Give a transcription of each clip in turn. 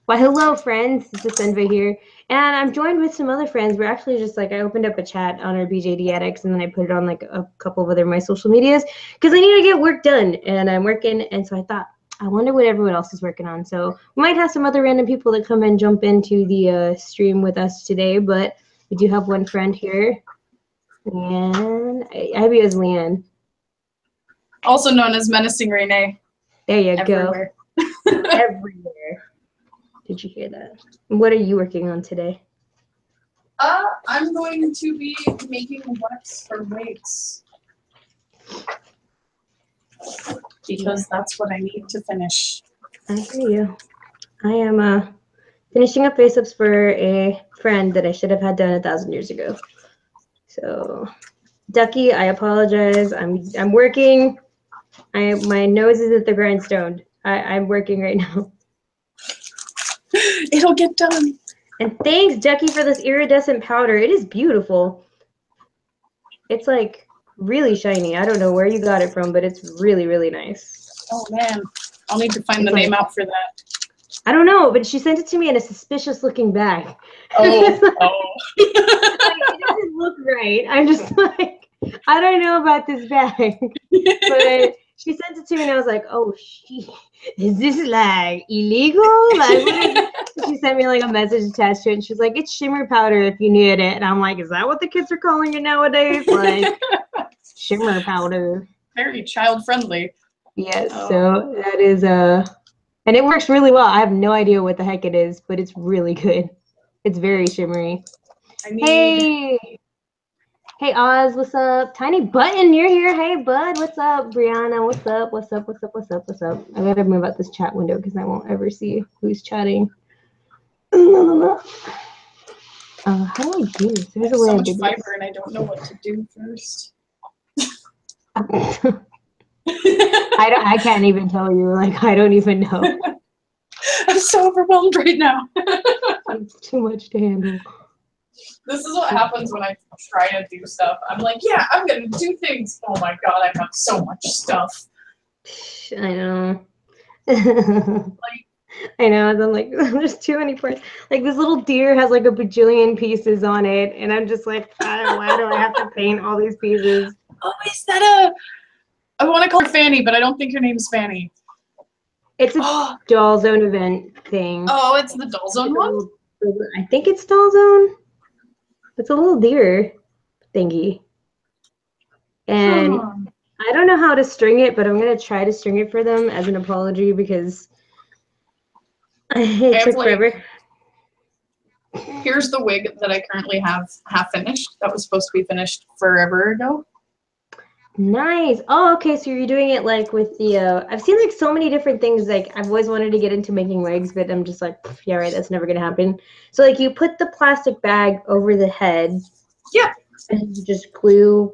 Well, hello, friends. It's Asenva here, and I'm joined with some other friends. We're actually just like I opened up a chat on our BJD addicts, and then I put it on like a couple of other my social medias because I need to get work done, and I'm working, and so I thought I wonder what everyone else is working on. So we might have some other random people that come and jump into the stream with us today, but we do have one friend here, and I hope it was Leanne, also known as Menacing Renee. There you Everywhere. go. Everywhere. Did you hear that? What are you working on today? I'm going to be making wax for wigs. Because that's what I need to finish. I hear you. I am finishing up face-ups for a friend that I should have had done 1,000 years ago. So, Ducky, I apologize. I'm working. My nose is at the grindstone. I'm working right now. It'll get done. And thanks, Ducky, for this iridescent powder. It is beautiful. It's like really shiny. I don't know where you got it from, but it's really, really nice. Oh man, I'll need to find the name out for that. I don't know, but she sent it to me in a suspicious looking bag. Oh. It doesn't look right. I'm just like, I don't know about this bag. But she sent it to me and I was like, oh, is this like illegal? Like, what is it? She sent me like a message attached to it and she's like, it's shimmer powder if you need it. And I'm like, is that what the kids are calling it nowadays? Like, shimmer powder. Very child friendly. Yes, so that is and it works really well. I have no idea what the heck it is, but it's really good. It's very shimmery. Hey Oz, what's up? Tiny Button, you're here. Hey Bud, what's up? Brianna, what's up? What's up? What's up? What's up? What's up? I gotta move out this chat window because I won't ever see who's chatting. How do I do this? There's a way so I much do fiber this. and I don't know what to do first. I can't even tell you. Like, I don't even know. I'm so overwhelmed right now. It's too much to handle. This is what happens when I try to do stuff. I'm like, yeah, I'm gonna do things. Oh my god, I have so much stuff. I know. I know. I'm like, there's too many parts. Like this little deer has like a bajillion pieces on it, and I'm just like, why do I have to paint all these pieces? Oh, is that I want to call her Fanny, but I don't think her name's Fanny. It's a Doll Zone event thing. Oh, it's the Doll Zone one? I think it's Doll Zone. It's a little deer thingy. And I don't know how to string it, but I'm going to try to string it for them as an apology because it took forever. Here's the wig that I currently have half finished. That was supposed to be finished forever ago. Nice. Oh, okay. So you're doing it like with the, I've seen like so many different things. Like I've always wanted to get into making wigs, but I'm just like, yeah, right. That's never going to happen. So like you put the plastic bag over the head. Yeah. And you just glue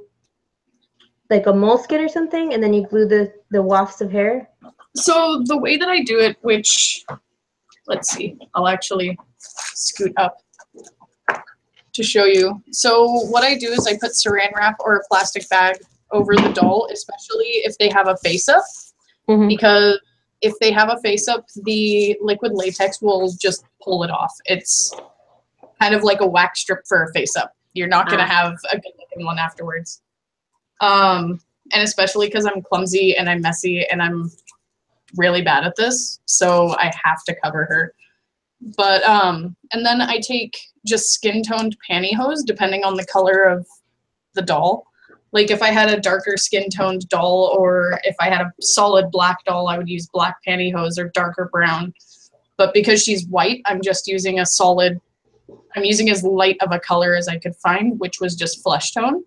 like a moleskin or something. And then you glue the wafts of hair. So the way that I do it, which, let's see, I'll actually scoot up to show you. So what I do is I put saran wrap or a plastic bag over the doll, especially if they have a face-up, because if they have a face-up, the liquid latex will just pull it off. It's kind of like a wax strip for a face-up. You're not going to have a good-looking one afterwards. And especially because I'm clumsy and I'm messy and I'm really bad at this, so I have to cover her. But, and then I take just skin-toned pantyhose, depending on the color of the doll. Like if I had a darker skin-toned doll or if I had a solid black doll, I would use black pantyhose or darker brown. But because she's white, I'm just using I'm using as light of a color as I could find, which was just flesh tone.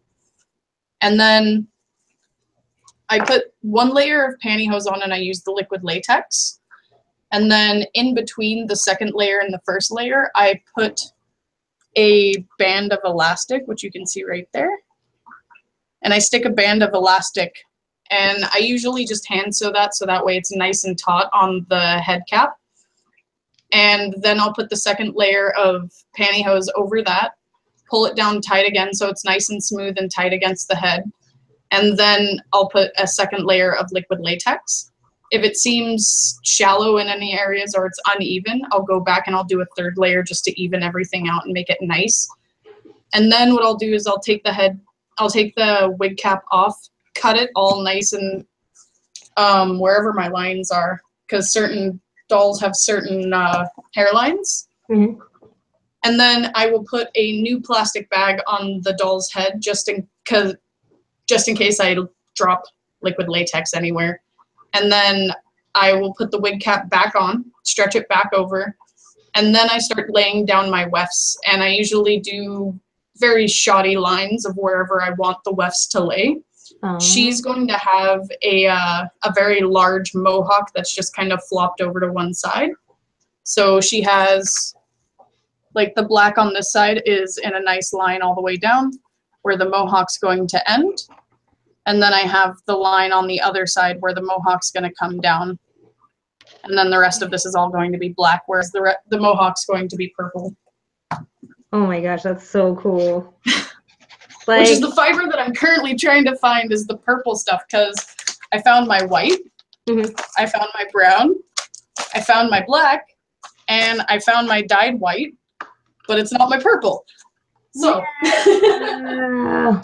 And then I put one layer of pantyhose on and I use the liquid latex. And then in between the second layer and the first layer, I put a band of elastic, which you can see right there. And I stick a band of elastic, and I usually just hand sew that so that way it's nice and taut on the head cap. And then I'll put the second layer of pantyhose over that, pull it down tight again so it's nice and smooth and tight against the head. And then I'll put a second layer of liquid latex. if it seems shallow in any areas or it's uneven, I'll go back and I'll do a third layer just to even everything out and make it nice. And then what I'll do is I'll take the wig cap off, cut it all nice and wherever my lines are, because certain dolls have certain hairlines. Mm-hmm. And then I will put a new plastic bag on the doll's head just in case I drop liquid latex anywhere. And then I will put the wig cap back on, stretch it back over, and then I start laying down my wefts. And I usually do very shoddy lines of wherever I want the wefts to lay. She's going to have a very large mohawk that's just kind of flopped over to one side. So she has, like, the black on this side is in a nice line all the way down where the mohawk's going to end. And then I have the line on the other side where the mohawk's going to come down. And then the rest of this is all going to be black, whereas the mohawk's going to be purple. Oh my gosh, that's so cool. Like, which is the fiber that I'm currently trying to find is the purple stuff, because I found my white, mm-hmm. I found my brown, I found my black, and I found my dyed white, but it's not my purple. So yeah.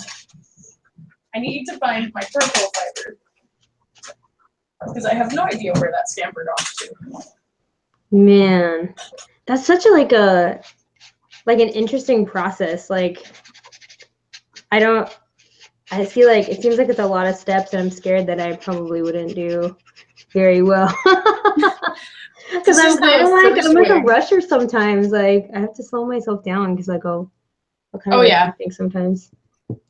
I need to find my purple fiber because I have no idea where that scampered off to. Man, that's such a like an interesting process. Like, I feel like it seems like it's a lot of steps, and I'm scared that I probably wouldn't do very well. Because I'm like a rusher sometimes. Like, I have to slow myself down because I go, I think sometimes.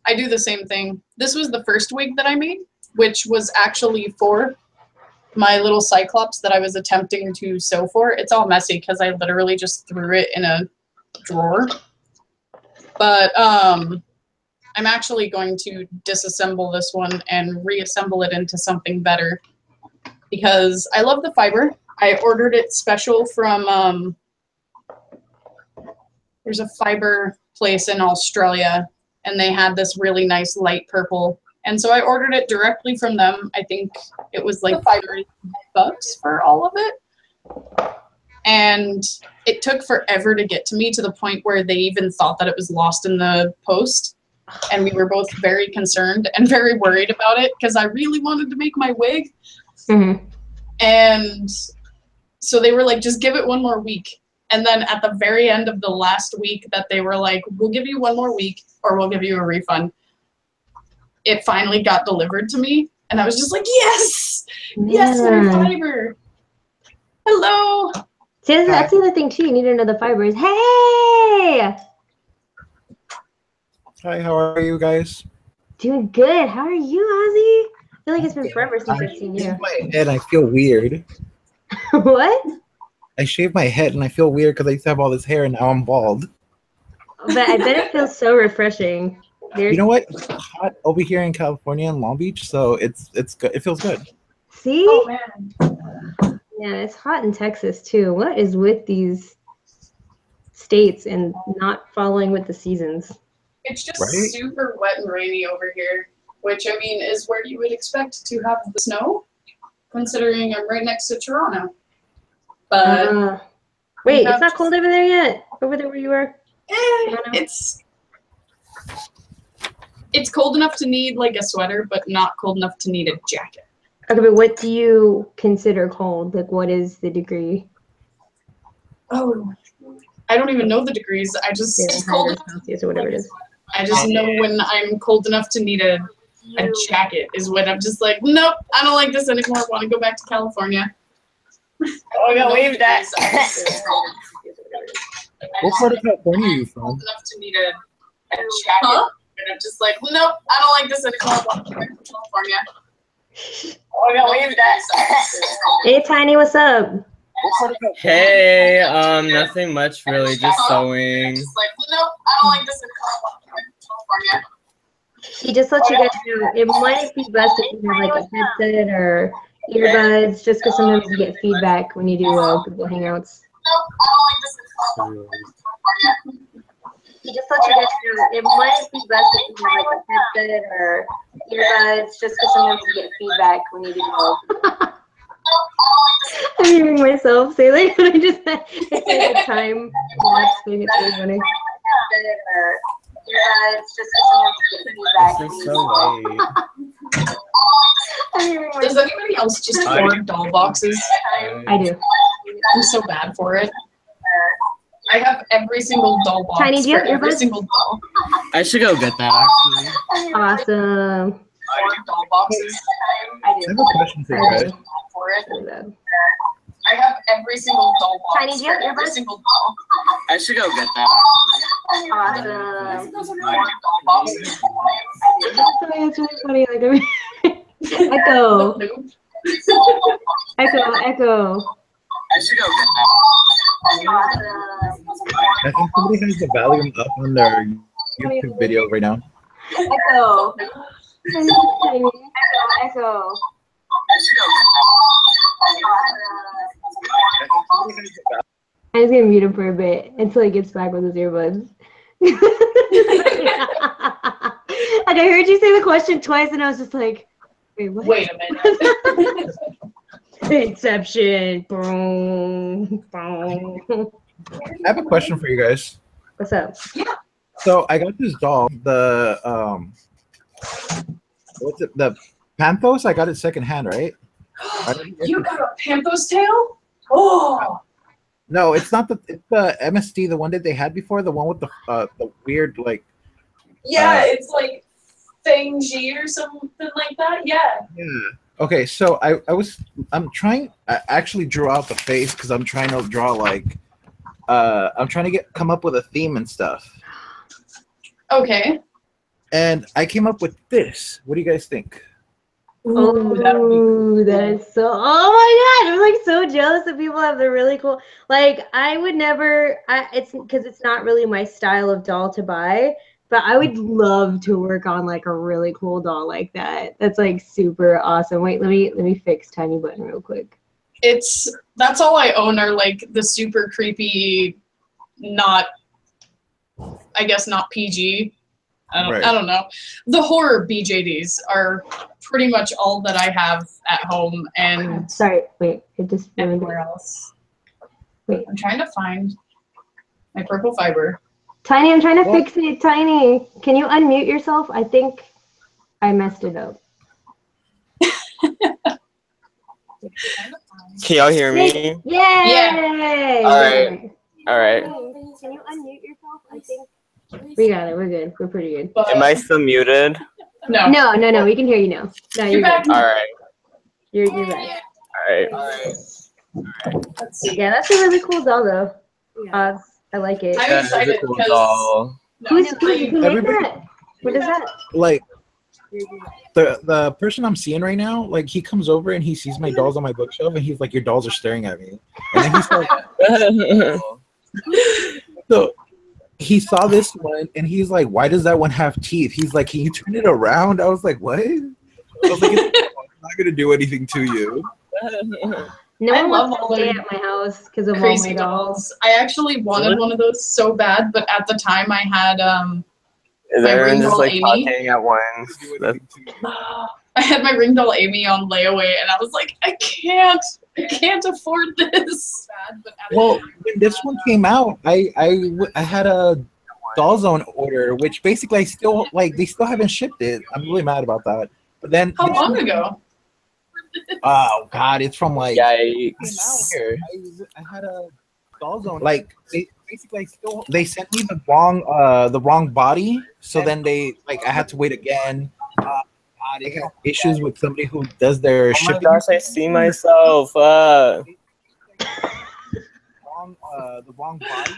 I do the same thing. This was the first wig that I made, which was actually for my little Cyclops that I was attempting to sew for. It's all messy because I literally just threw it in a drawer. But I'm actually going to disassemble this one and reassemble it into something better because I love the fiber. I ordered it special from, there's a fiber place in Australia, and they had this really nice light purple. And so I ordered it directly from them. I think it was like $5 for all of it. And it took forever to get to me, to the point where they even thought that it was lost in the post. And we were both very concerned and very worried about it because I really wanted to make my wig. Mm-hmm. And so they were like, just give it one more week. And then at the very end of the last week that they were like, we'll give you one more week or we'll give you a refund, it finally got delivered to me. And I was just like, yes, yes, my fiber. Hello. See, that's the other thing too. You need to know the fibers. Hey. Hi, how are you guys? Doing good. How are you, Ozzy? I feel like it's been forever since I've seen you. My head, I feel weird. What? I shaved my head and I feel weird because I used to have all this hair and now I'm bald. But I bet it feels so refreshing. You know what? It's hot over here in California and Long Beach, so it's good. It feels good. See? Oh man. Yeah, it's hot in Texas too. What is with these states and not following with the seasons? It's just super wet and rainy over here, which, I mean, is where you would expect to have the snow, considering I'm right next to Toronto. But wait, it's not cold over there yet? Over there where you are? It's cold enough to need like a sweater, but not cold enough to need a jacket. Okay, but what do you consider cold? Like, what is the degree? Oh, I don't even know the degrees. I just it's cold enough, Celsius or whatever it is. I just know when I'm cold enough to need a jacket is when I'm just like, nope, I don't like this anymore. I want to go back to California. Oh, no, leave that. What part of California are you from? Cold enough to need a jacket. Huh? And I'm just like, nope, I don't like this anymore. I want to go back to California. Oh, no, leave that. Hey, Tiny, what's up? Hey, nothing much really, just sewing. Just like, nope, I don't like this anymore. I want to go back to California. He just let you guys know it might be best if you have like a headset or earbuds, just because sometimes you get feedback when you do Google Hangouts. He just let you guys know it might be best if you have like a headset or earbuds, just because sometimes you get feedback when you do I'm hearing myself say like when I just say the time lapse thing. It's really funny. It's just because This is so late. I'm hearing Does myself. anybody else just hoard doll boxes? I do. I'm so bad for it. I have every single doll box Tiny, do you for have every earbuds? single doll. I should go get that actually. Awesome. Doll boxes. I I do. have a question for you I guys. do. For it. Really bad. I have every single doll box Tiny, do you have for every earbuds? single doll. I should go get that Awesome. Doll boxes. It's really funny. Like, I mean, echo, Loop. echo, echo. I should go get that. I think somebody has the volume up on their YouTube video right now. Echo. Echo, echo. I should go get I'm just gonna mute him for a bit until he gets back with his earbuds. Like I heard you say the question twice, and I was just like, "Wait, what?" Wait a minute. Inception. Boom, boom. I have a question for you guys. What's up? So I got this doll, the what's it? The Panthos. I got it secondhand, right? You got a Panthos tail? Oh. No, it's not the. It's the MSD, the one that they had before, the one with the weird like. Yeah, it's like Feng-Ji or something like that. Yeah. Yeah. Okay, so I'm trying. I actually drew out the face because I'm trying to draw like. I'm trying to come up with a theme and stuff. Okay. And I came up with this. What do you guys think? Ooh, that would be Ooh, that is so. Oh my god, I'm like so jealous that people have the really cool. Like I would never. It's because it's not really my style of doll to buy. But I would love to work on like a really cool doll like that. That's like super awesome. Wait, let me fix Tiny Button real quick. That's all I own are like the super creepy, not, I guess not PG. I don't know. The horror BJDs are pretty much all that I have at home and Sorry, wait, it just everywhere else. Wait. I'm trying to find my purple fiber. Tiny, I'm trying to fix it. Tiny, can you unmute yourself? I think I messed it up. Can y'all hear me? Yay! Yeah. All right. All right. Can you unmute yourself? I think we got it. We're good. We're pretty good. But Am I still muted? no. No. We can hear you now. No, You're back. All right. You're back. All right. Let's see. Yeah, that's a really cool doll though. I like it. I'm Yeah, it's a excited cool because doll. no, Who made Everybody- that? What is that? Like the person I'm seeing right now, like he comes over and he sees my dolls on my bookshelf and he's like, "Your dolls are staring at me." And then he's like, so he saw this one and he's like, "Why does that one have teeth?" He's like, "Can you turn it around?" I was like, "What?" I was like, "It's not gonna do anything to you." No I one love wants all to stay their at my house because of all crazy my dolls. dolls. I actually wanted one of those so bad, but at the time I had Is My everyone ring just doll like Amy? talking at once? That's I had my ring doll Amy on layaway, and I was like, I can't afford this. Well, when this one came out, I had a Doll Zone order, which basically they still haven't shipped it. I'm really mad about that. But then How long ago? Oh God, it's from like yikes. I had a Doll Zone. Like they sent me the wrong body, so then I had to wait again. They had issues with somebody who does their Oh my shipping. gosh, I see myself. The wrong body.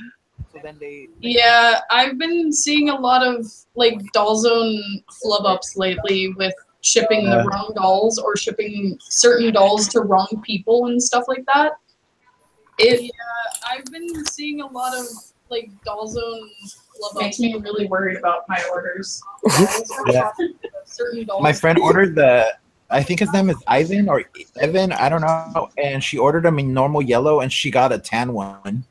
So then Yeah, I've been seeing a lot of like Doll Zone flub ups lately with shipping the wrong dolls or shipping certain dolls to wrong people and stuff like that. I've been seeing a lot of like Doll Zone flub ups. Makes me really worried about my orders. Yeah. Certain dolls. My friend ordered I think his name is Ivan or Evan, I don't know, and she ordered them in normal yellow and she got a tan one.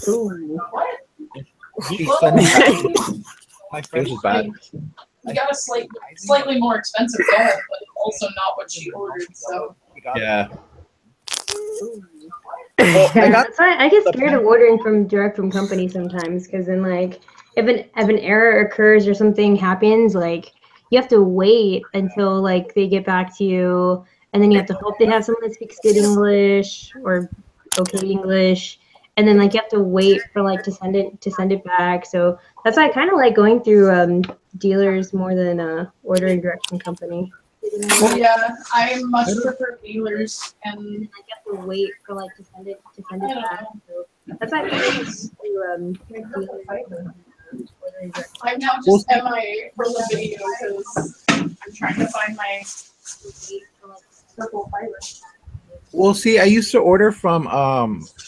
Ooh. What? She sent it back. My friend was bad. You got a slightly more expensive doll, but also not what she ordered. So Yeah. Well, I got That's why I get scared of ordering direct from companies sometimes, because then like if an error occurs or something happens, like you have to wait until like they get back to you, and then you have to hope they have someone that speaks good English or okay English, and then like you have to wait for like to send it back. So that's why I kind of like going through dealers more than ordering direct from company. Yeah, I much prefer dealers, and You have to wait for like to send it back. So that's why I kind of ordering direct. I'm now just MIA from the video because I'm trying to find my purple fiber. Well, see, I used to order from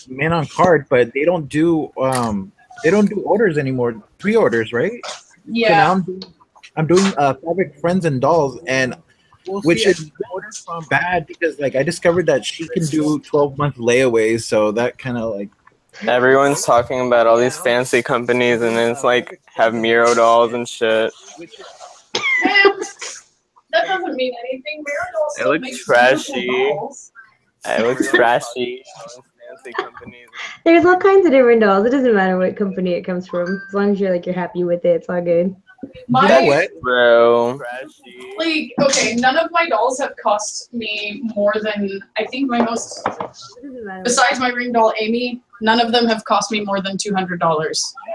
Man on Card, but they don't do orders anymore. Pre-orders, right? Yeah. So now I'm doing Fabric Friends and Dolls, and which is bad because like I discovered that she can do 12-month layaways, so that kind of like Everyone's talking about all these fancy companies, and it's like have Miro dolls and shit. That doesn't mean anything. It looks trashy. It looks trashy. Fancy companies. There's all kinds of different dolls. It doesn't matter what company it comes from, as long as you're happy with it. It's all good. you know what? Bro. Like, okay, none of my dolls have cost me more than, I think my most, besides my ring doll Amy, none of them have cost me more than $200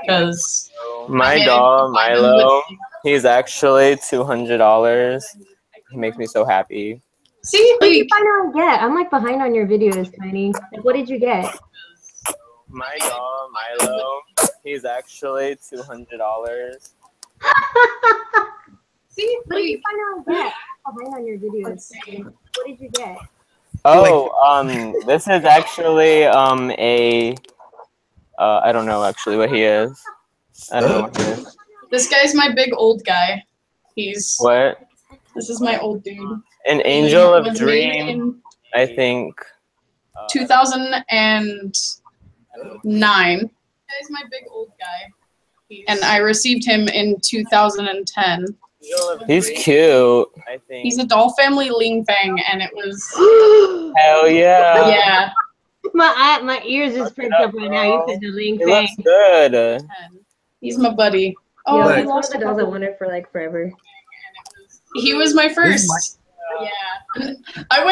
because My doll, Milo, he's actually $200. He makes me so happy. see, What did you like, find out get? I'm like behind on your videos, Tiny. Like, what did you get? My doll, Milo, he's actually $200. see, What did you like, find out get? Behind on your videos. let's see. What did you get? Oh, this is actually I don't know actually what he is. I don't know what he is. This guy's my big old guy. He's, What? this is my old dude. An Angel He of was made Dream, in I think. 2009. He's my big old guy. And I received him in 2010. He's cute. I think. He's a doll family Ling Fang, and it was, Hell yeah. yeah. My ears just pricked up right now. You said the link He thing. looks good. He's my buddy. Oh, Yeah, I he's one of lost the a dolls I couple. wanted for like forever. He was my first. Yeah. I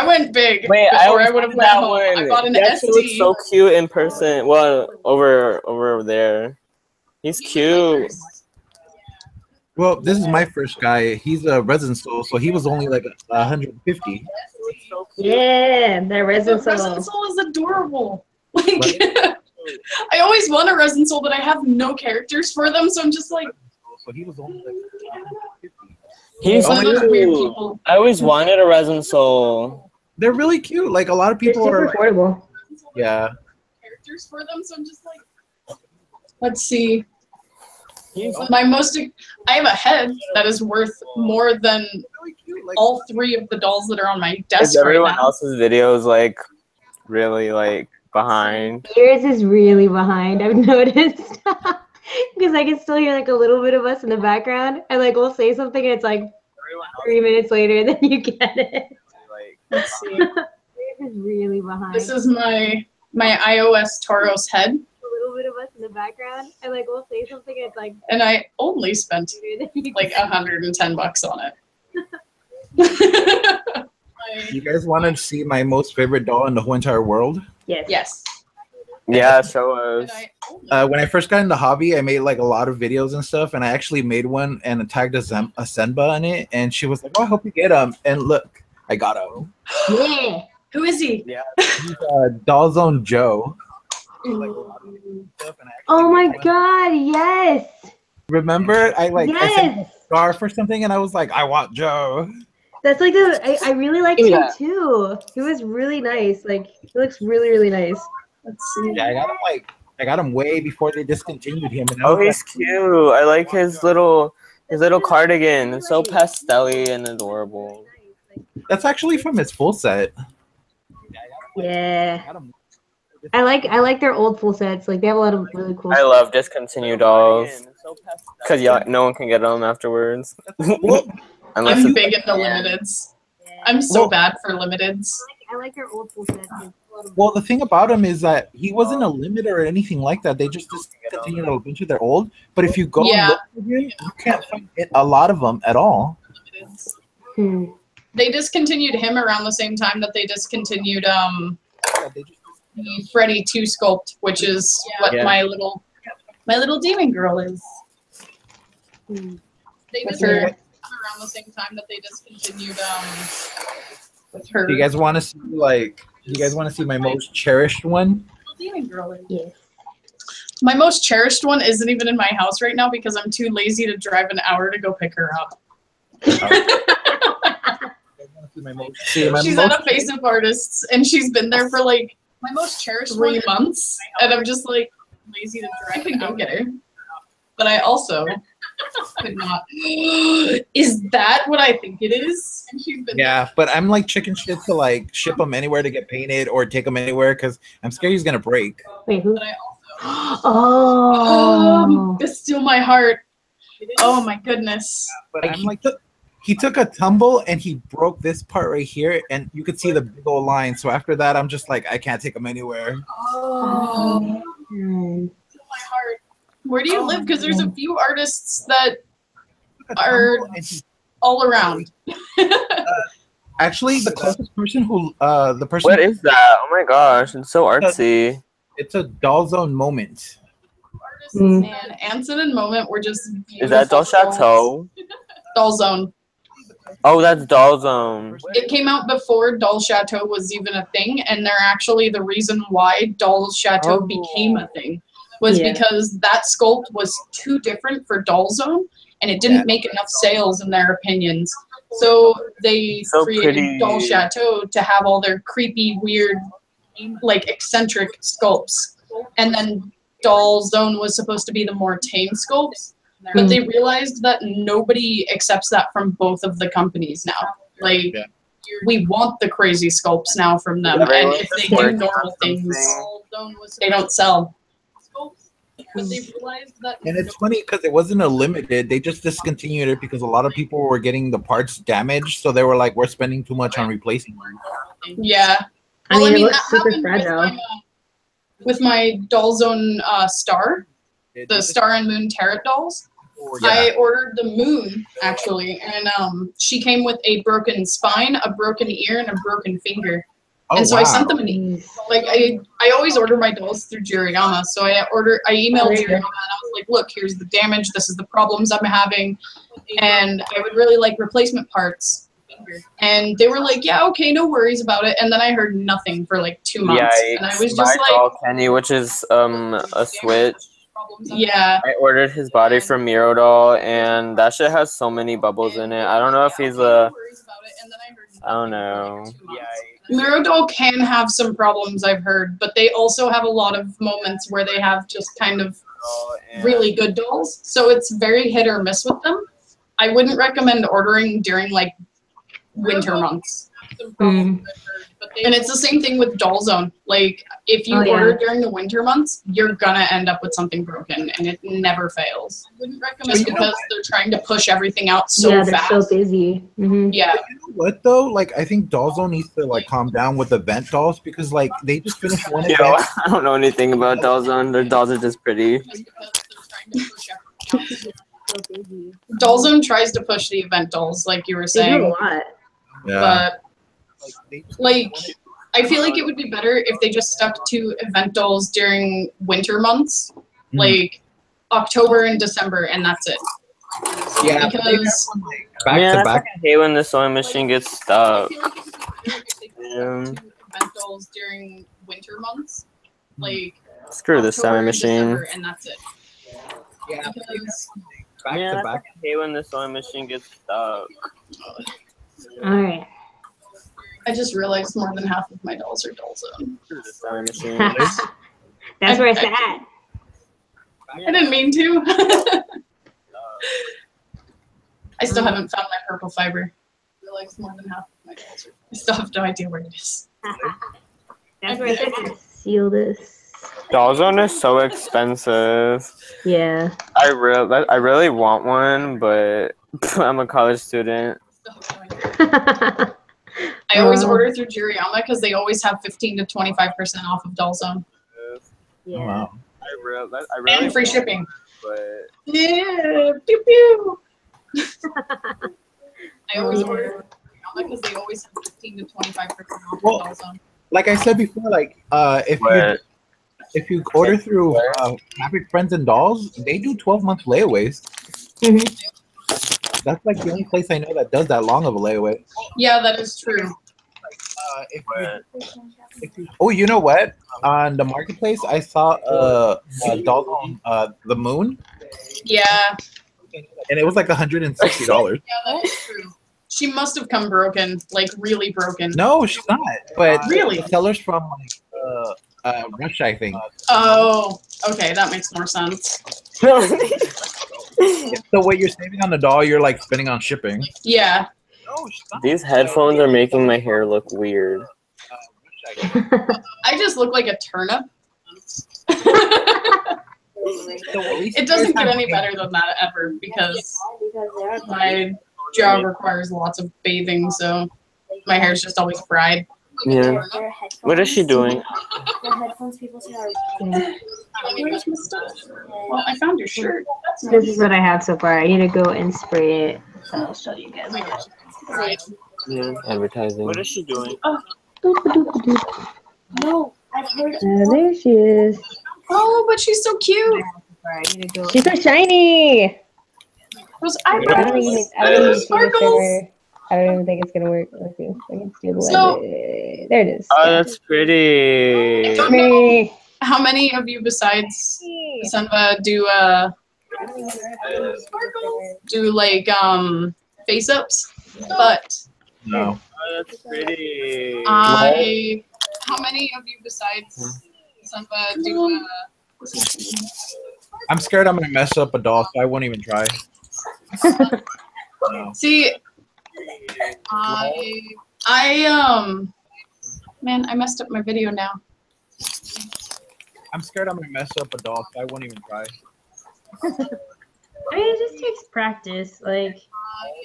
went big. Wait, before I would have that went home. one. I bought an He actually looks ST. so cute in person. Well, over there. He's cute. Well, this is my first guy. He's a resin soul, so he was only like 150. Yeah, that resin The resin soul. soul is adorable. Like, I always want a resin soul, but I have no characters for them, so I'm just like, So he was only like 150. He's one of those weird cute. people. I always wanted a resin soul. They're really cute. Like a lot of They're people super are. affordable. Yeah. Characters for them, so I'm just like, let's see. He's I have a head that is worth more than Really cute. Like, all three of the dolls that are on my Is desk right everyone now. else's videos like really like behind? Yours is really behind, I've noticed. Because I can still hear like a little bit of us in the background. And like we'll say something and it's like 3 minutes later, then you get it. Like, Let's see. Yours is really behind. This is my iOS Tauros head, a little bit of us in the background. And like we'll say something and it's like and I only spent later, then you like get $110 on it. you guys want to see my most favorite doll in the whole entire world? Yes. Yes. yeah, show And us. When I first got into hobby, I made like a lot of videos and stuff, and I actually made one and tagged Asenva in it, and she was like, "Oh, I hope you get them." And look, I got him. Yeah. Who is he? Yeah. He's Doll Zone Joe. Oh my god, yes. Remember, I sent Yes. a scarf or something, and I was like, "I want Joe." That's like I really liked him Yeah. too. He was really nice. Like he looks really, really nice. Let's see. Yeah, I got him way before they discontinued him. And I Oh, was he's cute. I like his little cardigan. It's so pastel-y and adorable. that's actually from his full set. Yeah. I like their old full sets. Like they have a lot of really cool I love discontinued dolls because no one can get them afterwards. Unless I'm it's big into limiteds. I'm so Well- bad for limiteds. I like your old school sets. Well, the thing about him is that he wasn't a limiter or anything like that. They just discontinued a bunch of their old. But if you go and look for him, you can't find a lot of them at all. Limiteds. Hmm. They discontinued him around the same time that they discontinued Yeah, they just, the Freddy 2 sculpt, which is what Yeah. my little demon girl is. Hmm. They With discontinued her. around the same time that they discontinued with her. do you guys want to see my most cherished one? demon girl is. Yes. My most cherished one isn't even in my house right now because I'm too lazy to drive an hour to go pick her up. She's at a Face of Artists and she's been there for like my most cherished 3 months, and I'm just like lazy to drive and go get her. But I also could not. Is that what I think it is? And she's been Yeah, but I'm like chicken shit to like ship them anywhere to get painted or take them anywhere because I'm scared he's gonna break. Wait, who? But I also Oh. this still my heart. Oh my goodness. But I'm like, he took a tumble and he broke this part right here, and you could see the big old line. So after that, I'm just like, I can't take him anywhere. Oh. Hmm. Still my heart. Where do you live? Because there's a few artists that are all around. Actually, the closest person who, the person. What is that? Oh my gosh, it's so artsy. It's a Doll Zone moment. Artists Mm. and Anson and Moment were just Is that Doll beautiful dolls. Chateau? Doll Zone. Oh, that's Doll Zone. It came out before Doll Chateau was even a thing, and they're actually the reason why Doll Chateau Oh. became a thing was Yeah. because that sculpt was too different for Doll Zone, and it didn't make enough sales in their opinions. So they So created pretty. Doll Chateau to have all their creepy, weird, like eccentric sculpts, and then Doll Zone was supposed to be the more tame sculpts. But they realized that nobody accepts that from both of the companies now. Like, Yeah. we want the crazy sculpts now from them, and Everyone if they just do working normal on things, something. they don't sell. But they realized that And it's funny because it wasn't a limited. They just discontinued it because a lot of people were getting the parts damaged. So they were like, we're spending too much on replacing them. yeah. I Well, mean, it looks that super happened fragile. with my Doll Zone star, the Star and Moon Tarot dolls. I ordered the moon actually, and she came with a broken spine, a broken ear, and a broken finger. Oh, And so wow. I sent them an like I always order my dolls through Jiriyama. So I emailed There you go. Jiriyama and I was like, look, here's the damage, this is the problems I'm having, and I would really like replacement parts. And they were like, yeah, okay, no worries about it. And then I heard nothing for like 2 months. Yikes. And I was My just like, doll Kenny, which is a Switch. yeah. I ordered his body from Miro Doll, and that shit has so many bubbles in it. I don't know if he's a. I don't know. Miro Doll can have some problems, I've heard, but they also have a lot of moments where they have just kind of really good dolls. So it's very hit or miss with them. I wouldn't recommend ordering during like winter months. Mm. And it's the same thing with Doll Zone. Like, if you Oh, yeah. order during the winter months, you're gonna end up with something broken, and it never fails. I wouldn't recommend So you know- because they're trying to push everything out so Yeah, they're fast. so busy. Hmm. Yeah, You know what though? Like I think Doll Zone needs to like calm down with the vent dolls because like they just finished one Yo, event. I don't know anything about Doll Zone. Their dolls are just pretty. just because they're trying to push everything out. Doll Zone tries to push the event dolls, like you were They do a saying, lot. but They just- like, I feel like it would be better if they just stuck to event dolls during winter months, like October and December, and that's it. yeah, Because back Man, to I back. fucking hate when the sewing machine gets stuck. I feel like it would be better if they just stuck to event dolls during winter months, like Screw this October sewing and machine. December, and that's it. Yeah, Because back Man, to I back. fucking hate when the sewing machine gets stuck. All right. I just realized more than half of my dolls are Doll Zone. Screw this sewing machine. That's where it's at. I didn't mean to. I still haven't found my purple fiber. I realized more than half of my dolls are. I still have no idea where it is. That's where it's at. Seal this. Doll Zone is so expensive. Yeah. I really want one, but I'm a college student. Still have no idea. I always order through Jiriama because they always have 15 to 25% off of DOLLZone. Yeah. Oh, wow. I really And free shipping. but Yeah, pew pew. I always order through Jiriama because they always have 15 to 25% off Well, of DOLLZone. Like I said before, like if you order through Fabric Friends and Dolls, they do 12-month layaways. That's like the only place I know that does that long of a layaway. Yeah, that is true. Oh, you know what? On the marketplace, I saw a doll on the moon, Yeah. and it was like $160. Yeah, that is true. She must have come broken, like really broken. No, she's not. But Really? the seller's from like Russia, I think. Oh, okay, that makes more sense. So what you're saving on the doll, you're like spending on shipping. Yeah. No, she's not. these headphones are making my hair look weird. I just look like a turnip. It doesn't get any better than that ever because my job requires lots of bathing, so my hair's just always fried. Yeah. What is she doing? The headphones people say are Where's my stuff? Well, I found your shirt. This is what I have so far. I need to go and spray it. So I'll show you guys. Yeah, advertising. What is she doing? no. I've heard. There she is. Oh, but she's so cute. She's so shiny. Those I don't eyebrows. even Those see the sparkles. shiver. I don't even think it's gonna work. Let's see. I can steal the So- light. There it is. Oh, that's pretty. Don't know how many of you besides Asenva do like face ups, but No. Oh, that's pretty. how many of you besides Asenva do I'm scared I'm gonna mess up a doll, so I won't even try. No. see man, I messed up my video now. I'm scared I'm gonna mess up a doll, so I won't even try. I mean, it just takes practice. Like,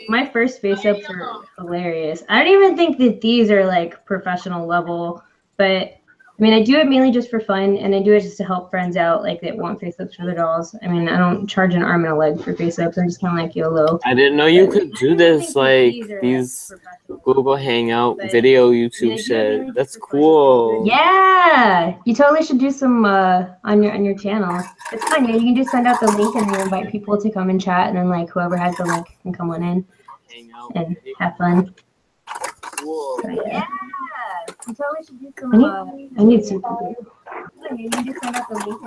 my first face ups are hilarious. I don't even think that these are like professional level, but I mean, I do it mainly just for fun, and I do it just to help friends out, like that want face ups for their dolls. I mean, I don't charge an arm and a leg for face ups. I'm just kind of like YOLO. I didn't know you could do this, like These are, these professional. Google Hangout But, video I mean, I YouTube do it mainly shit. just That's for fun. cool. Yeah, you totally should do some on your channel. It's fun. Yeah, you can just send out the link and you invite people to come and chat, and then like whoever has the link can come on in Hangout. and have fun. Cool. So, yeah. You totally should do some. I need super glue. You just send out the link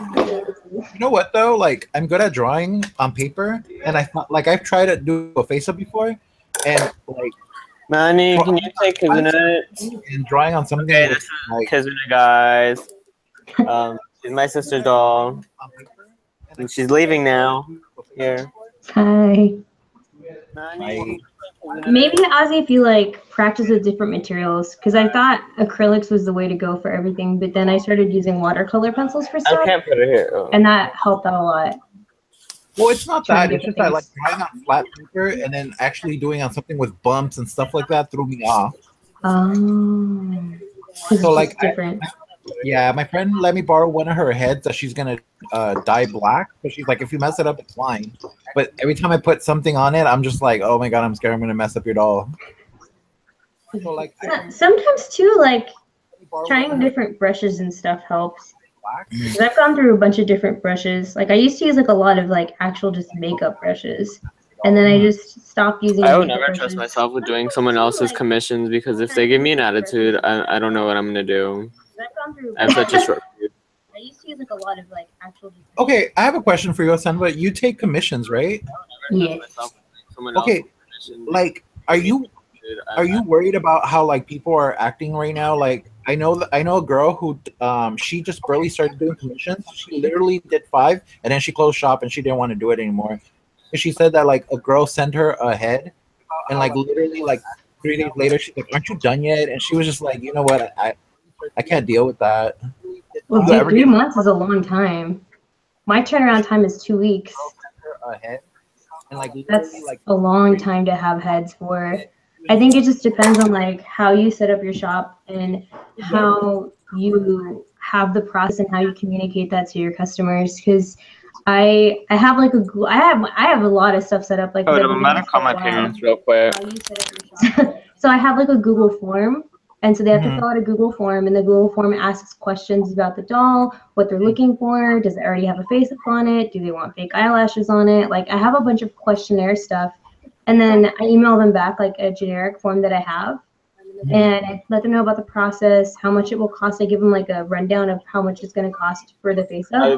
and You know what though? Like I'm good at drawing on paper, and I thought like I've tried to do a face up before, and like Manny, can you take Kizuna? and drawing on something Okay, with, this is like Kizuna, guys. She's my sister's doll. on paper, And she's leaving now. Here. Hi. Manny. Maybe Ozzy, if you like practice with different materials, because I thought acrylics was the way to go for everything, but then I started using watercolor pencils for I stuff, can't put her here. Oh. and that helped out a lot. well, it's not Trying that. to It's get just the that like things. drawing on flat paper and then actually doing on something with bumps and stuff like that threw me off. So, like, different. Yeah, my friend let me borrow one of her heads that she's gonna dye black. But she's like, if you mess it up, it's fine. But every time I put something on it, I'm just like, oh my god, I'm scared I'm gonna mess up your doll. So like, Sometimes too, like borrow trying one of her different brushes and stuff helps. black. 'Cause I've gone through a bunch of different brushes. Like I used to use like a lot of like actual just makeup brushes, and then I just stopped using. I would makeup never brushes. trust myself with doing someone else's commissions because if they give me an attitude, I don't know what I'm gonna do. 'Cause I've gone through. I have such a short fuse. I used to use like a lot of like actual. Just Okay, I have a question for you, Asenva. You take commissions, right? Yeah. Okay, like, are you worried about how like people are acting right now? Like, I know a girl who she just barely started doing commissions. She literally did 5, and then she closed shop and she didn't want to do it anymore. And she said that like a girl sent her a head, and like literally like 3 days later she's like, "Aren't you done yet?" And she was just like, "You know what? I can't deal with that." Well, You dude, ever 3 get- months is a long time. My turnaround time is 2 weeks. Girl sent her a head, and like That's literally like a long time to have heads for. I think it just depends on like how you set up your shop and how you have the process and how you communicate that to your customers. Because I have like I have a lot of stuff set up like. Oh, I've I'm been gonna doing call this my for a while. parents real quick. How you set up your shop. So I have like a Google form, and so they have to Mhm. fill out a Google form, and the Google form asks questions about the doll, what they're looking for, does it already have a face up on it, do they want fake eyelashes on it? Like I have a bunch of questionnaire stuff, and then I email them back like a generic form that I have, and I let them know about the process, how much it will cost. I give them like a rundown of how much it's going to cost for the face up.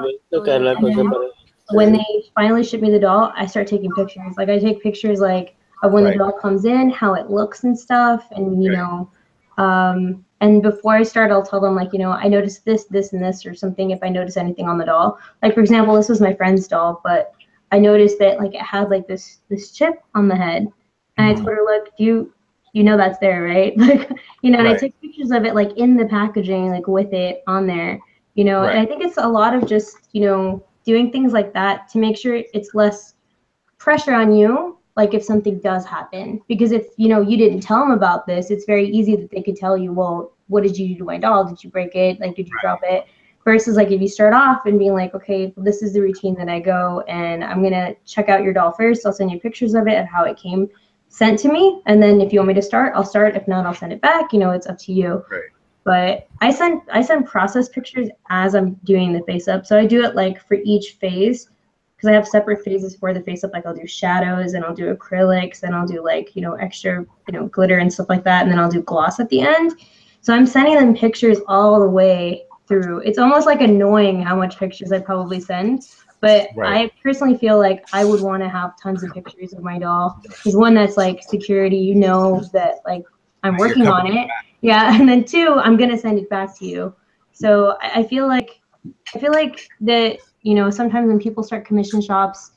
When they finally ship me the doll, I start taking pictures. Like I take pictures like of when the Right. doll comes in, how it looks and stuff, and you know, and before I start, I'll tell them like, you know, I noticed this, this, and this, or something. If I notice anything on the doll, like for example, this was my friend's doll, but I noticed that like it had like this chip on the head, and I told her, look, you know that's there, right? Like, you know, and I Right. took pictures of it like in the packaging, like with it on there, you know, and Right. I think it's a lot of just, you know, doing things like that to make sure it's less pressure on you, like if something does happen. Because if, you know, you didn't tell them about this, it's very easy that they could tell you, well, what did you do to my doll? Did you break it? Like, did you drop it? Versus like if you start off and being like, okay, well, this is the routine that I go, and I'm gonna check out your doll first. I'll send you pictures of it and how it came sent to me, and then if you want me to start, I'll start. If not, I'll send it back. You know, it's up to you. Right. But I send process pictures as I'm doing the face up. So I do it like for each phase, because I have separate phases for the face up. Like I'll do shadows, and I'll do acrylics, and I'll do like, you know, extra, you know, glitter and stuff like that, and then I'll do gloss at the end. So I'm sending them pictures all the way through. It's almost like annoying how much pictures I probably send, but Right. I personally feel like I would want to have tons of pictures of my doll. Because one, that's like security, you know, that like I'm You're working on covered. it. Yeah, and then two, I'm gonna send it back to you. So I feel like that, you know, sometimes when people start commission shops,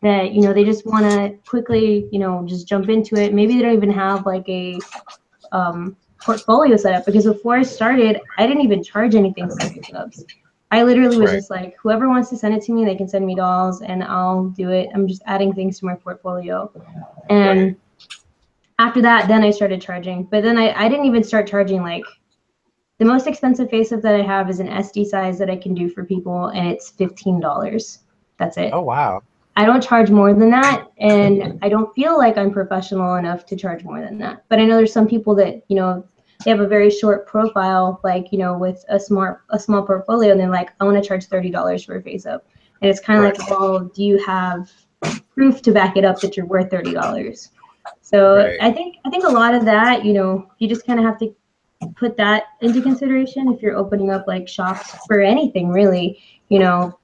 that, you know, they just want to quickly, you know, just jump into it. Maybe they don't even have like a portfolio set up, because before I started, I didn't even charge anything for face-ups. I literally was Right. just like, whoever wants to send it to me, they can send me dolls and I'll do it. I'm just adding things to my portfolio. And after that, then I started charging. But then I didn't even start charging. Like the most expensive face-up that I have is an SD size that I can do for people, and it's $15. That's it. Oh wow. I don't charge more than that, and I don't feel like I'm professional enough to charge more than that. But I know there's some people that, you know, they have a very short profile, like, you know, with a small portfolio, and they're like, I want to charge $30 for a face up. And it's kind of Right. like, well, do you have proof to back it up that you're worth $30? So Right. I think a lot of that, you know, you just kind of have to put that into consideration if you're opening up like shops for anything really, you know,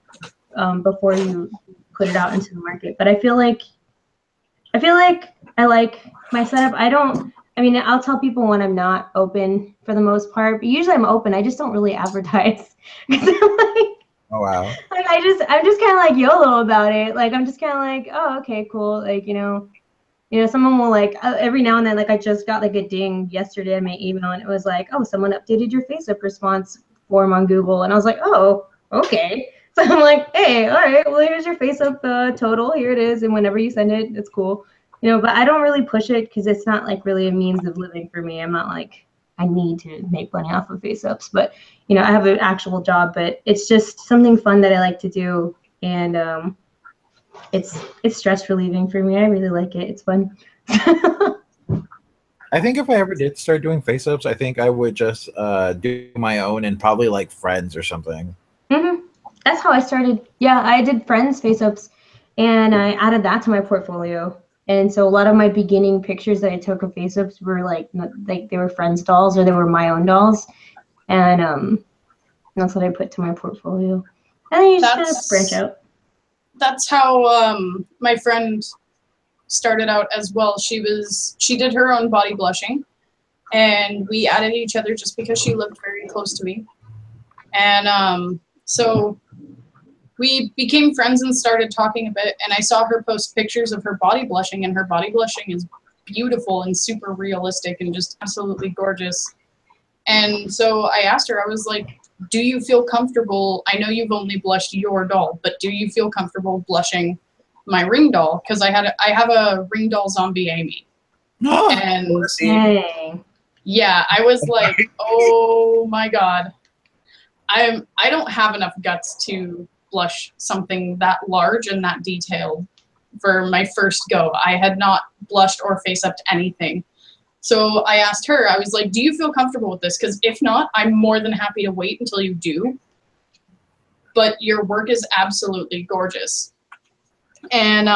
before you put it out into the market. But I feel like I like my setup. I mean, I'll tell people when I'm not open for the most part, but usually I'm open. I just don't really advertise. Oh wow. I'm just kind of like YOLO about it. Like I'm just kind of like, oh, okay, cool. Like, you know, someone will like every now and then, like I just got like a ding yesterday in my email, and it was like, oh, someone updated your face-up response form on Google, and I was like, oh, okay. So I'm like, hey, all right, well, here's your face-up total. Here it is, and whenever you send it, it's cool. You know, but I don't really push it because it's not like really a means of living for me. I'm not like I need to make money off of face-ups, but you know, I have an actual job, but it's just something fun that I like to do, and it's stress relieving for me. I really like it. It's fun. I think if I ever did start doing face-ups, I think I would just do my own and probably like friends or something. Mm-hmm. That's how I started. Yeah, I did friends face-ups, and I added that to my portfolio. And so a lot of my beginning pictures that I took of face-ups were like they were friends' dolls or they were my own dolls, and that's what I put to my portfolio. And then you just kind of branch out. That's how my friend started out as well. She did her own body blushing, and we added each other just because she lived very close to me. And so we became friends and started talking a bit, and I saw her post pictures of her body blushing, and her body blushing is beautiful and super realistic and just absolutely gorgeous. And so I asked her, I was like, do you feel comfortable? I know you've only blushed your doll, but do you feel comfortable blushing my ring doll? Because I have a ring doll zombie Amy. And Dang. yeah, I was like, oh my God. I don't have enough guts to blush something that large and that detailed for my first go. I had not blushed or face upped anything. So I asked her, I was like, do you feel comfortable with this? Because if not, I'm more than happy to wait until you do. But your work is absolutely gorgeous. And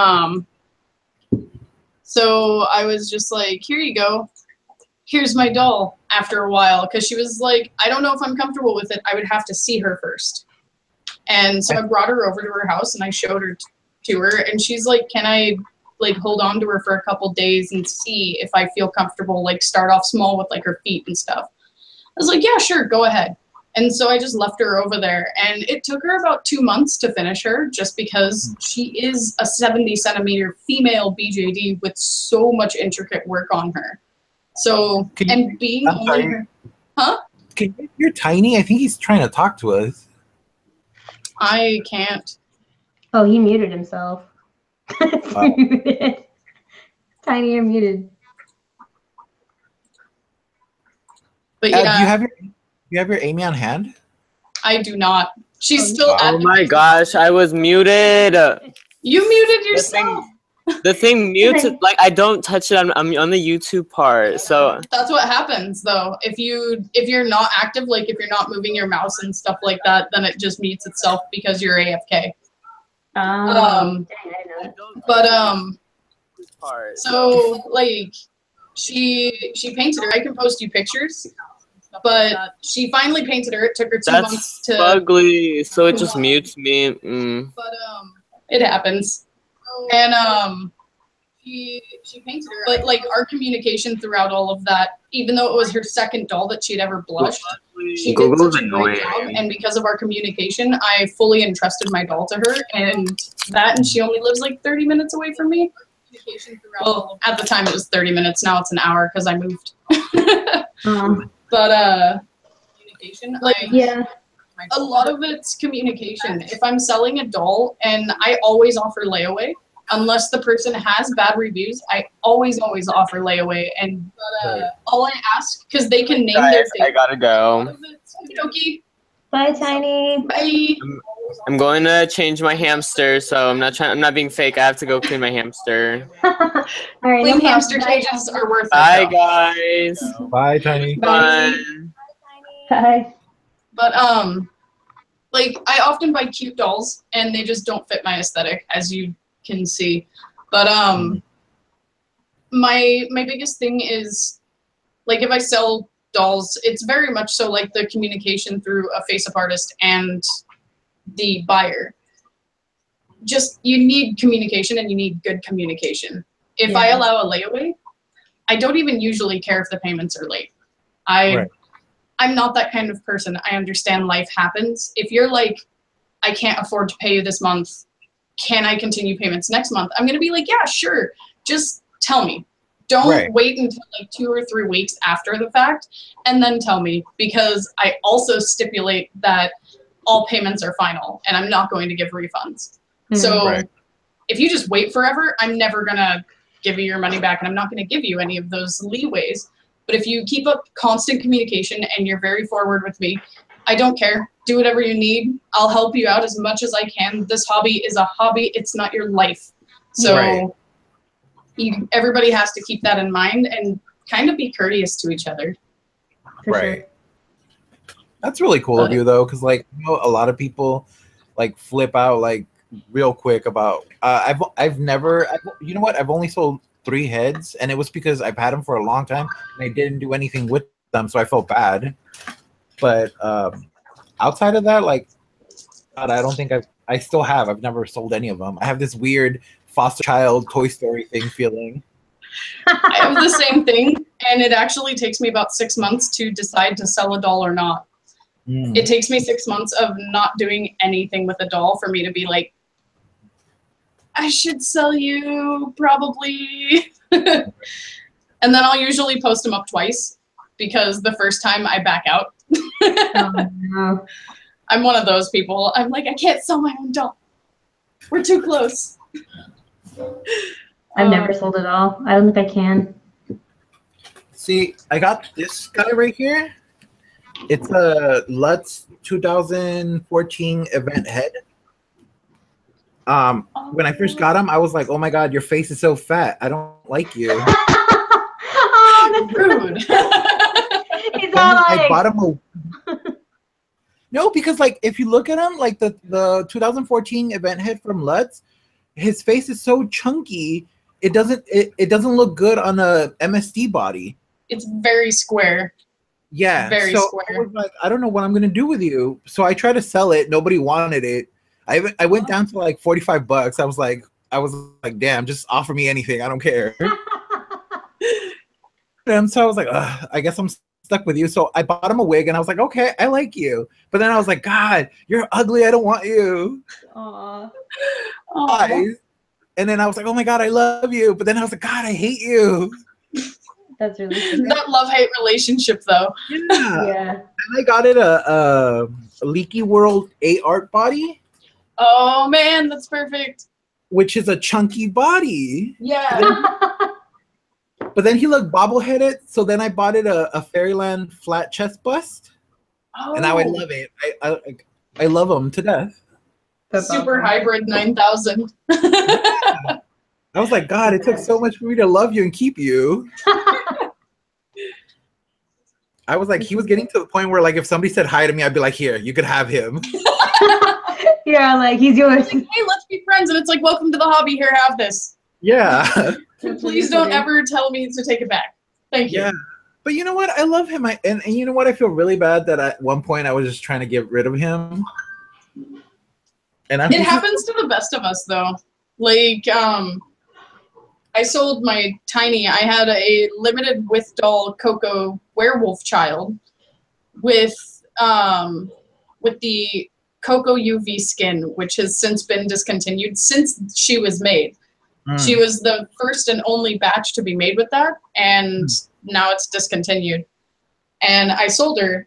so I was just like, here you go. Here's my doll after a while. Because she was like, I don't know if I'm comfortable with it. I would have to see her first. And so I brought her over to her house and I showed her to her. And she's like, can I like hold on to her for a couple days and see if I feel comfortable, like start off small with like her feet and stuff. I was like, yeah, sure, go ahead. And so I just left her over there, and it took her about 2 months to finish her just because she is a 70 centimeter female BJD with so much intricate work on her. So, and being only her, huh? You're tiny. I think he's trying to talk to us. I can't. Oh, he muted himself. Muted. Tiny and muted. But yeah. Do you have your Amy on hand? I do not. She's still at Oh my gosh, I was muted. You muted yourself. The thing mutes it, like I don't touch it. I'm on the YouTube part, so that's what happens though. If you're not active, like if you're not moving your mouse and stuff like that, then it just mutes itself because you're AFK. So like she painted her. I can post you pictures. But she finally painted her. It took her 2 months to. That's ugly. So it just mutes me. But it happens. And she painted her. But like our communication throughout all of that, even though it was her second doll that she'd ever blushed, she did such a great job. And because of our communication, I fully entrusted my doll to her, and she only lives like 30 minutes away from me. Well, at the time it was 30 minutes. Now it's an hour because I moved. But communication, like yeah, a lot of it's communication. If I'm selling a doll, and I always offer layaway, unless the person has bad reviews, I always offer layaway. And all I ask, because they can name their thing. I gotta go. Okay. Bye, Tiny. Bye. I'm going to change my hamster, so I'm not being fake. I have to go clean my hamster. All right, Clean hamster cages are worth it. Bye, guys. Bye, Tiny. Bye. Bye. But like I often buy cute dolls, and they just don't fit my aesthetic, as you can see. But my biggest thing is, like, if I sell dolls, it's very much so like the communication through a face-up artist and the buyer. Just, you need communication, and you need good communication. If I allow a layaway, I don't even usually care if the payments are late. I'm not that kind of person. I understand life happens. If you're like, I can't afford to pay you this month, can I continue payments next month? I'm going to be like, yeah, sure. Just tell me. Don't wait until like 2 or 3 weeks after the fact and then tell me, because I also stipulate that all payments are final and I'm not going to give refunds. So if you just wait forever, I'm never going to give you your money back, and I'm not going to give you any of those leeways. But if you keep up constant communication and you're very forward with me, I don't care. Do whatever you need. I'll help you out as much as I can. This hobby is a hobby. It's not your life. So everybody has to keep that in mind and kind of be courteous to each other. Sure. That's really cool of you, though, because like, you know, a lot of people like flip out like real quick about. I've never. You know what? I've only sold 3 heads, and it was because I've had them for a long time and I didn't do anything with them, so I felt bad. But outside of that, like, God, I don't think I still have. I've never sold any of them. I have this weird foster child Toy Story thing feeling. I have the same thing, and it actually takes me about 6 months to decide to sell a doll or not. It takes me 6 months of not doing anything with a doll for me to be like, I should sell you, probably. And then I'll usually post them up twice, because the first time I back out. Oh, no. I'm one of those people. I'm like, I can't sell my own doll. We're too close. I've never sold it all. I don't think I can. See, I got this guy right here. It's a Lutz 2014 event head. When I first got him, I was like, "Oh my god, your face is so fat. I don't like you." Oh, that's Rude. He's all I like, bought him a no, because like if you look at him, like the 2014 event head from Lutz, his face is so chunky. It doesn't look good on a MSD body. It's very square. Yeah, Very so square. I was like, I don't know what I'm gonna do with you. So I tried to sell it. Nobody wanted it. I went down to like $45. I was like, damn, just offer me anything. I don't care. And so I was like, ugh, I guess I'm stuck with you. So I bought him a wig, and I was like, okay, I like you. But then I was like, God, you're ugly. I don't want you. Aw. Guys. And then I was like, oh my God, I love you. But then I was like, God, I hate you. That's really sweet. That love-hate relationship, though. Yeah. Yeah. And I got it a Leaky World 8 art body, Oh man, that's perfect. which is a chunky body. Yeah. But then he looked bobbleheaded, so then I bought it a Fairyland flat chest bust, Oh, and now I love it. I love him to death. That's Super awesome. hybrid 9000. I was like, God, it took so much for me to love you and keep you. I was like, he was getting to the point where like if somebody said hi to me, I'd be like, here, you could have him. Yeah, like he's yours. Like, hey, let's be friends. And it's like, welcome to the hobby. Here, have this. Yeah. Please don't ever tell me to take it back. Thank you. Yeah. But you know what? I love him. And you know what? I feel really bad that at one point I was just trying to get rid of him. And It happens to the best of us, though. Like, I sold my Tiny. I had a limited with doll Coco werewolf child with the Coco UV skin, which has since been discontinued since she was made. She was the first and only batch to be made with that, and now it's discontinued. And I sold her,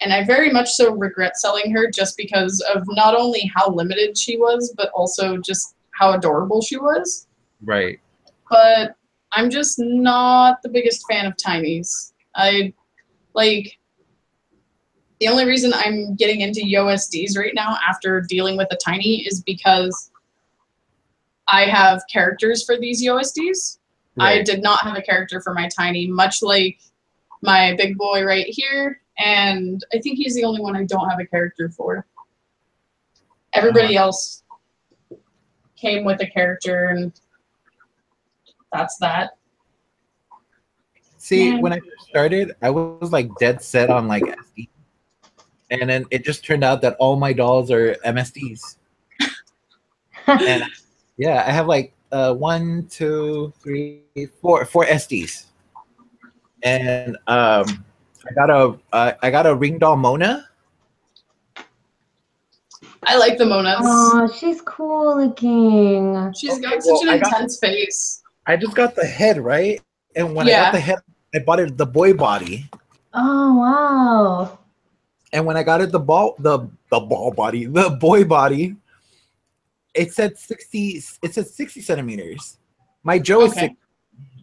and I very much so regret selling her just because of not only how limited she was, but also just how adorable she was. Right. But I'm just not the biggest fan of Tinies. The only reason I'm getting into USDs right now after dealing with a Tiny is because I have characters for these USDs. Right. I did not have a character for my Tiny, much like my big boy right here, and I think he's the only one I don't have a character for. Everybody else came with a character, and that's that. See, Yeah. when I first started, I was like dead set on like SD. And then it just turned out that all my dolls are MSDs. And yeah, I have like 1, 2, 3, 4 SDs. And I got a ring doll Mona. I like the Monas. Oh, she's cool looking. She's got Okay, such well, an intense face. I just got the head, right? And when I Yeah. got the head, I bought it the boy body. Oh wow. And when I got it the boy body, it said 60 centimeters. My Joe is Okay.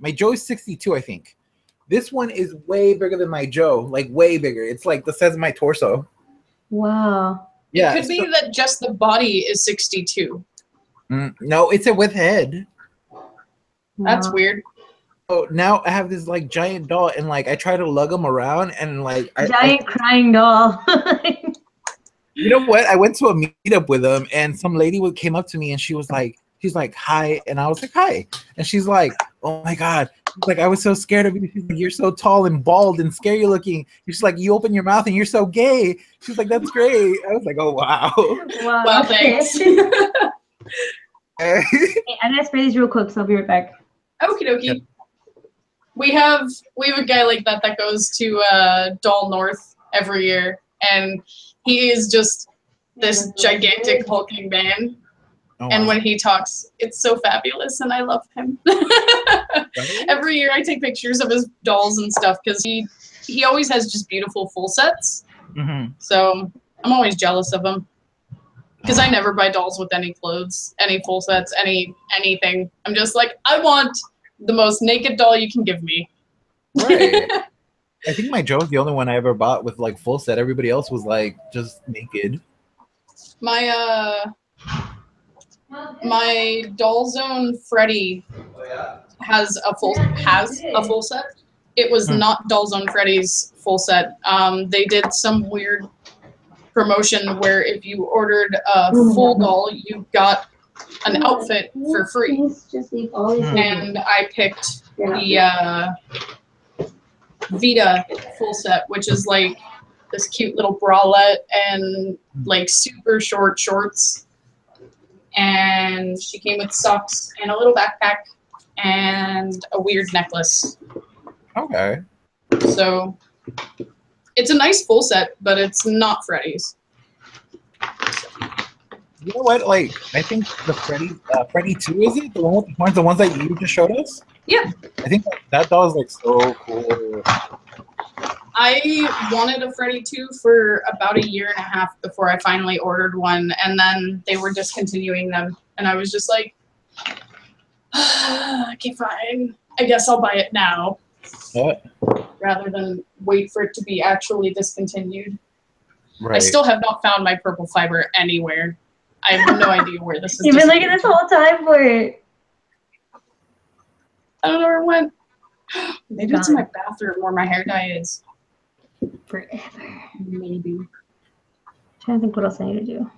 my Joe is 62, I think. This one is way bigger than my Joe, like way bigger. It's like the size of my torso. Wow. Yeah. It could be that just the body is 62. No, it's a with head. That's Wow. weird. So now I have this like giant doll, and like I try to lug him around, and like Giant crying doll. you know what? I went to a meetup with him, and some lady came up to me, and she's like, hi, and I was like, hi, and she's like, oh my God, she's like, I was so scared of you. She's like, you're so tall and bald and scary looking. She's like, you open your mouth and you're so gay. She's like, that's great. I was like, oh wow. Wow. Well, thanks. Hey, I'm gonna spray these real quick, so I'll be right back. Okie dokie. We have a guy like that goes to Doll North every year, and he is just this gigantic hulking man. Oh, And wow. when he talks, it's so fabulous, and I love him. Every year I take pictures of his dolls and stuff because he always has just beautiful full sets. Mhm. So I'm always jealous of him because I never buy dolls with any clothes, any full sets, anything. I'm just like, I want the most naked doll you can give me. Right. I think my Joe's the only one I ever bought with like full set. Everybody else was like just naked. My Doll Zone Freddy has a full set. It was not Doll Zone Freddy's full set. They did some weird promotion where if you ordered a full doll, you got an outfit for free. And I picked the Vita full set, which is like this cute little bralette and like super short shorts. And she came with socks and a little backpack and a weird necklace. Okay. So it's a nice full set, but it's not Freddy's. You know what? Like, I think the Freddy 2, is it? The ones that you just showed us? Yeah. I think that doll is like so cool. I wanted a Freddy 2 for about a year and a half before I finally ordered one, and then they were discontinuing them, and I was just like, okay, fine. I guess I'll buy it now. What? Rather than wait for it to be actually discontinued. Right. I still have not found my purple fiber anywhere. I have no idea where this is. You've been looking this whole time for it. I don't know where it went. Maybe it's in my bathroom where my hair dye is. Forever. Maybe. I'm trying to think what else I need to do.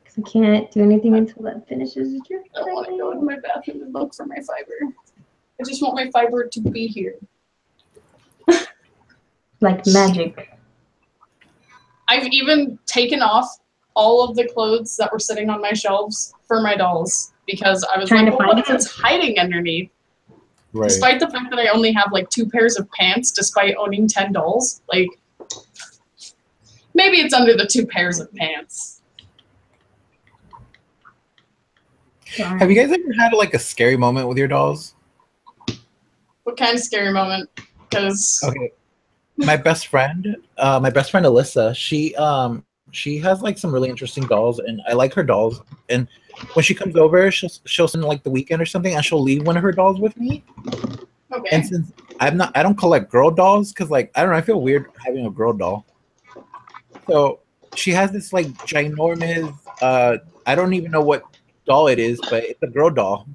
Because I can't do anything until that finishes. I don't want to go into my bathroom and look for my fiber. I just want my fiber to be here. Like magic. I've even taken off all of the clothes that were sitting on my shelves for my dolls because I was Trying like, to well, find what if it's hiding underneath? Right. Despite the fact that I only have like 2 pairs of pants, despite owning 10 dolls, like maybe it's under the 2 pairs of pants. Have you guys ever had like a scary moment with your dolls? What kind of scary moment? Because Okay. My best friend Alyssa, she has like some really interesting dolls, and I like her dolls. And when she comes over, she'll spend like the weekend or something, and she'll leave one of her dolls with me. okay. And since I don't collect girl dolls, because like I don't know, I feel weird having a girl doll. So she has this like ginormous, I don't even know what doll it is, but it's a girl doll.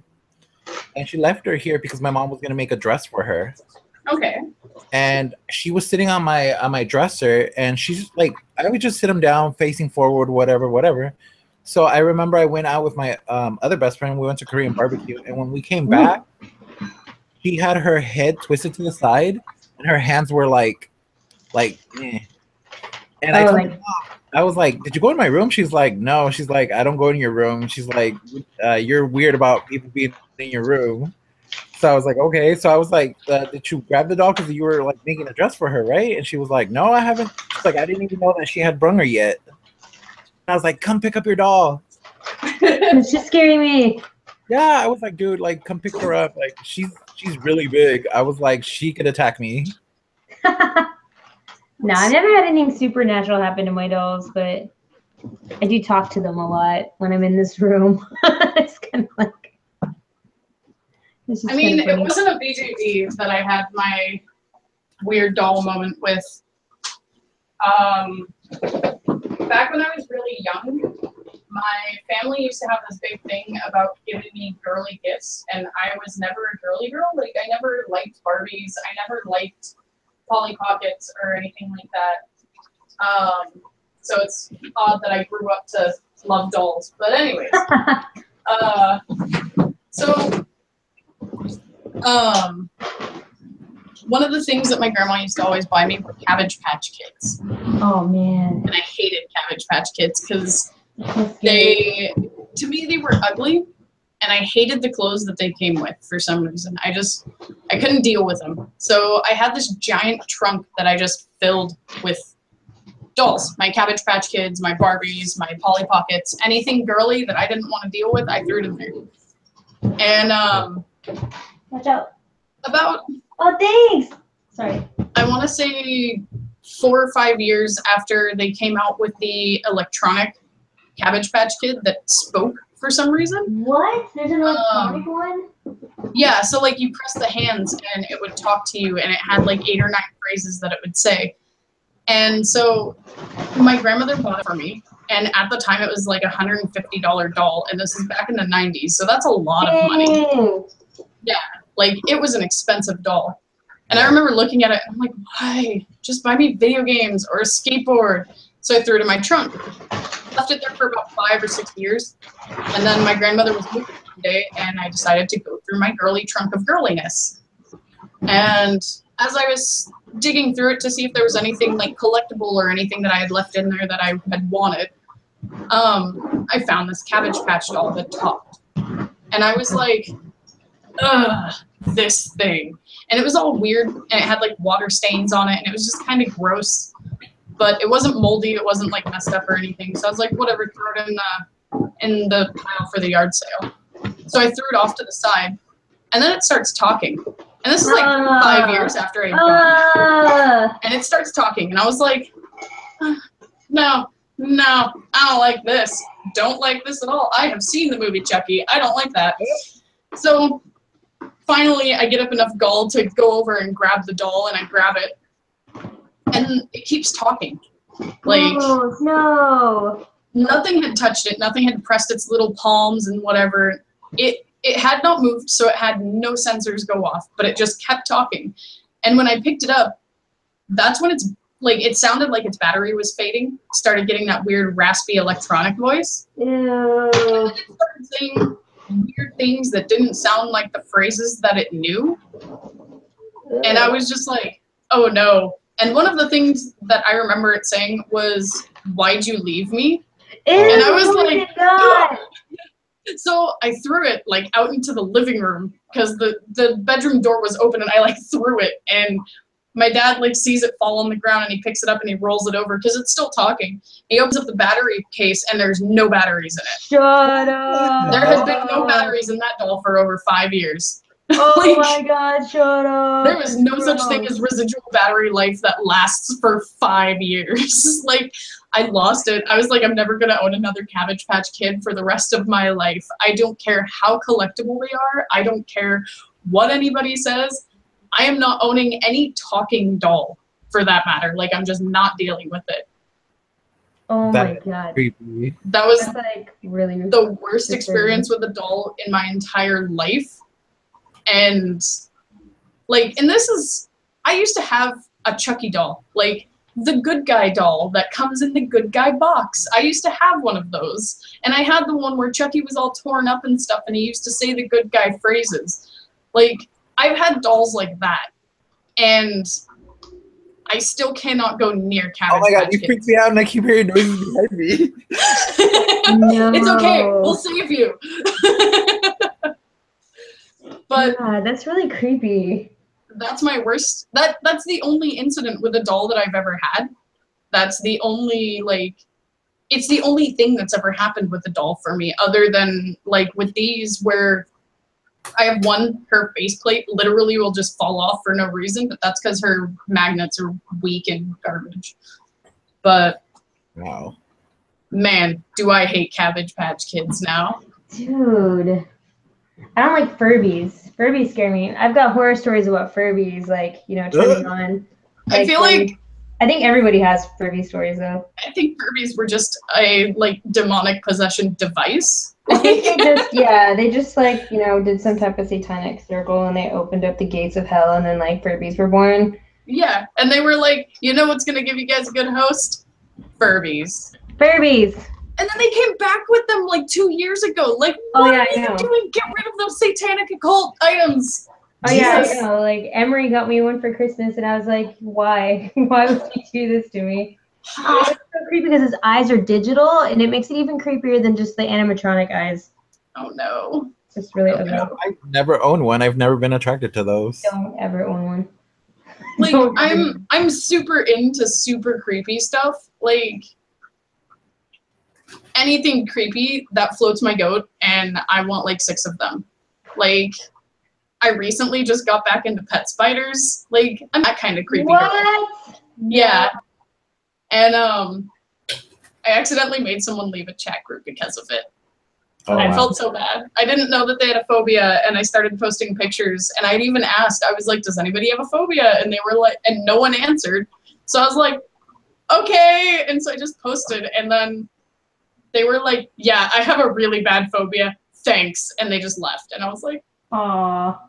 And she left her here because my mom was gonna make a dress for her. Okay. And she was sitting on my dresser, and she's like, I would just sit them down facing forward, whatever. So I remember I went out with my other best friend. We went to Korean barbecue, and when we came back, she had her head twisted to the side, and her hands were like, eh. And I told her, I was like, did you go in my room? She's like, no. She's like, I don't go in your room. She's like, you're weird about people being in your room. So I was like, okay. So I was like, did you grab the doll because you were like making a dress for her, right? And she was like, no, I haven't. She's like, I didn't even know that she had brung her yet. And I was like, come pick up your doll. It's just scaring me. Yeah, I was like, dude, like, come pick her up. Like, she's really big. I was like, she could attack me. No, I've never had anything supernatural happen to my dolls, but I do talk to them a lot when I'm in this room. It's kind of like. I mean, it wasn't a BJD that I had my weird doll moment with. Back when I was really young, my family used to have this big thing about giving me girly gifts, and I was never a girly girl. Like, I never liked Barbies. I never liked Polly Pockets or anything like that. So it's odd that I grew up to love dolls. But anyways, one of the things that my grandma used to always buy me were Cabbage Patch Kids. Oh man. And I hated Cabbage Patch Kids because to me, they were ugly, and I hated the clothes that they came with for some reason. I couldn't deal with them. So I had this giant trunk that I just filled with dolls. My Cabbage Patch Kids, my Barbies, my Polly Pockets, anything girly that I didn't want to deal with, I threw it in there. And Watch out. about, Oh, thanks. Sorry. I want to say 4 or 5 years after they came out with the electronic Cabbage Patch Kid that spoke for some reason. What? There's an electronic one? Yeah, so like you press the hands and it would talk to you, and it had like 8 or 9 phrases that it would say. And so my grandmother bought it for me, and at the time it was like $150 doll, and this is back in the 90s, so that's a lot of money. Yeah, like it was an expensive doll. And I remember looking at it and I'm like, why? Just buy me video games or a skateboard. So I threw it in my trunk. Left it there for about 5 or 6 years. And then my grandmother was moving one day, and I decided to go through my girly trunk of girliness. And as I was digging through it to see if there was anything like collectible or anything that I had left in there that I had wanted, I found this Cabbage Patch doll that talked. And I was like, ugh, this thing. And it was all weird, and it had like water stains on it, and it was just kind of gross. But it wasn't moldy, it wasn't like messed up or anything. So I was like, whatever, throw it in the pile for the yard sale. So I threw it off to the side, and then it starts talking. And this is like 5 years after I'd gone. And it starts talking, and I was like, no, I don't like this. Don't like this at all. I have seen the movie Chucky. I don't like that. So finally, I get up enough gall to go over and grab the doll, and I grab it. And it keeps talking. Like, oh, no. Nothing had touched it. Nothing had pressed its little palms and whatever. It had not moved, so it had no sensors go off, but it just kept talking. And when I picked it up, that's when it sounded like its battery was fading, started getting that weird raspy electronic voice. Ew. And then it started saying weird things that didn't sound like the phrases that it knew. And I was just like, oh no. And one of the things that I remember it saying was, "Why'd you leave me?" Ew, and I was like, God. So I threw it like out into the living room because the bedroom door was open, and I like threw it, and my dad like sees it fall on the ground, and he picks it up and he rolls it over because it's still talking. He opens up the battery case, and there's no batteries in it. Shut up. There had been no batteries in that doll for over 5 years. Oh Like, my God, shut up. there was no such thing as residual battery life that lasts for 5 years. Like, I lost it. I was like, I'm never going to own another Cabbage Patch Kid for the rest of my life. I don't care how collectible they are. I don't care what anybody says. I am not owning any talking doll, for that matter. Like, I'm just not dealing with it. Oh my That's God. creepy. That was That's like really the worst disturbing. experience with a doll in my entire life. And like, and this is, I used to have a Chucky doll, like the good guy doll that comes in the good guy box. I used to have one of those, and I had the one where Chucky was all torn up and stuff, and he used to say the good guy phrases. Like, I've had dolls like that, and I still cannot go near Cabbage Oh my God, Patch you Kids. freaked me out, and I keep hearing noises behind me. No. It's okay, we'll save you. But God, that's really creepy. that's my worst. That's the only incident with a doll that I've ever had. That's the only, like, it's the only thing that's ever happened with a doll for me, other than like with these where I have one, her faceplate literally will just fall off for no reason, but that's because her magnets are weak and garbage. But Wow. man, do I hate Cabbage Patch Kids now. Dude. I don't like Furbies. Furbies scare me. I've got horror stories about Furbies, like, you know, turning on. I feel like I think everybody has Furby stories, though. I think Furbies were just a like demonic possession device. I think they just like, you know, did some type of satanic circle, and they opened up the gates of hell, and then like Furbies were born. Yeah, and they were like, you know what's gonna give you guys a good host? Furbies. Furbies. And then they came back with them like 2 years ago. Like, Oh, what yeah, are I you know. doing? Get rid of those satanic occult items. Oh yeah, Jesus. I know. Like Emery got me one for Christmas, and I was like, "Why? Why would you do this to me?" It's so creepy because his eyes are digital, and it makes it even creepier than just the animatronic eyes. Oh no. It's just really ugly. Yeah, I've never owned one. I've never been attracted to those. Don't ever own one. Like, Don't ever. I'm super into super creepy stuff. Like, anything creepy that floats my goat, and I want like 6 of them. Like, I recently just got back into pet spiders. Like, I'm that kind of creepy girl. What? Yeah. And I accidentally made someone leave a chat group because of it. Oh, I wow. felt so bad. I didn't know that they had a phobia, and I started posting pictures, and I'd even asked, I was like, does anybody have a phobia? And they were like, and no one answered. So I was like, okay. And so I just posted, and then they were like, yeah, I have a really bad phobia. Thanks. And they just left. And I was like, Aw.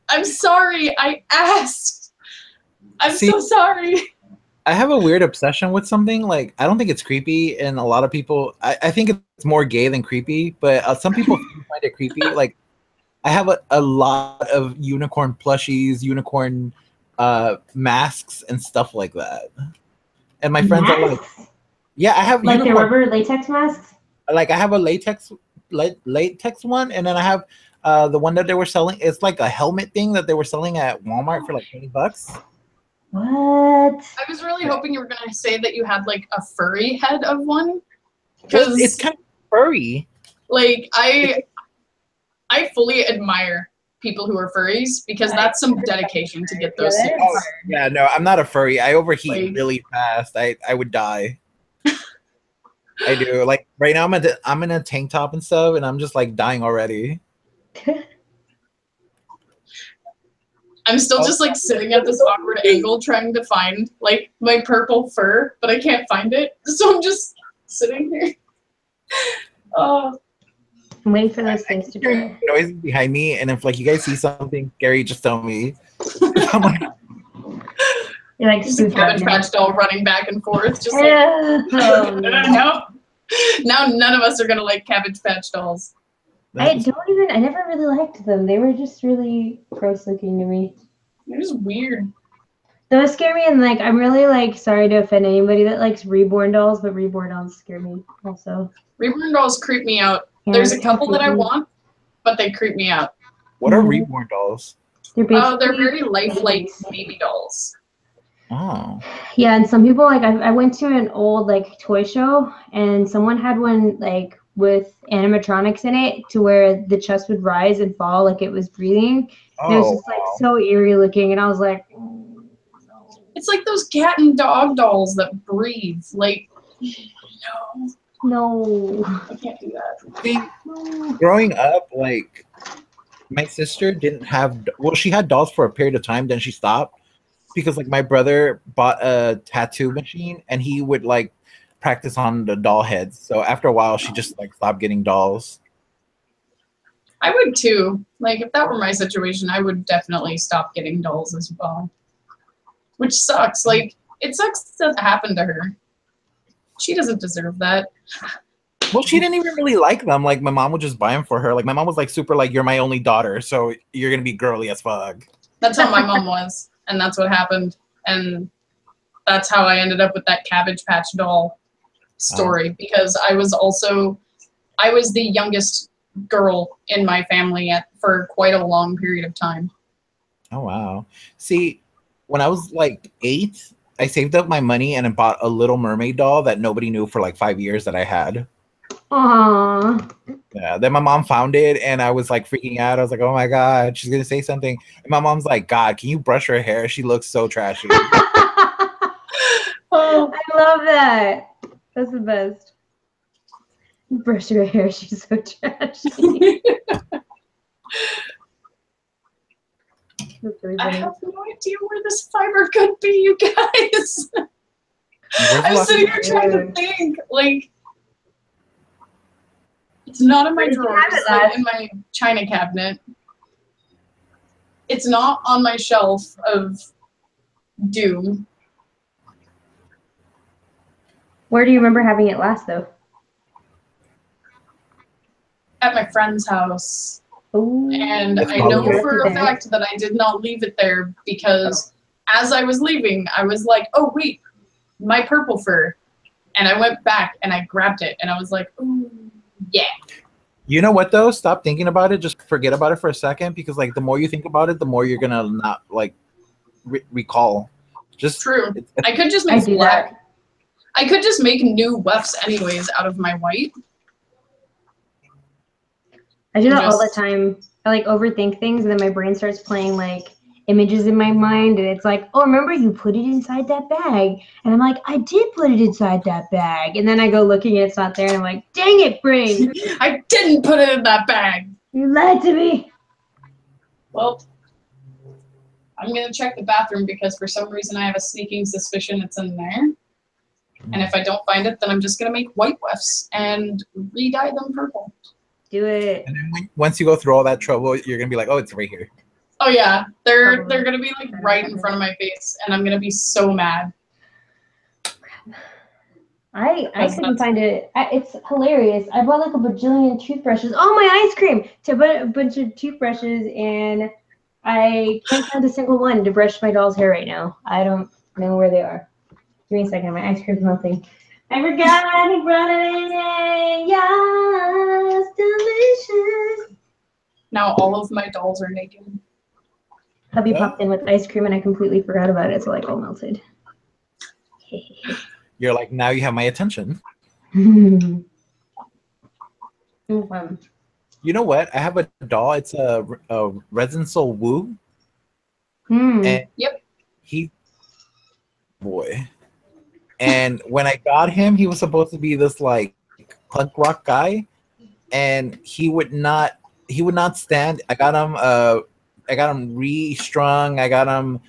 I'm sorry. I asked. I'm so sorry. I have a weird obsession with something. Like, I don't think it's creepy, and a lot of people, I think it's more gay than creepy, but some people find it creepy. Like, I have a lot of unicorn plushies, unicorn masks, and stuff like that. And my friends are like, yeah, I have like the unicorn. rubber latex masks. Like, I have a latex one, and then I have the one that they were selling. It's like a helmet thing that they were selling at Walmart for like $20. What? I was really hoping you were going to say that you had like a furry head of one. Well, Because it's kind of furry. like I fully admire people who are furries because that's some dedication to get those Yeah, suits. Oh, yeah, no, I'm not a furry. I overheat Like- really fast. I would die. I do. Like right now, I'm in a tank top and stuff, and I'm just like dying already. I'm still just like sitting at this awkward angle trying to find like my purple fur, but I can't find it. So I'm just sitting here. Oh, I'm waiting for those things to Hearing dry. noises behind me, and if like you guys see something scary, just tell me. I'm like, You're like just a super Cabbage Patch doll running back and forth, just like Oh, no. no. Now none of us are gonna like Cabbage Patch dolls. I never really liked them. They were just really gross looking to me. They're just weird. Those scare me, and like I'm really like sorry to offend anybody that likes reborn dolls, but reborn dolls scare me also. Reborn dolls creep me out. Yeah, There's a they're couple that I creepy. want, but they creep me out. what are reborn dolls? They're Oh, they're basically very lifelike babies. baby dolls. Oh, Yeah, and some people like I went to an old like toy show, and someone had one like with animatronics in it to where the chest would rise and fall like it was breathing. And it was just like so eerie looking, and I was like, oh, no. It's like those cat and dog dolls that breathe. Like, no, No. I can't do that. See, No. growing up, like my sister didn't have. Well, she had dolls for a period of time, then she stopped because like my brother bought a tattoo machine, and he would like practice on the doll heads. So after a while, she just like stopped getting dolls. I would too. Like, if that were my situation, I would definitely stop getting dolls as well. Which sucks. Like, it sucks that happened to her. She doesn't deserve that. Well, she didn't even really like them. Like my mom would just buy them for her. Like my mom was like super like, you're my only daughter, so you're gonna be girly as fuck. That's how my mom was, and that's what happened. And that's how I ended up with that Cabbage Patch doll story, because I was the youngest girl in my family for quite a long period of time. Oh wow. See, when I was like 8, I saved up my money and I bought a Little Mermaid doll that nobody knew for like 5 years that I had. Aww. Yeah. Then my mom found it and I was like freaking out. I was like, oh my God, she's gonna say something. And my mom's like, God, can you brush her hair? She looks so trashy. Oh, I love that. That's the best. Brush her hair. She's so trashy. That's really I funny. have no idea where this fiber could be, you guys. Where's I'm the- sitting here trying to think. Like, it's not in my Where did you drawers, have it like last? in my china cabinet. It's not on my shelf of doom. Where do you remember having it last, though? At my friend's house. Ooh. And It's I know probably for a there. fact that I did not leave it there because as I was leaving, I was like, oh, wait, my purple fur. And I went back and I grabbed it and I was like, ooh, yeah. You know what though? Stop thinking about it. Just forget about it for a second, because like the more you think about it, the more you're gonna not like recall. Just True. it's- I could just I make do black. that. I could just make new wefts anyways out of my white. I do that all the Just- time. I like overthink things, and then my brain starts playing like images in my mind, and it's like, oh, remember you put it inside that bag, and I'm like, I did put it inside that bag, and then I go looking and it's not there, and I'm like, dang it, brain, I didn't put it in that bag. you lied to me. Well, I'm gonna check the bathroom because for some reason I have a sneaking suspicion it's in there. And if I don't find it, then I'm just gonna make white wefts and re-dye them purple. Do it. And then once you go through all that trouble, you're gonna be like, oh, it's right here. Oh yeah, they're gonna be like right in front of my face, and I'm gonna be so mad. I couldn't find it. It's hilarious. I bought like a bajillion toothbrushes. Oh, my ice cream! To put a bunch of toothbrushes, and I can't find a single one to brush my doll's hair right now. I don't know where they are. Give me a second. My ice cream's melting. I forgot I brought it in. Yes, delicious. Now all of my dolls are naked. Hubby popped in with ice cream, and I completely forgot about it, so like all melted. You're like, now you have my attention. Fun. You know what? I have a doll. It's a Resin Soul Woo. And Yep. Boy. And when I got him, he was supposed to be this like punk rock guy, and he would not stand. I got him re-strung, I got him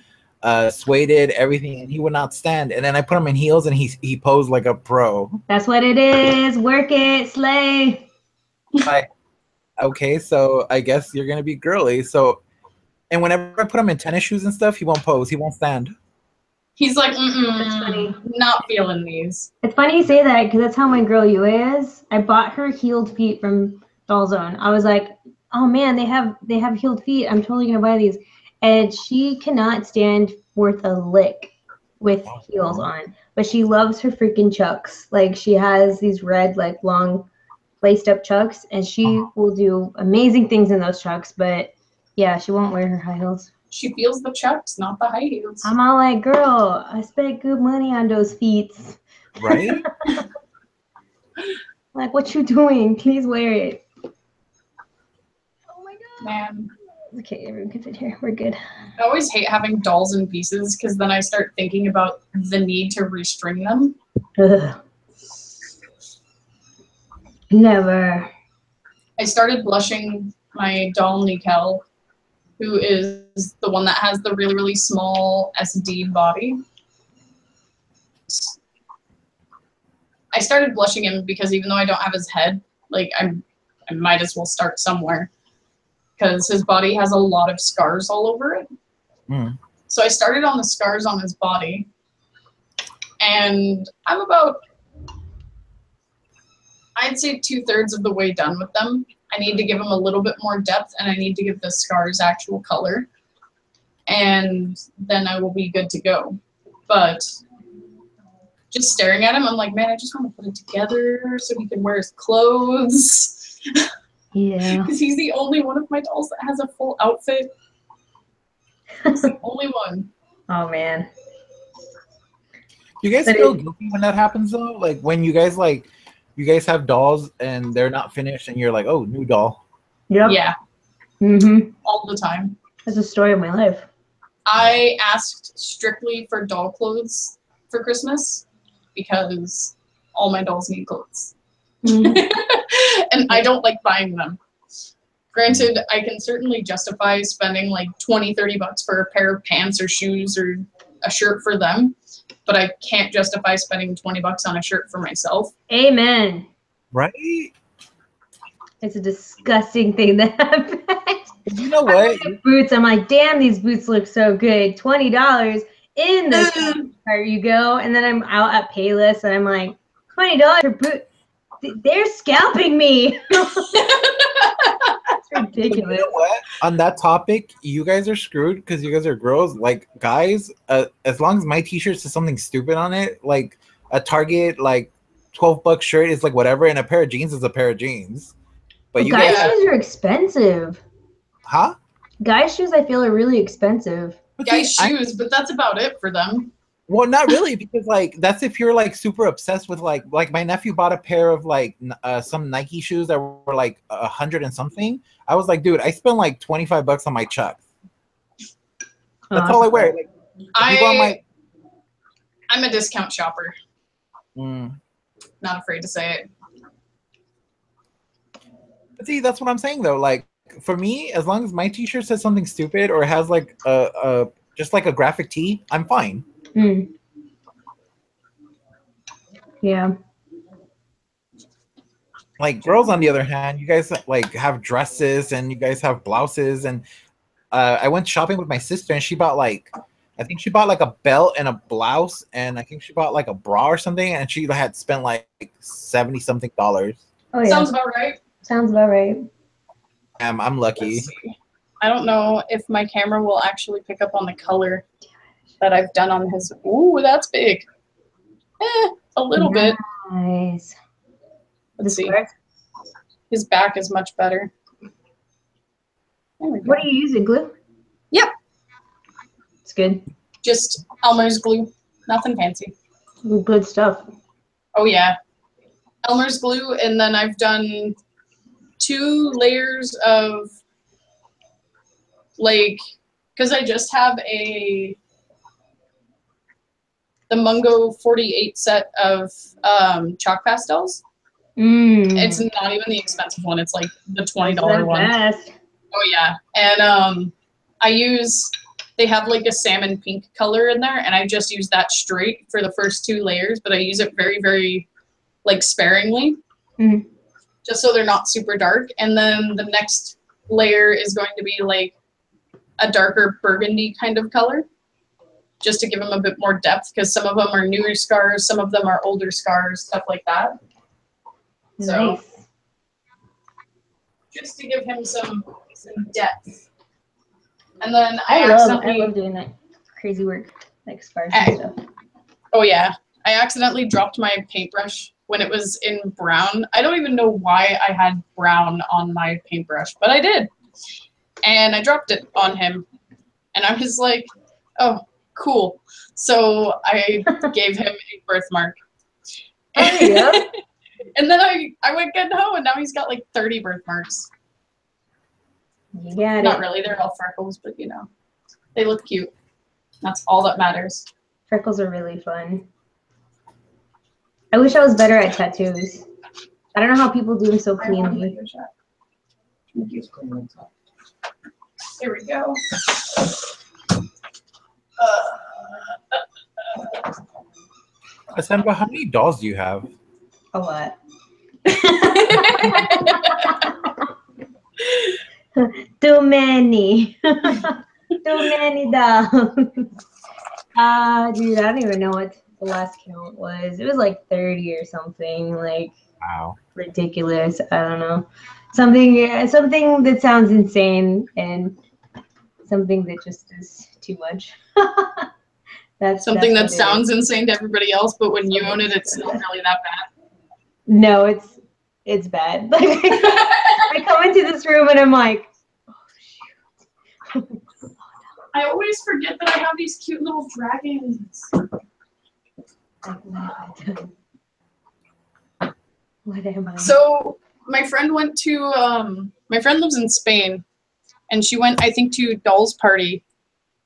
sueded, everything, and he would not stand. And then I put him in heels, and he posed like a pro. That's what it is. Work it, slay. Like, okay, so I guess you're gonna be girly. So, and whenever I put him in tennis shoes and stuff, he won't pose. He won't stand. He's like, That's funny. not feeling these. It's funny you say that because that's how my girl Yue is. I bought her heeled feet from Doll Zone. I was like, oh man, they have heeled feet. I'm totally gonna buy these. And she cannot stand worth a lick with heels on. But she loves her freaking Chucks. Like she has these red, like long laced up Chucks, and she will do amazing things in those Chucks, but yeah, she won't wear her high heels. She feels the Chucks, not the high heels. I'm all like, girl, I spent good money on those feet. Right? Like, what you doing? Please wear it. Oh my god. Man, Okay, everyone can fit here. We're good. I always hate having dolls in pieces because then I start thinking about the need to restring them. Ugh. Never. I started blushing my doll Nikel, who is the one that has the really, really small SD body. I started blushing him because even though I don't have his head, like I might as well start somewhere because his body has a lot of scars all over it. So I started on the scars on his body, and I'm about, I'd say 2/3 of the way done with them. I need to give them a little bit more depth, and I need to give the scars actual color, and then I will be good to go. But just staring at him, I'm like, man, I just want to put it together so he can wear his clothes. Yeah. Because he's the only one of my dolls that has a full outfit. He's the only one. Oh man. You guys feel guilty when that happens though? Like when you guys have dolls and they're not finished and you're like, oh, new doll. Yep. Yeah. Mm-hmm. All the time. That's the story of my life. I asked strictly for doll clothes for Christmas because all my dolls need clothes. Mm-hmm. And I don't like buying them. Granted, I can certainly justify spending like $20-30 for a pair of pants or shoes or a shirt for them, but I can't justify spending $20 on a shirt for myself. Amen. Right? It's a disgusting thing that happened. You know what? Boots. I'm like, damn, these boots look so good. $20 in the cart you go. And then I'm out at Payless and I'm like, $20 for boot. They're scalping me. It's ridiculous. You know what? On that topic, you guys are screwed because you guys are girls. Like guys, as long as my t-shirt says something stupid on it, like a Target like $12 shirt is like whatever, and a pair of jeans is a pair of jeans. But you guys' guys shoes are expensive. Huh? Guys' shoes I feel are really expensive. Guys' shoes, but that's about it for them. Well, not really, because like that's if you're like super obsessed with like my nephew bought a pair of like some Nike shoes that were like 100 and something. I was like, dude, I spent like $25 on my Chucks. That's all I wear. Like, if you go on my I'm a discount shopper. Mm. Not afraid to say it. See, that's what I'm saying though. Like for me, as long as my T-shirt says something stupid or has like a just like a graphic tee, I'm fine. Mm. Yeah. Like girls, on the other hand, you guys like have dresses and you guys have blouses. And I went shopping with my sister, and she bought like, I think she bought like a belt and a blouse, and I think she bought like a bra or something, and she had spent like $70 something. Oh yeah. Sounds about right. Sounds about right. I'm lucky. Let's see. I don't know if my camera will actually pick up on the color that I've done on his. Ooh, that's big. A little bit. Nice. Let's see. His back is much better. There we go. What are you using? Glue? Yep. It's good. Just Elmer's glue. Nothing fancy. Good stuff. Oh yeah. Elmer's glue, and then I've done 2 layers of like, because I just have the Mungo 48 set of chalk pastels. It's not even the expensive one. It's like the $20 one. Best. Oh yeah. And they have like a salmon pink color in there, and I just use that straight for the first 2 layers, but I use it very, very like sparingly. Just so they're not super dark. And then the next layer is going to be like a darker burgundy kind of color, just to give them a bit more depth, because some of them are newer scars, some of them are older scars, stuff like that. So, nice. just to give him some depth. And then I love doing that crazy work, like scars and stuff. Oh yeah. I accidentally dropped my paintbrush when it was in brown. I don't even know why I had brown on my paintbrush, but I did. And I dropped it on him. And I was like, oh, cool. So I gave him a birthmark. Oh, yeah. And then I went getting home, and now he's got like 30 birthmarks. Yeah. Not really. They're all freckles, but you know, they look cute. That's all that matters. Freckles are really fun. I wish I was better at tattoos. I don't know how people do them so cleanly. Here we go. Asenva, how many dolls do you have? A lot. Too many. Too many dolls. Dude, I don't even know what the last count was. It was like 30 or something. Like, wow, ridiculous. I don't know. Something that sounds insane, and something that just is too much. That's something that sounds insane to everybody else, but when you own it, it's not really that bad. No, it's bad. Like, I come into this room and I'm like, oh shoot. I always forget that I have these cute little dragons. What am I? So my friend went to my friend lives in Spain, and she went, I think, to Doll's party,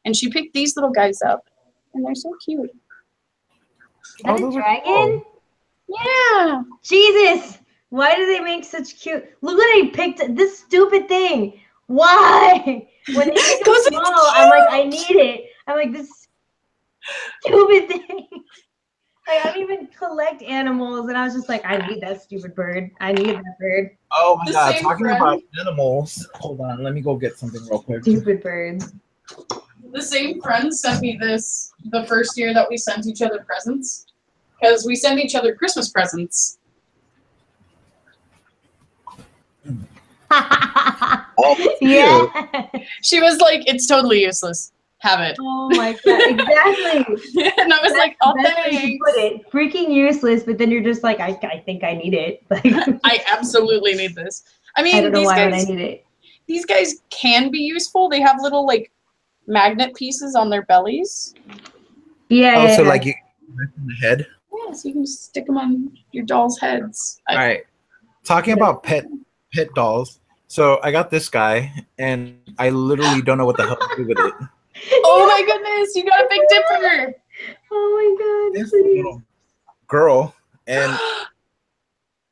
and she picked these little guys up, and they're so cute. Is that a dragon? Yeah. Jesus! Why do they make such cute? Look what I picked. This stupid thing. Why? When they make them small, I'm like, I need it. I'm like, this stupid thing. Like, I don't even collect animals, and I was just like, I need that stupid bird. I need that bird. Oh my god, talking about animals. Hold on, let me go get something real quick. Stupid birds. The same friend sent me this the first year that we sent each other presents, because we send each other Christmas presents. Oh, yeah. She was like, it's totally useless. Have it. Oh my god, exactly. And I was like, oh, thanks. Put it. Freaking useless, but then you're just like, I think I need it. Like, I absolutely need this. I mean, I don't know why I need it. These guys can be useful. They have little like magnet pieces on their bellies. Yeah. Oh, yeah, so yeah. like you in the head? Yeah, so you can just stick them on your dolls' heads. All right. Talking about pet dolls. So I got this guy, and I literally don't know what the hell to do with it. Oh my goodness, you got a Big Dipper. Oh my God. This little girl, and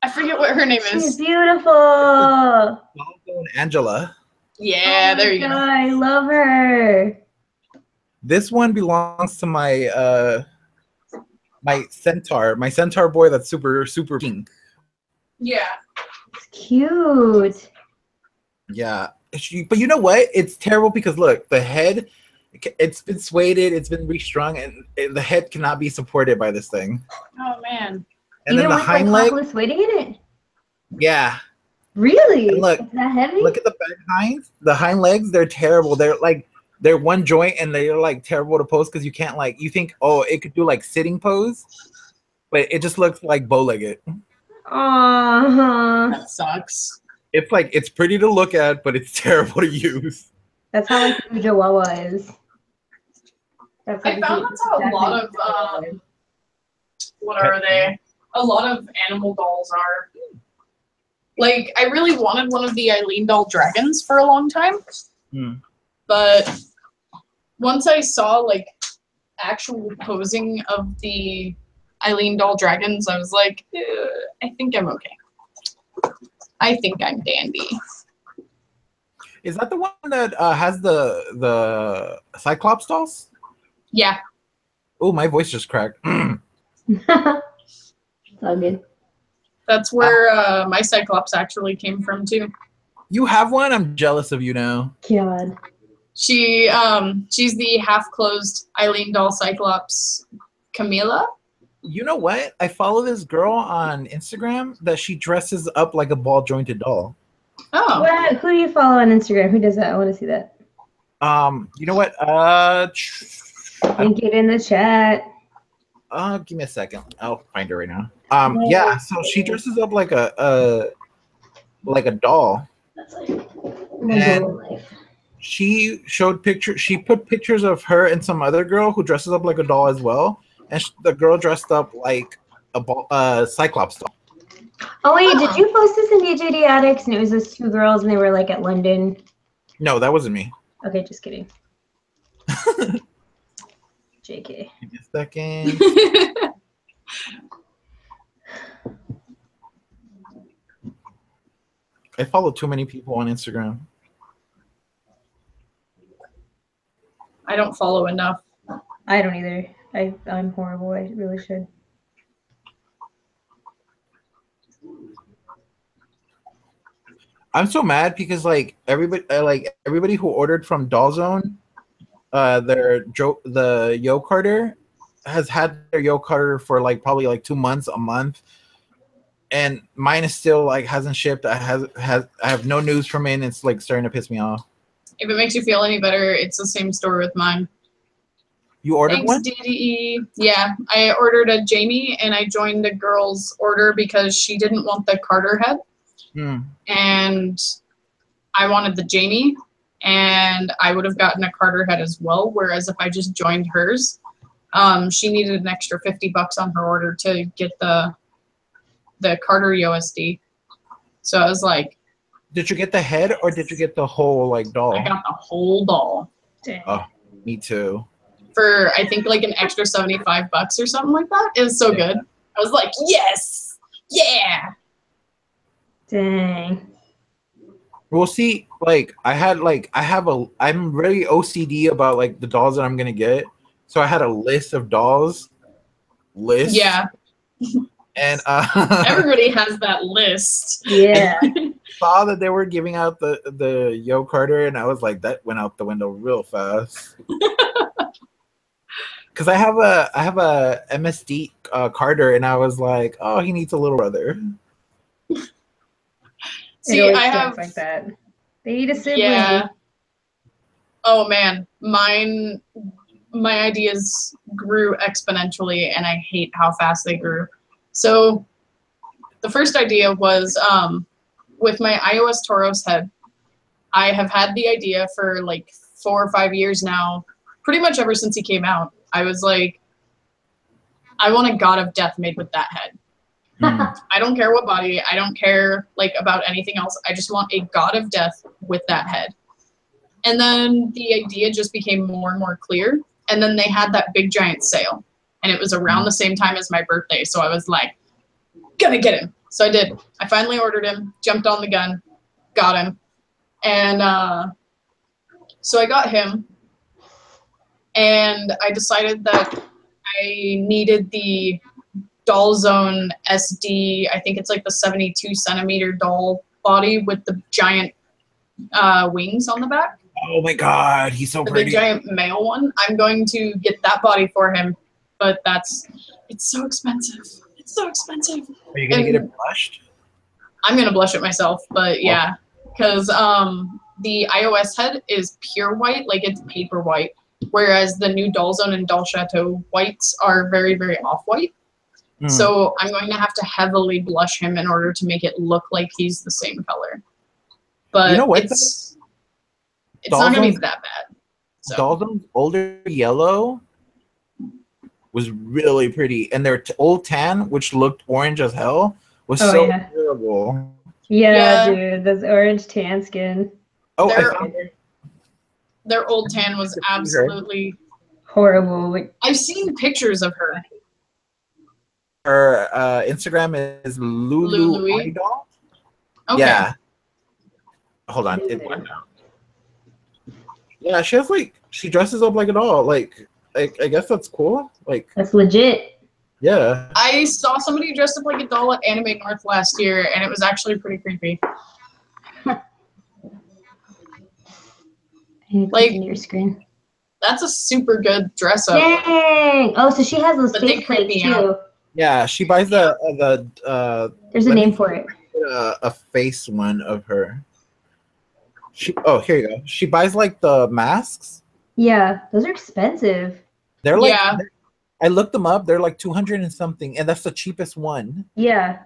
I forget what her name She's is. beautiful. Aldo and Angela. Yeah, there you God, go. I love her. This one belongs to my centaur boy that's super king. Yeah. It's cute. Yeah. But you know what? It's terrible because look, the head, it's been swayed, it's been restrung, and the head cannot be supported by this thing. Oh man. And Even then the with hind like leg, topless waiting in it. yeah. Really? And look, Is that heavy? look at the back hinds. The hind legs, they're terrible. They're one joint and they're like terrible to post because you can't like, you think, oh, it could do like sitting pose, but it just looks like bow-legged. Aww. That sucks. It's like, it's pretty to look at, but it's terrible to use. That's how like the Chihuahua is. That's I found that's how a lot of what are they? A lot of animal dolls are. Like, I really wanted one of the Eileen doll dragons for a long time. But once I saw like actual posing of the Eileen doll dragons, I was like, I think I'm okay. I think I'm dandy. Is that the one that has the Cyclops dolls? Yeah. Oh, my voice just cracked. It's all good. That's where my Cyclops actually came from too. You have one? I'm jealous of you now. God. She's the half-closed Eileen doll Cyclops Camilla. You know what? I follow this girl on Instagram that she dresses up like a ball jointed doll. Oh. What? Who do you follow on Instagram? Who does that? I want to see that. You know what? Link it in the chat. Give me a second. I'll find her right now. Yeah, so she dresses up like a doll. That's like my And goal in life. she showed pictures. She put pictures of her and some other girl who dresses up like a doll as well. And the girl dressed up like a Cyclops doll. Oh wait, did you post this in BJD Addicts and it was those two girls and they were like at London? No, that wasn't me. Okay, just kidding. JK. Give me a second. I follow too many people on Instagram. I don't follow enough. I don't either. I'm horrible. I really should. I'm so mad because everybody who ordered from Dollzone, the Yo Carter has had their Yo Carter for like probably like 2 months, a month, and mine is still like hasn't shipped. I have no news from it, and it's like starting to piss me off. If it makes you feel any better, it's the same story with mine. You ordered Thanks, one? DDE. Yeah, I ordered a Jamie, and I joined the girl's order because she didn't want the Carter head. And I wanted the Jamie, and I would have gotten a Carter head as well, whereas if I just joined hers, she needed an extra $50 on her order to get the Carter USD. So I was like, did you get the head or did you get the whole like doll? I got the whole doll. Dang. Oh, me too. For I think like an extra $75 or something like that. It was so good. I was like, yes, yeah. Dang. We'll see. Like I'm really OCD about like the dolls that I'm gonna get. So I had a list of dolls. Yeah. And everybody has that list. Yeah. saw that they were giving out the Yo Carter, and I was like, that went out the window real fast. Because I have a MSD Carter, and I was like, oh, he needs a little brother. See, I have like that. They need a sibling. Yeah. Oh man, my ideas grew exponentially, and I hate how fast they grew. So the first idea was with my iOS Tauros head. I have had the idea for like 4 or 5 years now, pretty much ever since he came out. I was like, I want a God of Death made with that head. I don't care what body. I don't care like about anything else. I just want a God of Death with that head. And then the idea just became more and more clear. And then they had that big giant sale. And it was around the same time as my birthday. So I was like, gonna get him. So I did. I finally ordered him, jumped on the gun, got him. And so I got him. And I decided that I needed the Doll Zone SD. I think it's like the 72 centimeter doll body with the giant wings on the back. Oh my god, he's so The pretty. big giant male one. I'm going to get that body for him, but it's so expensive. It's so expensive. Are you gonna get it blushed? I'm gonna blush it myself, but yeah, because the iOS head is pure white, like it's paper white, whereas the new Doll Zone and Doll Chateau whites are very, very off-white. So I'm going to have to heavily blush him in order to make it look like he's the same color. But You know what, it's not going to be that bad. So. Doll Zone's older yellow was really pretty, and their old tan, which looked orange as hell, was so terrible. Yeah, dude, those orange tan skin. Oh, their old tan was absolutely horrible. Like, I've seen pictures of her. Her Instagram is Lulu Doll. Okay. Yeah. Hold on. It went down. Yeah, she has like, she dresses up like a doll. Like, I guess that's cool. Like, that's legit. Yeah. I saw somebody dressed up like a doll at Anime North last year, and it was actually pretty creepy. Like your screen. That's a super good dress up. Dang! Oh, so she has those face plates too. Yeah, she buys the There's a name for it. A face one of her. Oh, here you go. She buys like the masks. Yeah, those are expensive. They're like, I looked them up. They're like 200 and something, and that's the cheapest one. Yeah.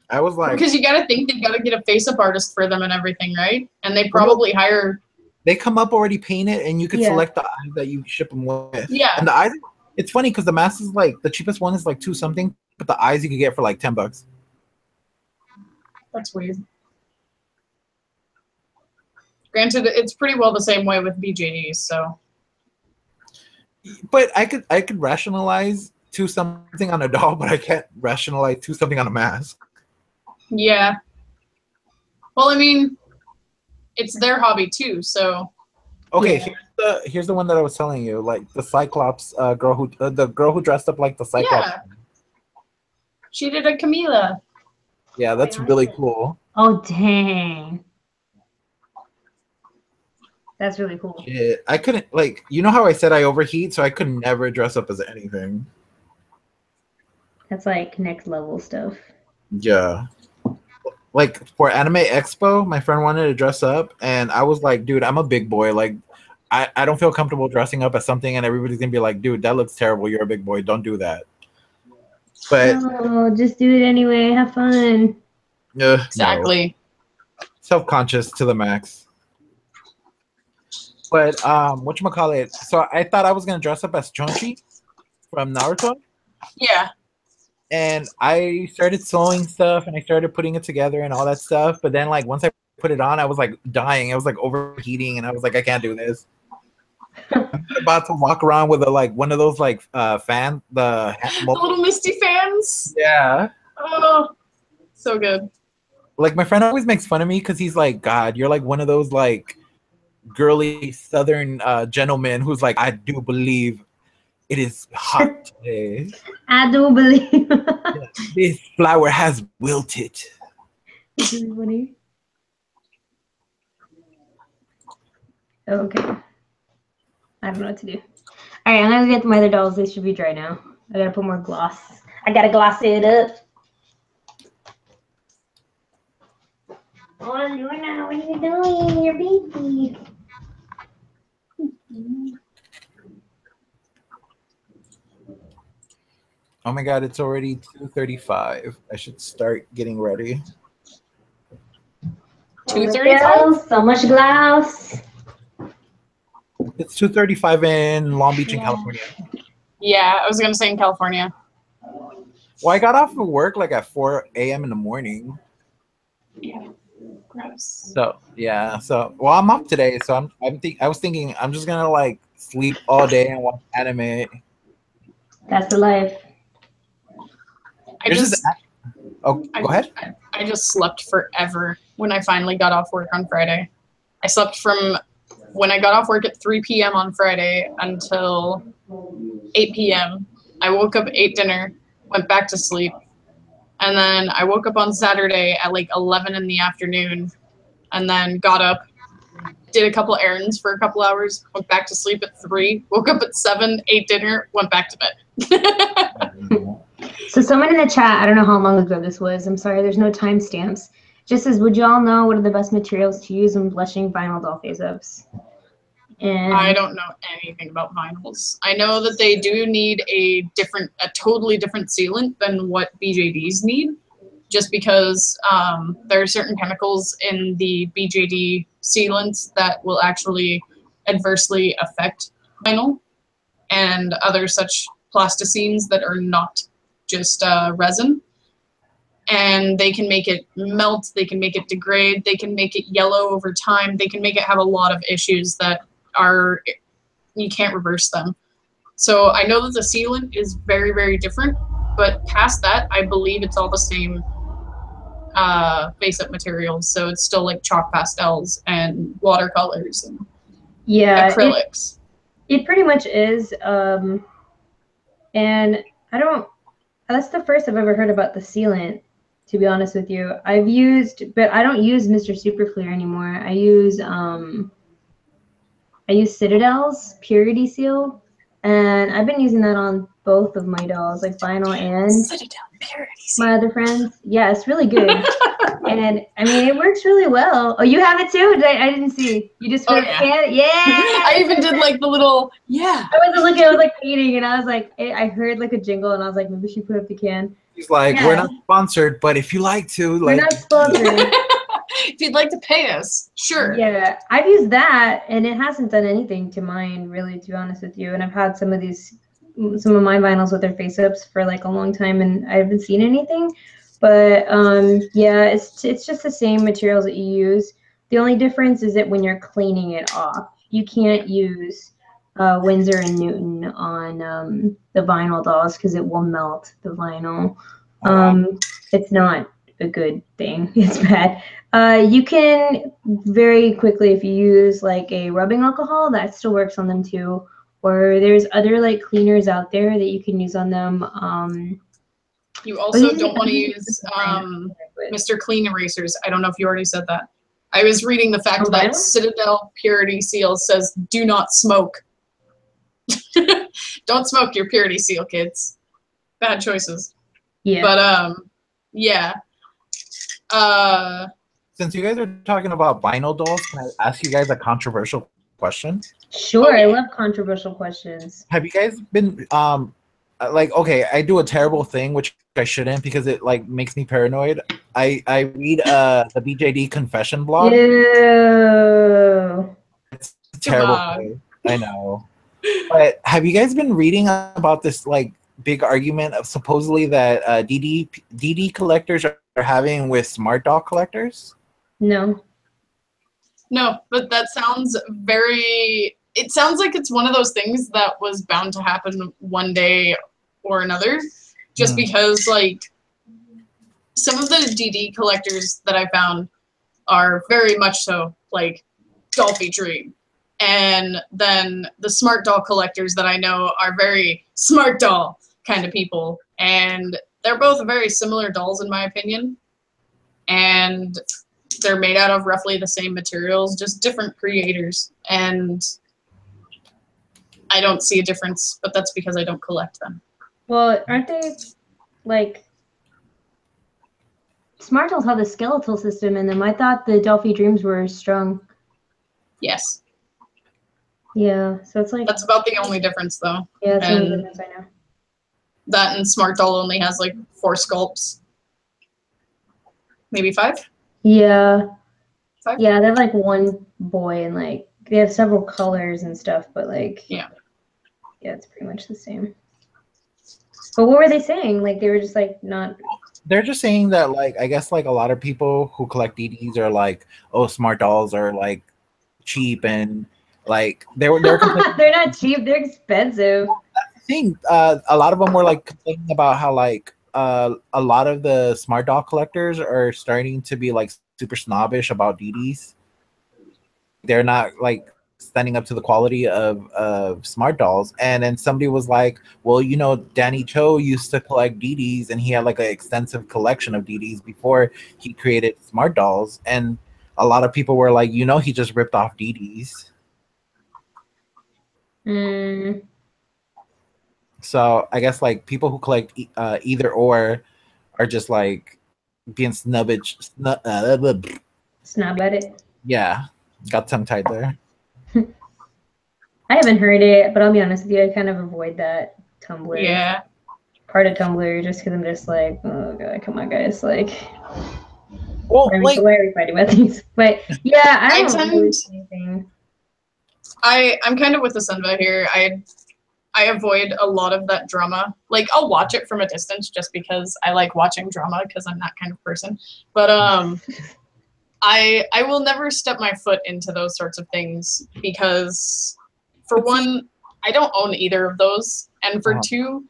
I was like, because you got to think they've got to get a face-up artist for them and everything, right? And they probably hire. They come up already painted, and you can select the eyes that you ship them with. Yeah. And the eyes, it's funny because the mask is like the cheapest one is like 2 something, but the eyes you can get for like $10. That's weird. Granted, it's pretty well the same way with BJDs, so. But I could rationalize 2 something on a doll, but I can't rationalize 2 something on a mask. Yeah. Well, I mean, it's their hobby too, so. Okay, here's the one that I was telling you, like the Cyclops girl who the girl who dressed up like the Cyclops. Yeah. She did a Camila. Yeah, that's really cool. Oh dang. That's really cool. Yeah, I couldn't, like, you know how I said I overheat, so I could never dress up as anything. That's like next level stuff. Yeah. Like for Anime Expo, my friend wanted to dress up, and I was like, dude, I'm a big boy. Like, I don't feel comfortable dressing up as something, and everybody's gonna be like, dude, that looks terrible. You're a big boy. Don't do that. But no, just do it anyway. Have fun. Exactly. No. Self-conscious to the max. But whatchamacallit? So I thought I was gonna dress up as Chonchi from Naruto. Yeah. And I started sewing stuff and I started putting it together and all that stuff. But then like once I put it on, I was like dying. I was like overheating and I was like, I can't do this. I'm about to walk around with a like one of those like fan the little misty fans. Yeah. Oh, so good. Like my friend always makes fun of me because he's like, God, you're like one of those like girly southern gentlemen who's like, I do believe it is hot today. I do believe this flower has wilted. Everybody. Okay. I don't know what to do. All right, I'm gonna get my other dolls. They should be dry now. I gotta put more gloss. I gotta gloss it up. What are you doing now? What are you doing? Your baby. Oh my God, it's already 2:35. I should start getting ready. 2:35? So much gloss. It's 2:35 in Long Beach in California. Yeah, I was gonna say in California. Well, I got off of work like at 4 a.m. in the morning. Yeah. Gross. So yeah, so well, I'm up today, so I was thinking I'm just gonna like sleep all day and watch anime. That's the life. I just Oh, go ahead. I just slept forever when I finally got off work on Friday. I slept from when I got off work at 3 p.m. on Friday until 8 p.m. I woke up, ate dinner, went back to sleep, and then I woke up on Saturday at like 11 in the afternoon, and then got up, did a couple errands for a couple hours, went back to sleep at 3, woke up at 7, ate dinner, went back to bed. So someone in the chat, I don't know how long ago this was, I'm sorry, there's no timestamps, just says, would y'all know what are the best materials to use when blushing vinyl doll face-ups? And I don't know anything about vinyls. I know that they do need a totally different sealant than what BJDs need, just because there are certain chemicals in the BJD sealants that will actually adversely affect vinyl, and other such plasticines that are not just resin. And they can make it melt, they can make it degrade, they can make it yellow over time, they can make it have a lot of issues that you can't reverse them. So I know that the sealant is very, very different, but past that, I believe it's all the same face-up materials. So it's still like chalk pastels and watercolors and acrylics. It pretty much is. And that's the first I've ever heard about the sealant, to be honest with you. But I don't use Mr. Super Clear anymore. I use Citadel's Purity Seal, and I've been using that on both of my dolls, like vinyl and Citadel Purity Seal. my other friends. Yeah, it's really good. And I mean, it works really well. Oh, you have it too? I didn't see. You just put it. Yeah. I even did like the little I wasn't looking. I was like eating, and I was like, I heard like a jingle, and I was like, maybe she put up the can. He's like, we're not sponsored, but if you like to, like, we're not sponsored. If you'd like to pay us, sure. Yeah, I've used that, and it hasn't done anything to mine, really, to be honest with you. And I've had some of my vinyls with their face-ups for like a long time, and I haven't seen anything. But yeah, it's just the same materials that you use. The only difference is that when you're cleaning it off, you can't use Winsor & Newton on the vinyl dolls because it will melt the vinyl. It's not a good thing. It's bad. You can very quickly, if you use like a rubbing alcohol, that still works on them too. Or there's other like cleaners out there that you can use on them. You also don't want to use Mr. Clean erasers. I don't know if you already said that. I was reading the fact that Citadel Purity Seal says, do not smoke. Don't smoke your Purity Seal, kids. Bad choices. Yeah. But, yeah. Since you guys are talking about vinyl dolls, can I ask you guys a controversial question? Sure, I love controversial questions. Have you guys been like, okay, I do a terrible thing which I shouldn't because it like makes me paranoid. I read the BJD confession blog. Ew. It's a terrible thing. I know. But have you guys been reading about this like big argument of supposedly that DD collectors are having with smart doll collectors? No. No, but that sounds it sounds like it's one of those things that was bound to happen one day or another, just because like some of the DD collectors that I found are very much so like Dolphy Dream. And then the smart doll collectors that I know are very smart doll kind of people. And they're both very similar dolls in my opinion. And they're made out of roughly the same materials, just different creators. And I don't see a difference, but that's because I don't collect them. Well, aren't they like smart dolls have the skeletal system in them? I thought the Dolphy Dreams were strung. Yes. Yeah, so it's like that's about the only difference though. Yeah, that's the only difference I know. That and smart doll only has like 4 sculpts. Maybe 5? Yeah. 5? Yeah, they have like one boy and like they have several colors and stuff, but like yeah, it's pretty much the same. But what were they saying? Like they were just like not they're just saying that, like, I guess like a lot of people who collect DDs are like, oh, smart dolls are like cheap, and like they're They're not cheap. They're expensive. thing. A lot of them were like complaining about how like a lot of the smart doll collectors are starting to be like super snobbish about DDs. They're not like standing up to the quality of smart dolls. And then somebody was like, well, you know, Danny Cho used to collect DDs, and he had like an extensive collection of DDs before he created smart dolls. And a lot of people were like, you know, he just ripped off DDs. Mm. So I guess like people who collect either or are just like being snubbish. Snob at it. Yeah, got tongue tied there. I haven't heard it, but I'll be honest with you, I kind of avoid that Tumblr. Yeah. Part of Tumblr just because I'm just like, oh god, come on, guys, like. Well, Why are we fighting about these? But yeah, I don't tend- really see anything. I'm kind of with Asenva here. I avoid a lot of that drama. Like, I'll watch it from a distance just because I like watching drama because I'm that kind of person. But I will never step my foot into those sorts of things because, for one, I don't own either of those, and for two,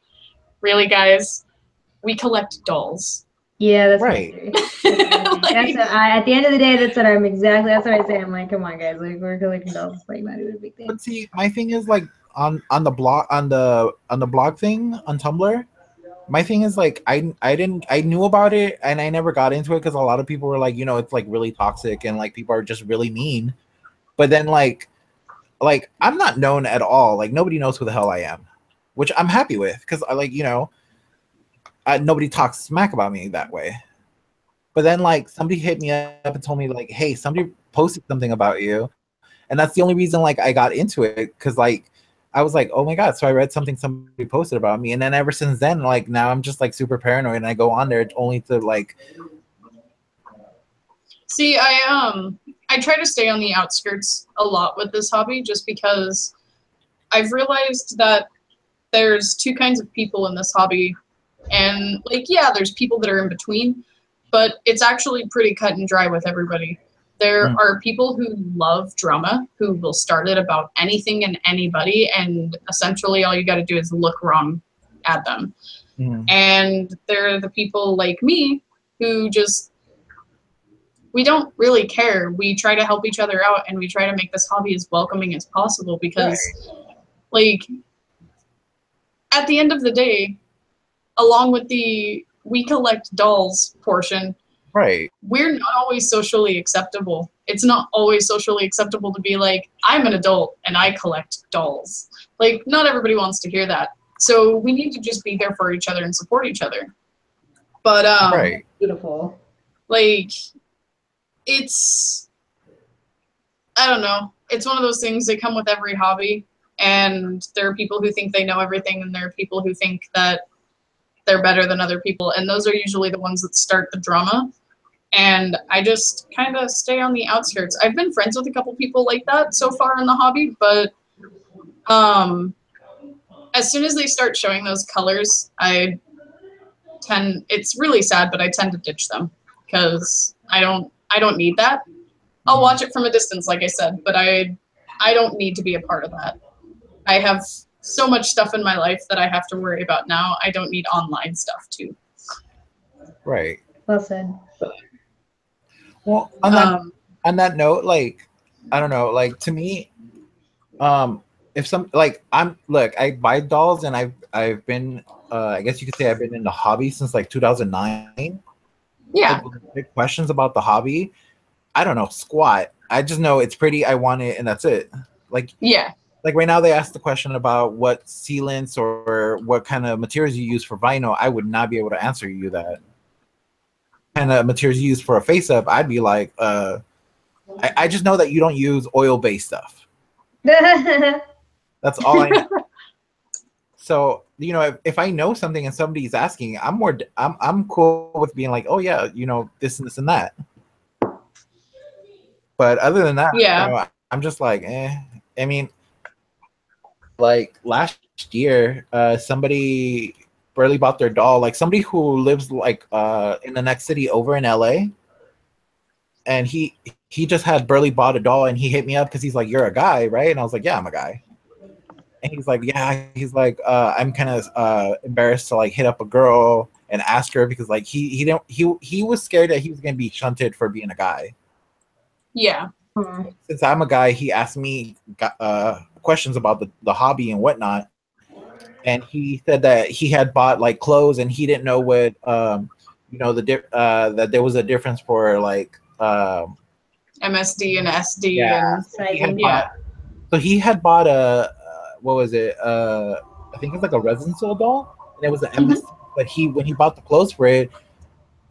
really, guys, we collect dolls. Yeah, that's right. That's at the end of the day, that's what I'm exactly. That's what I say. I'm like, come on, guys, like we're collecting dolls. Like, not even a big thing. But see, my thing is like on the blog on the blog thing on Tumblr. My thing is like I knew about it and I never got into it because a lot of people were like, you know, it's like really toxic and like people are just really mean. But then like I'm not known at all. Like nobody knows who the hell I am, which I'm happy with because I like, you know, nobody talks smack about me that way. But then like somebody hit me up and told me like, hey, somebody posted something about you, and that's the only reason like I got into it because like I was like, oh my god, so I read something somebody posted about me, and then ever since then, like now I'm just like super paranoid, and I go on there only to like. See, I try to stay on the outskirts a lot with this hobby just because I've realized that there's two kinds of people in this hobby, and like yeah, there's people that are in between, but it's actually pretty cut and dry with everybody. There are people who love drama, who will start it about anything and anybody, and essentially all you got to do is look wrong at them. And there are the people like me who just, we don't really care. We try to help each other out, and we try to make this hobby as welcoming as possible because, like, at the end of the day, along with the we collect dolls portion, right, we're not always socially acceptable. It's not always socially acceptable to be like, I'm an adult and I collect dolls. Like, not everybody wants to hear that. So we need to just be there for each other and support each other. But right, beautiful. Like, it's, I don't know. It's one of those things that come with every hobby. And there are people who think they know everything, and there are people who think that they're better than other people. And those are usually the ones that start the drama. And I just kind of stay on the outskirts. I've been friends with a couple people like that so far in the hobby, but as soon as they start showing those colors, it's really sad, but I tend to ditch them because I don't need that. I'll watch it from a distance, like I said, but I don't need to be a part of that. I have so much stuff in my life that I have to worry about now. I don't need online stuff too. right. Well said. Well, on that note, like, I don't know, like to me, if some like I buy dolls, and I've been I guess you could say I've been in the hobby since like 2009. Yeah. Big questions about the hobby, I don't know squat. I just know it's pretty. I want it, and that's it. Like yeah. Like right now, they asked the question about what sealants or what kind of materials you use for vinyl. I would not be able to answer you that. Kind of materials you use for a face up, I'd be like, I just know that you don't use oil-based stuff. That's all I know. So, you know, if I know something and somebody's asking, I'm cool with being like, oh yeah, you know, this and this and that. But other than that, yeah, you know, I'm just like, eh. I mean, like last year, somebody barely bought their doll. Like somebody who lives like in the next city over in LA, and he just had barely bought a doll, and he hit me up because he's like, "You're a guy, right?" And I was like, "Yeah, I'm a guy." And he's like, "Yeah." He's like, "I'm kind of embarrassed to like hit up a girl and ask her because like he was scared that he was gonna be shunted for being a guy." Yeah. Since I'm a guy, he asked me questions about the hobby and whatnot. And he said that he had bought like clothes and he didn't know what that there was a difference for like MSD and SD yeah. and So he had yeah. bought, so he had bought a what was it? I think it's like a resin soul doll, and it was an MSD. But when he bought the clothes for it,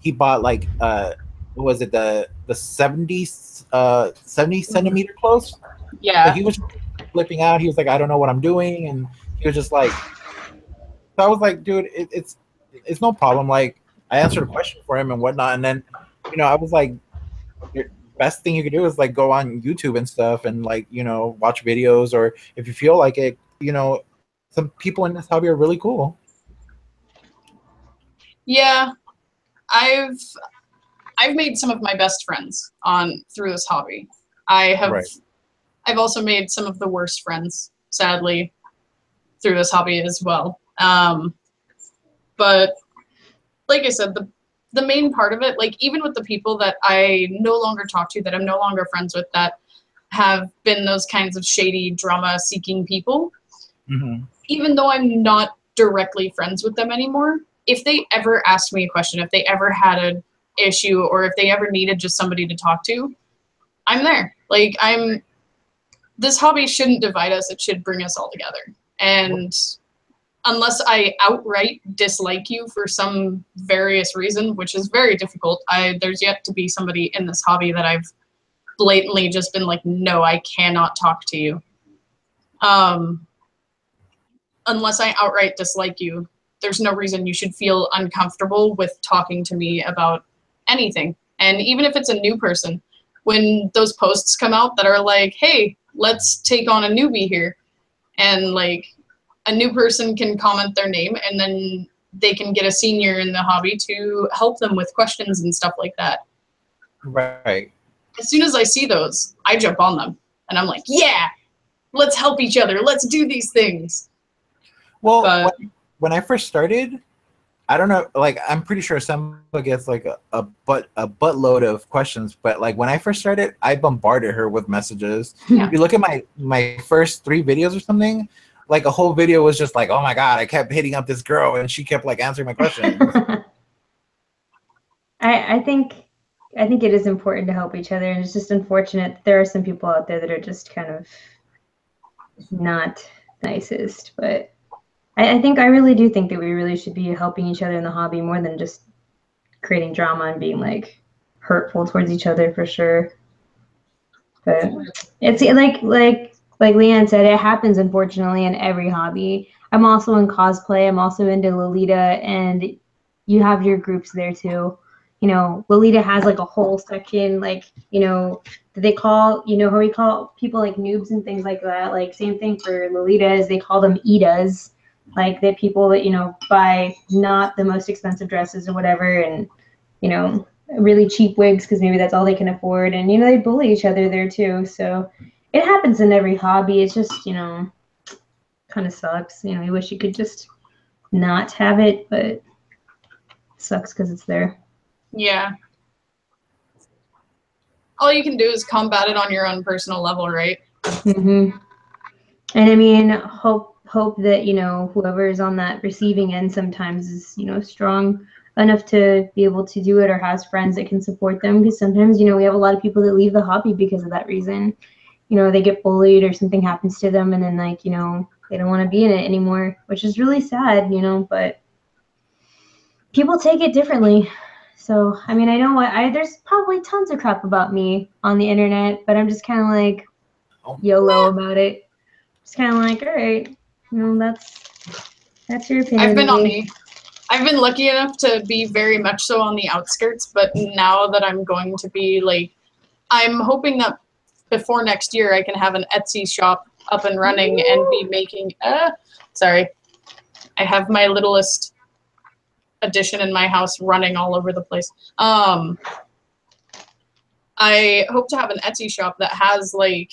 he bought like what was it, the 70 centimeter clothes? Yeah. So he was flipping out. He was like, "I don't know what I'm doing," and he was just like, so I was like, dude, it's no problem. Like, I answered a question for him and whatnot, and then, I was like, the best thing you could do is like go on YouTube and stuff, and like, watch videos, or if you feel like it, some people in this hobby are really cool. Yeah, I've made some of my best friends through this hobby. I've also made some of the worst friends, sadly, through this hobby as well. But like I said, the main part of it, like even with the people that I no longer talk to, that I'm no longer friends with, that have been those kinds of shady drama seeking people, even though I'm not directly friends with them anymore, if they ever asked me a question, if they ever had an issue, or if they ever needed just somebody to talk to, I'm there. Like this hobby shouldn't divide us, it should bring us all together. And unless I outright dislike you for some various reason, which is very difficult, there's yet to be somebody in this hobby that I've blatantly just been like, no, I cannot talk to you. Unless I outright dislike you, there's no reason you should feel uncomfortable with talking to me about anything. And even if it's a new person, when those posts come out that are like, hey, let's take on a newbie here, and like a new person can comment their name, and then they can get a senior in the hobby to help them with questions and stuff like that. Right. As soon as I see those, I jump on them, and I'm like, yeah, let's help each other. Let's do these things. Well, when I first started, I don't know, like I'm pretty sure Asenva gets like a buttload of questions, but like when I first started, I bombarded her with messages. Yeah. If you look at my first 3 videos or something, like a whole video was just like, oh my god, I kept hitting up this girl and she kept like answering my questions. I think it is important to help each other, and it's just unfortunate that there are some people out there that are just kind of not nicest. But I really do think that we really should be helping each other in the hobby more than just creating drama and being like hurtful towards each other, for sure. But it's like Leanne said, it happens unfortunately in every hobby. I'm also in cosplay. I'm also into Lolita, and you have your groups there too. Lolita has like a whole section, like, that they call, how we call people like noobs and things like that. Like same thing for Lolitas, they call them Idas, like the people that, buy not the most expensive dresses or whatever, and, really cheap wigs because maybe that's all they can afford. And, they bully each other there too. So it happens in every hobby. It's just, kind of sucks. You wish you could just not have it, but it sucks because it's there. Yeah. All you can do is combat it on your own personal level, right? And I mean, hope that, whoever is on that receiving end sometimes is, strong enough to be able to do it, or has friends that can support them, because sometimes, we have a lot of people that leave the hobby because of that reason. They get bullied or something happens to them, and then like, they don't want to be in it anymore, which is really sad, but people take it differently. So, I mean, I know there's probably tons of crap about me on the internet, but I'm just kind of like YOLO about it. Just kind of like, all right, that's your opinion. I've been lucky enough to be very much so on the outskirts, but now that I'm going to be like, I'm hoping that before next year I can have an Etsy shop up and running and be making, sorry, I have my littlest addition in my house running all over the place. I hope to have an Etsy shop that has like,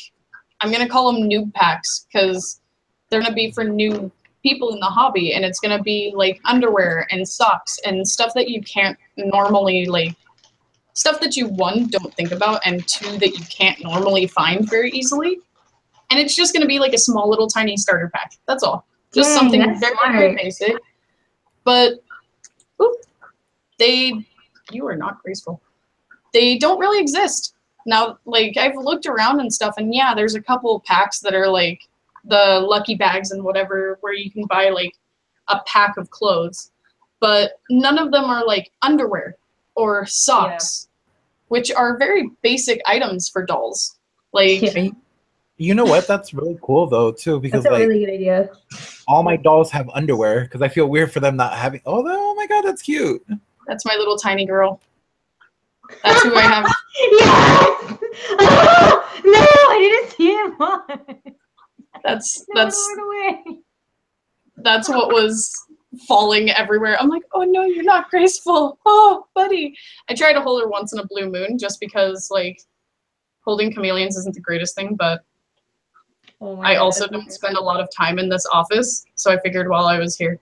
I'm gonna call them noob packs because they're gonna be for new people in the hobby, and it's gonna be like underwear and socks and stuff that you can't normally like, stuff that you one don't think about and two that you can't normally find very easily. And it's just gonna be like a small little tiny starter pack. That's all. Just something very, very basic. But you are not graceful. They don't really exist. Now, like, I've looked around and stuff, and yeah, there's a couple packs that are like the lucky bags and whatever, where you can buy like a pack of clothes, but none of them are like underwear or socks, which are very basic items for dolls. Like, you know what? That's really cool though too, because that's a like really good idea. all my dolls have underwear because I feel weird for them not having. Oh my god, that's cute. That's my little tiny girl. That's who I have. Yes! Oh, no, I didn't see him. That's what was falling everywhere. I'm like, oh no, you're not graceful. Oh, buddy. I tried to hold her once in a blue moon just because like holding chameleons isn't the greatest thing, but I also don't spend a lot of time in this office, so I figured while I was here.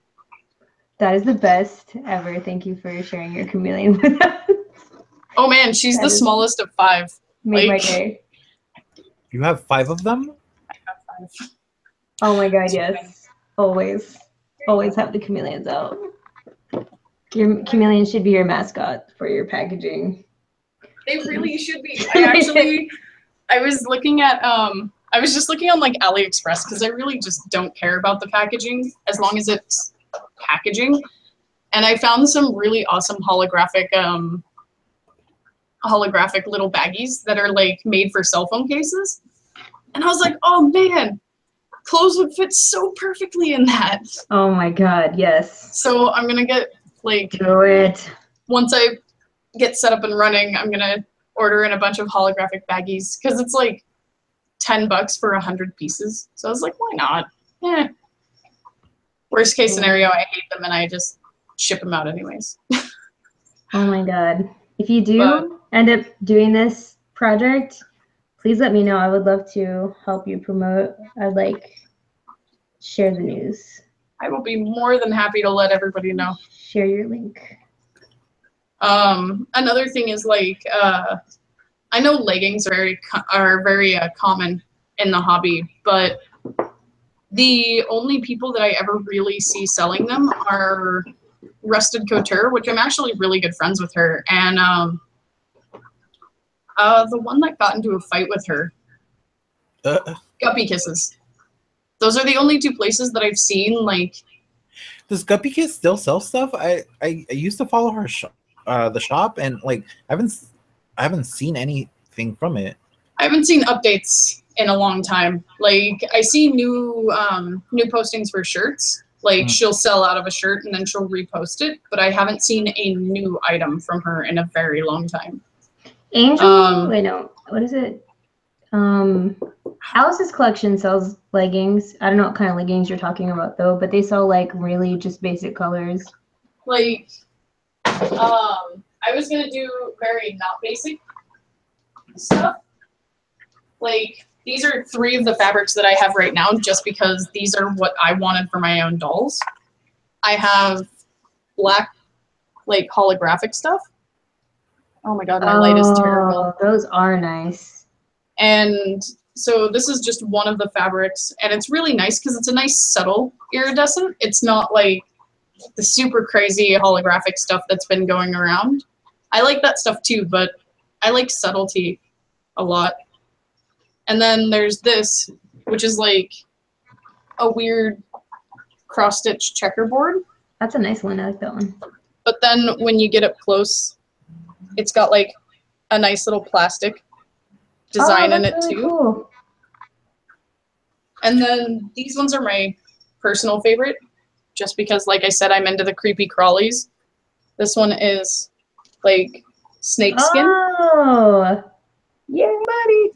That is the best ever. Thank you for sharing your chameleon with us. Oh man, she's the smallest of 5. Made my day. You have 5 of them? I have 5. Oh my god, yes. Always. Always have the chameleons out. Your chameleon should be your mascot for your packaging. They really should be. I was looking at I was just looking on like AliExpress because I really just don't care about the packaging as long as it's packaging. And I found some really awesome holographic little baggies that are like made for cell phone cases. And I was like, oh man, clothes would fit so perfectly in that. Oh my god, yes. So I'm gonna get like, do it. Once I get set up and running, I'm gonna order in a bunch of holographic baggies because it's like $10 for 100 pieces. So I was like, why not? Worst case scenario, I hate them and I just ship them out anyways. Oh my god. If you do end up doing this project, please let me know. I would love to help you promote. I'd like share the news. I will be more than happy to let everybody know. Share your link. Another thing is like, I know leggings are very common in the hobby, but the only people that I ever really see selling them are Rusted Couture, which I'm actually really good friends with her, and the one that got into a fight with her, Guppy Kisses. Those are the only 2 places that I've seen like. Does Guppy Kiss still sell stuff? I used to follow her the shop, and like I haven't seen anything from it. I haven't seen updates in a long time. Like I see new postings for shirts. Like she'll sell out of a shirt and then she'll repost it, but I haven't seen a new item from her in a very long time. Angel, wait, no, what is it? Alice's collection sells leggings. I don't know what kind of leggings you're talking about though, but they sell like really just basic colors. Like, I was gonna do very not basic stuff. Like, these are 3 of the fabrics that I have right now just because these are what I wanted for my own dolls. I have black, like, holographic stuff. Oh my god, my light is terrible. Those are nice. And so this is just one of the fabrics, and it's really nice because it's a nice subtle iridescent. It's not like the super crazy holographic stuff that's been going around. I like that stuff too, but I like subtlety a lot. And then there's this, which is like a weird cross-stitch checkerboard. That's a nice one. I like that one. But then when you get up close, it's got like a nice little plastic design in it really too. Cool. And then these ones are my personal favorite, just because, like I said, I'm into the creepy crawlies. This one is like snake skin. Oh, yeah, buddy.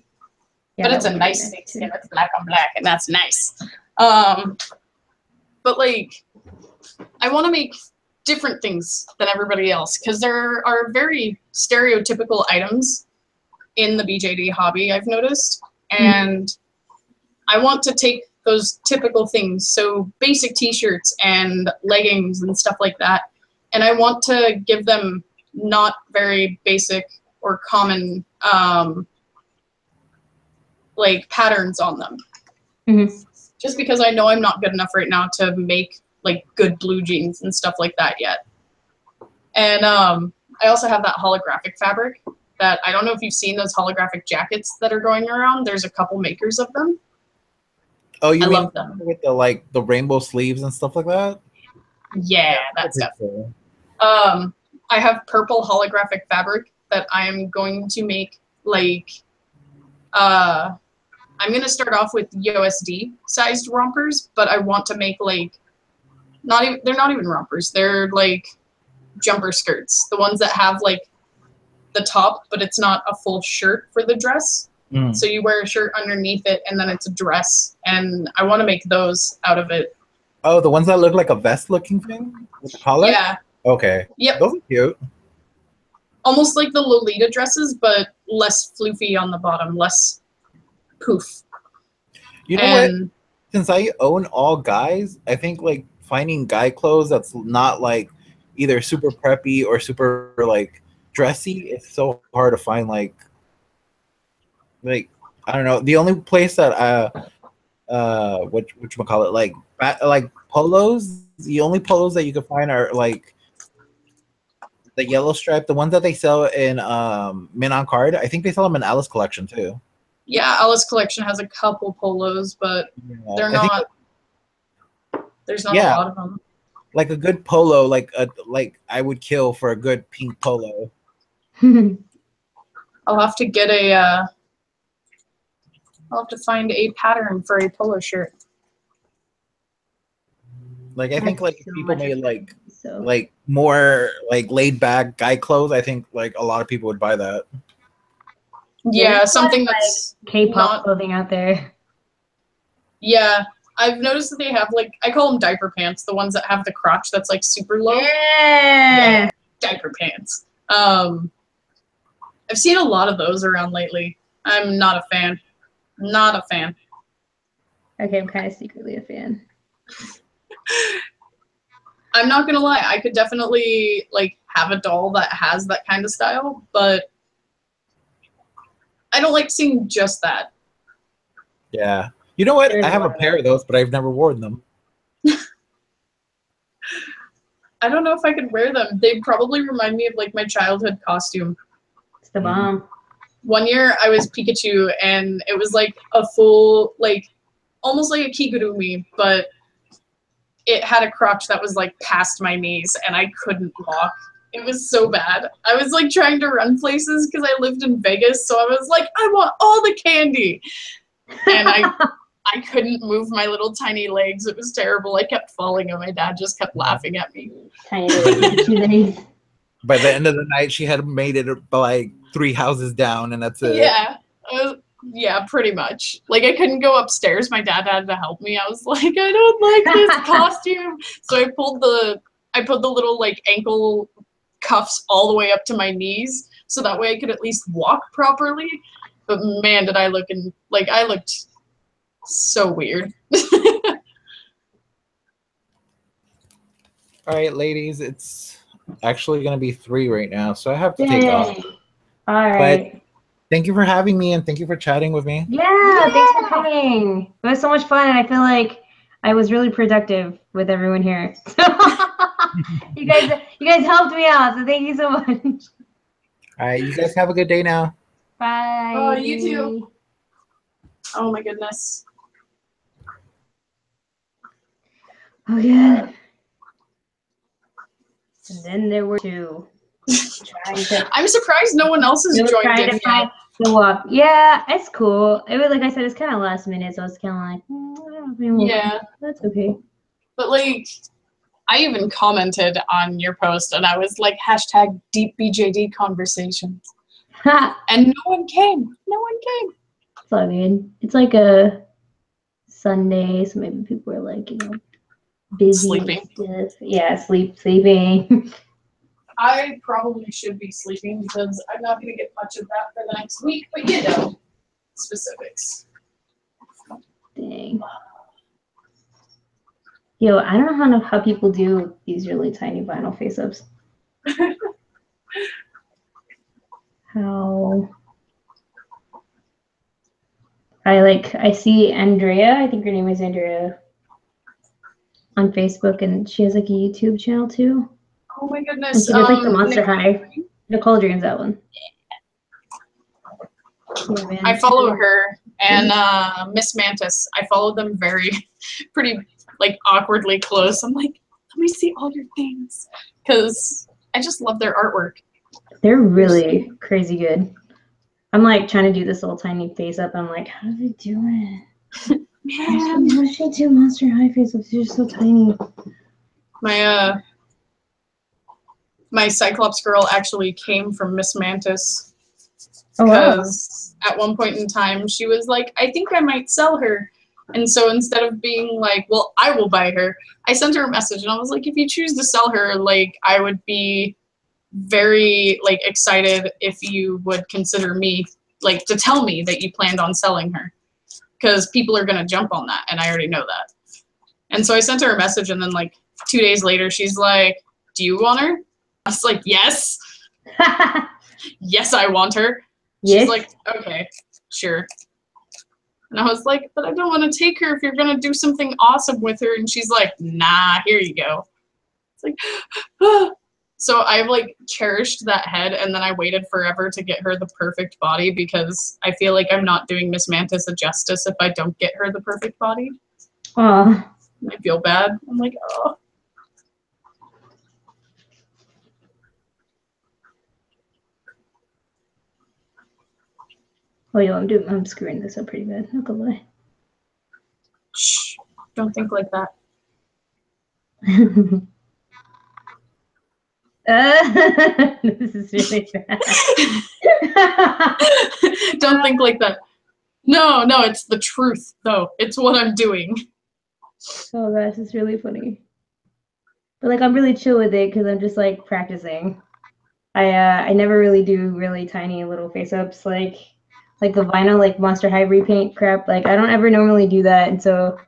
Yeah, but it's a nice snake skin. It's black on black, and that's nice. But like, I want to make different things than everybody else, because there are very stereotypical items in the BJD hobby, I've noticed, and I want to take those typical things, so basic t-shirts and leggings and stuff like that, and I want to give them not very basic or common like patterns on them. Just because I know I'm not good enough right now to make like good blue jeans and stuff like that yet. And I also have that holographic fabric that I don't know if you've seen those holographic jackets that are going around. There's a couple makers of them. Oh, you I mean love them. with the rainbow sleeves and stuff like that? Yeah, that stuff. Cool. I have purple holographic fabric that I'm going to make like I'm going to start off with USD sized rompers, but I want to make like they're not even rompers. They're like jumper skirts. The ones that have like the top, but it's not a full shirt for the dress. So you wear a shirt underneath it and then it's a dress. And I want to make those out of it. Oh, the ones that look like a vest looking thing with the collar? Yeah. Okay. Yep. Those are cute. Almost like the Lolita dresses, but less floofy on the bottom, less poof. You know what? Since I own all guys, I think like finding guy clothes that's not like either super preppy or super like dressy, it's so hard to find. Like I don't know. The only place that whatchamacallit, like polos. The only polos that you can find are like the yellow stripe, the ones that they sell in Men on Card. I think they sell them in Alice Collection too. Yeah, Alice Collection has a couple polos, but they're not. There's not a lot of them. Like a good polo, like I would kill for a good pink polo. I'll have to get a. I'll have to find a pattern for a polo shirt. Like I think like if people made like more like laid back guy clothes, I think like a lot of people would buy that. Yeah, something that's K-pop clothing out there. Yeah, I've noticed that they have like, I call them diaper pants, the ones that have the crotch that's like super low. Yeah, diaper pants. I've seen a lot of those around lately. I'm not a fan. Not a fan. Okay, I'm kind of secretly a fan. I'm not gonna lie, I could definitely like have a doll that has that kind of style, but I don't like seeing just that. Yeah. You know what? I have a pair of those, but I've never worn them. I don't know if I could wear them. They probably remind me of like my childhood costume. It's the bomb. One year I was Pikachu and it was like a full, like almost like a kigurumi, but it had a crotch that was like past my knees and I couldn't walk. It was so bad. I was like trying to run places because I lived in Vegas, so I was like, I want all the candy. And I couldn't move my little tiny legs. It was terrible. I kept falling and my dad just kept laughing at me. Tiny legs. By the end of the night, she had made it like 3 houses down, and that's it. Yeah. Yeah, pretty much. Like, I couldn't go upstairs. My dad had to help me. I was like, I don't like this costume. So I put the little, like, ankle cuffs all the way up to my knees, so that way I could at least walk properly. But man, did I look I looked so weird. All right, ladies, it's actually going to be 3 right now, so I have to take off. All right. But thank you for having me, and thank you for chatting with me. Yeah, thanks for coming. It was so much fun, and I feel like I was really productive with everyone here. you guys helped me out, so thank you so much. All right, you guys have a good day now. Bye. Oh, you too. Oh my goodness. Oh yeah. And then there were 2. I'm surprised no one else has joined in yet. Yeah, it's cool. It was like I said, it's kind of last minute, so it's kind of like, yeah, that's okay. But like, I even commented on your post, and I was like, #deep BJD conversations, and no one came. No one came. It's all good. It's like a Sunday, so maybe people are like, Busy Sleeping. stuff. Yeah, sleeping. I probably should be sleeping because I'm not going to get much of that for the next week, but you know, specifics. Dang. Yo, I don't know how people do these really tiny vinyl face-ups. How? I see Andrea, I think her name is Andrea, on Facebook, and she has like a YouTube channel too. Oh my And goodness. she does like the Monster Nicole, High. Nicole Dreams, that one. Yeah, man. I follow her and Miss Mantis. I follow them pretty like awkwardly close. I'm like, let me see all your things, because I just love their artwork. They're really crazy good. I'm like trying to do this little tiny face up. I'm like, how do they do it? Man. How does she do Monster High face ups? They're so tiny. My Cyclops girl actually came from Miss Mantis. Oh, wow. Because at one point in time, she was like, I think I might sell her. And so instead of being like, well, I will buy her, I sent her a message and I was like, if you choose to sell her, like, I would be very like excited if you would consider me, like, to tell me that you planned on selling her. Because people are going to jump on that, and I already know that. And so I sent her a message, and then like 2 days later, she's like, do you want her? I was like, yes. Yes, I want her. Yes. She's like, okay, sure. And I was like, but I don't want to take her if you're going to do something awesome with her. And she's like, nah, here you go. It's like, ah. So I've like cherished that head, and then I waited forever to get her the perfect body, because I feel like I'm not doing Miss Mantis a justice if I don't get her the perfect body. Aw. I feel bad. I'm like, oh. Oh, yo, I'm screwing this up pretty bad. Not gonna lie. Shh, don't think like that. This is really bad. Don't think like that. No, it's the truth, though. It's what I'm doing. Oh gosh, it's really funny. But like, I'm really chill with it because I'm just like practicing. I never really do really tiny little face ups like the vinyl, like Monster High repaint crap. Like, I don't ever normally do that, and so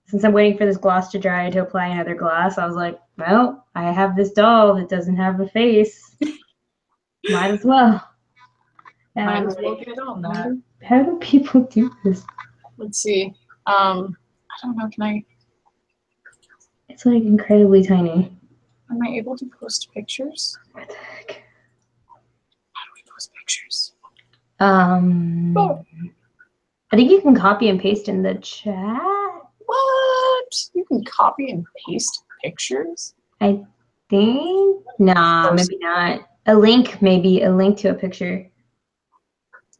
since I'm waiting for this gloss to dry to apply another gloss, I was like, well, I have this doll that doesn't have a face. Might as well. And Might I'm as well like, get on that. how do people do this? Let's see. I don't know. It's like incredibly tiny. Am I able to post pictures? What the heck? How do we post pictures? I think you can copy and paste in the chat. What? You can copy and paste pictures? I think. Nah, maybe not. A link, maybe. A link to a picture.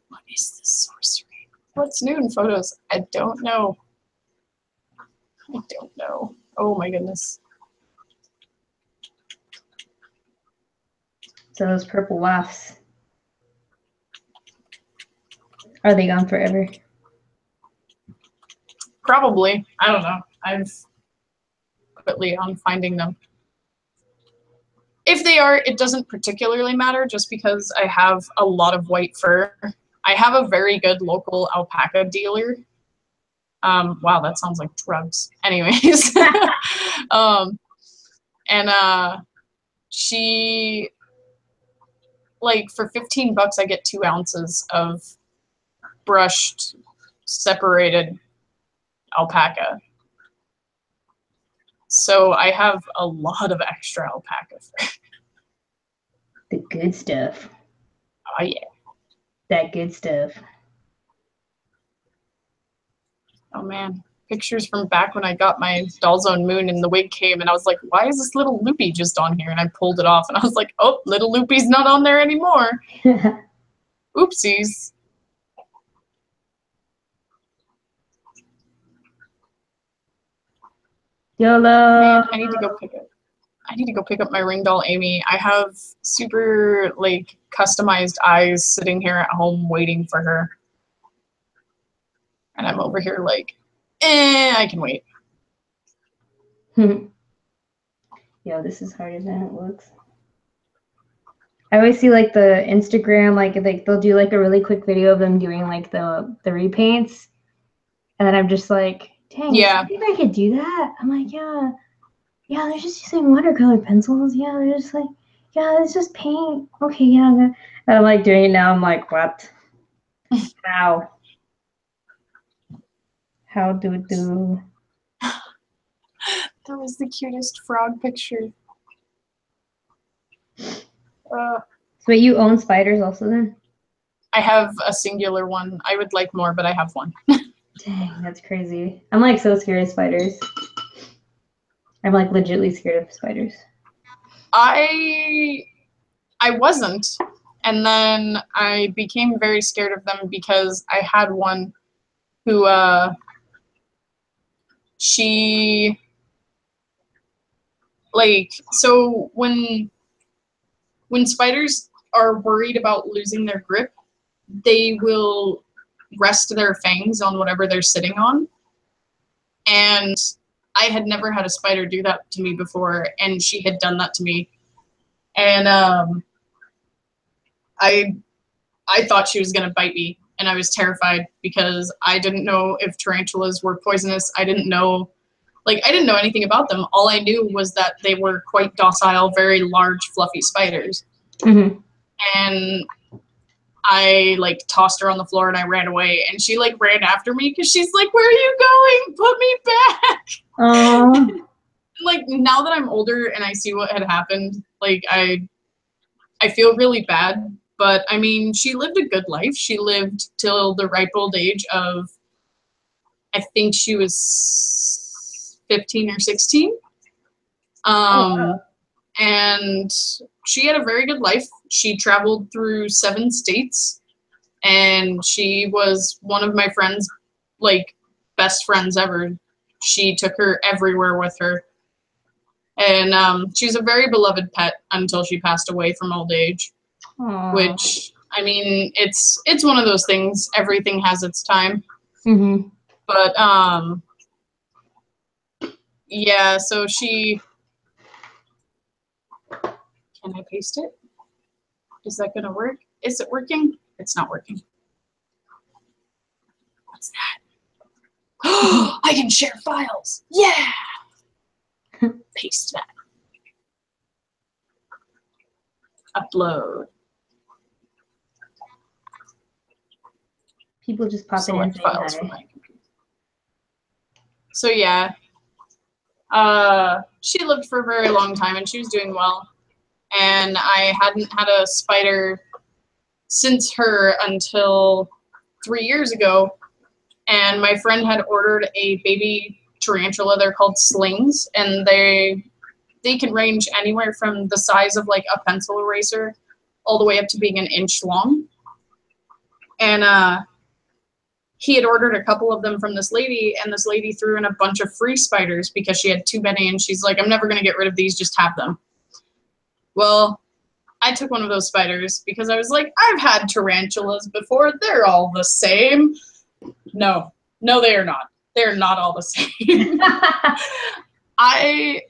What is this sorcery? What's new in photos? I don't know. Oh my goodness. So those purple wafts. Are they gone forever? Probably. I don't know. I've quickly on finding them. If they are, it doesn't particularly matter, just because I have a lot of white fur. I have a very good local alpaca dealer. Wow, that sounds like drugs. Anyways. She, like, for $15 I get 2 ounces of brushed, separated alpaca. So I have a lot of extra alpaca fur. The good stuff. Oh yeah. That good stuff. Oh man. Pictures from back when I got my Doll's Own Moon and the wig came, and I was like, why is this little loopy just on here? And I pulled it off and I was like, oh, little loopy's not on there anymore. Oopsies. YOLO. Man, I need to go pick up my ring doll, Amy. I have super like customized eyes sitting here at home waiting for her. And I'm over here like, I can wait. Yo, this is harder than it looks. I always see like the Instagram, like they'll do like a really quick video of them doing like the repaints, and then I'm just like, dang, Yeah. I think I could do that. I'm like, yeah, they're just using watercolor pencils. Yeah, they're just like, yeah, it's just paint. Okay, yeah. And I'm like doing it now. I'm like, what? How? How do? That was the cutest frog picture. So you own spiders also then? I have a singular one. I would like more, but I have one. Dang, that's crazy. I'm like so scared of spiders. I'm like legitly scared of spiders. I wasn't, and then I became very scared of them because I had one who she like, so when spiders are worried about losing their grip, they will rest their fangs on whatever they're sitting on. And I had never had a spider do that to me before, and she had done that to me. And I thought she was gonna bite me, and I was terrified because I didn't know if tarantulas were poisonous. I didn't know anything about them. All I knew was that they were quite docile, very large, fluffy spiders. Mm-hmm. And I like tossed her on the floor and I ran away, and she like ran after me because she's like, "Where are you going? Put me back!" Like, now that I'm older and I see what had happened, like I feel really bad. But I mean, she lived a good life. She lived till the ripe old age of, I think she was 15 or 16. Wow. And she had a very good life. She traveled through 7 states, and she was one of my friends, like, best friends ever. She took her everywhere with her. And she's a very beloved pet until she passed away from old age. Aww. Which, I mean, it's one of those things. Everything has its time. Mm-hmm. But, yeah, so she... Can I paste it? Is that going to work? Is it working? It's not working. What's that? I can share files. Yeah. Paste that. Upload. People just pop in Select and files say from hi. my computer. So yeah. She lived for a very long time and she was doing well. And I hadn't had a spider since her until 3 years ago. And my friend had ordered a baby tarantula. They're called slings, and they can range anywhere from the size of like a pencil eraser all the way up to being an inch long. And he had ordered a couple of them from this lady, and this lady threw in a bunch of free spiders because she had too many, and she's like, "I'm never going to get rid of these, just have them." Well, I took one of those spiders because I was like, I've had tarantulas before. They're all the same. No, they are not. They're not all the same. I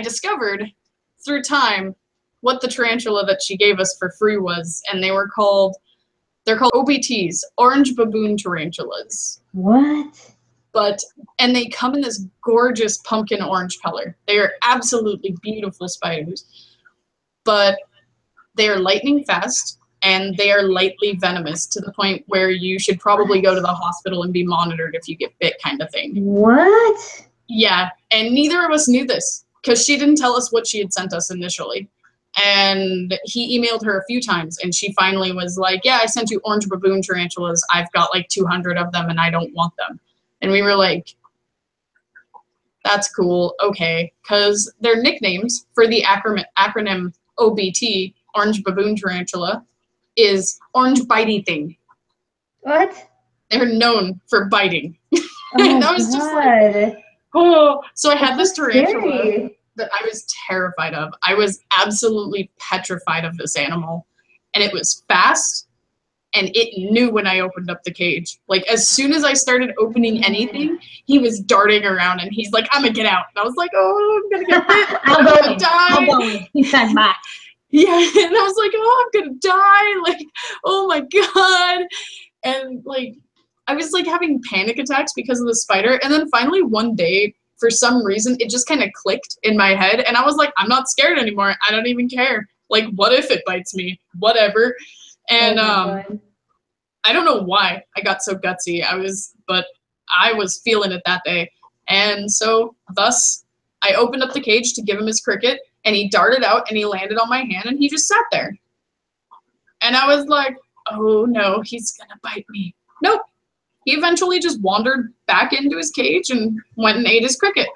discovered through time what the tarantula that she gave us for free was, and they're called OBTs, orange baboon tarantulas. What? And they come in this gorgeous pumpkin orange color. They are absolutely beautiful spiders, but they are lightning fast and they are lightly venomous to the point where you should probably go to the hospital and be monitored if you get bit, kind of thing. What? Yeah, and neither of us knew this because she didn't tell us what she had sent us initially. And he emailed her a few times, and she finally was like, "Yeah, I sent you orange baboon tarantulas. I've got like 200 of them, and I don't want them." And we were like, "That's cool, okay," because their nicknames for the acronym OBT, orange baboon tarantula, is orange bitey thing. What? They're known for biting. Oh And I was God. just like, oh. So I had this tarantula Scary. that I was terrified of. I was absolutely petrified of this animal. And it was fast, and it knew when I opened up the cage. Like, as soon as I started opening anything, he was darting around, and he's like, I'm gonna get out. And I was like, oh, I'm gonna get bit. I'm gonna die. I'm going. He's like, bye. Yeah, and I was like, oh, I'm gonna die. Like, oh my God. And like, I was like having panic attacks because of the spider. And then finally one day, for some reason, it just kind of clicked in my head. And I was like, I'm not scared anymore. I don't even care. Like, what if it bites me? Whatever. And I don't know why I got so gutsy. But I was feeling it that day. And so thus I opened up the cage to give him his cricket, and he darted out and he landed on my hand, and he just sat there. And I was like, oh no, he's gonna bite me. Nope. He eventually just wandered back into his cage and went and ate his cricket.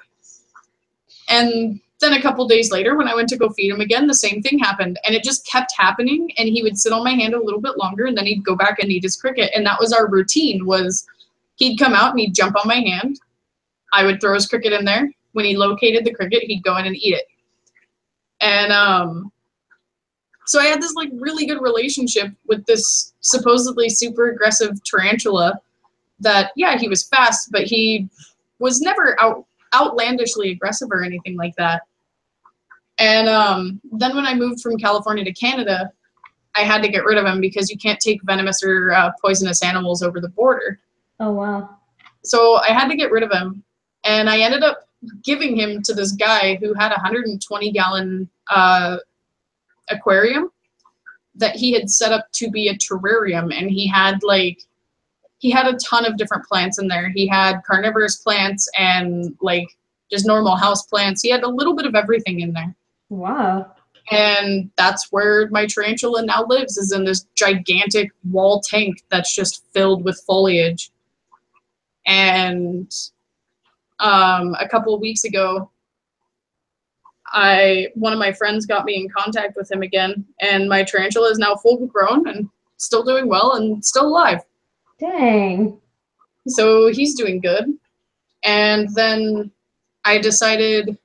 And then a couple days later, when I went to go feed him again, the same thing happened. And it just kept happening. And he would sit on my hand a little bit longer, and then he'd go back and eat his cricket. And that was our routine, was he'd come out and he'd jump on my hand. I would throw his cricket in there. When he located the cricket, he'd go in and eat it. And so I had this like really good relationship with this supposedly super aggressive tarantula that, yeah, he was fast, but he was never outlandishly aggressive or anything like that. And then when I moved from California to Canada, I had to get rid of him because you can't take venomous or poisonous animals over the border. Oh, wow. So I had to get rid of him. And I ended up giving him to this guy who had a 120-gallon aquarium that he had set up to be a terrarium. And he had a ton of different plants in there. He had carnivorous plants and like just normal house plants. He had a little bit of everything in there. Wow. And that's where my tarantula now lives, is in this gigantic wall tank that's just filled with foliage. And a couple of weeks ago, one of my friends got me in contact with him again, and my tarantula is now full grown and still doing well and still alive. Dang. So he's doing good. And then I decided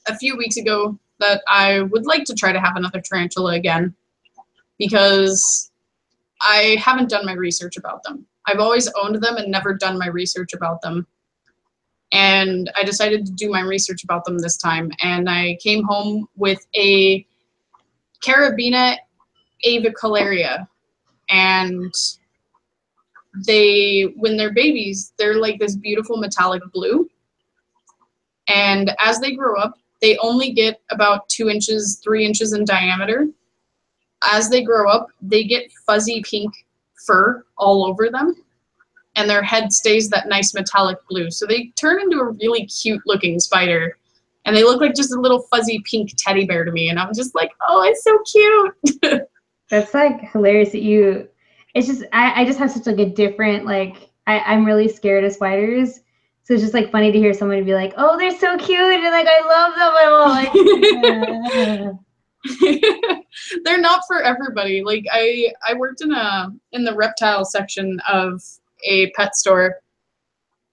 a few weeks ago that I would like to try to have another tarantula again, because I haven't done my research about them. I've always owned them and never done my research about them. And I decided to do my research about them this time. And I came home with a Carabina avicularia. And when they're babies, they're like this beautiful metallic blue. And as they grow up, they only get about 2 inches, 3 inches in diameter. As they grow up, they get fuzzy pink fur all over them, and their head stays that nice metallic blue. So they turn into a really cute looking spider, and they look like just a little fuzzy pink teddy bear to me. And I'm just like, oh, it's so cute. That's like hilarious that you, it's just, I just have such like a different, like, I'm really scared of spiders. So it's just like funny to hear somebody be like, oh, they're so cute. And like, I love them. Like, they're not for everybody. Like I worked in the reptile section of a pet store,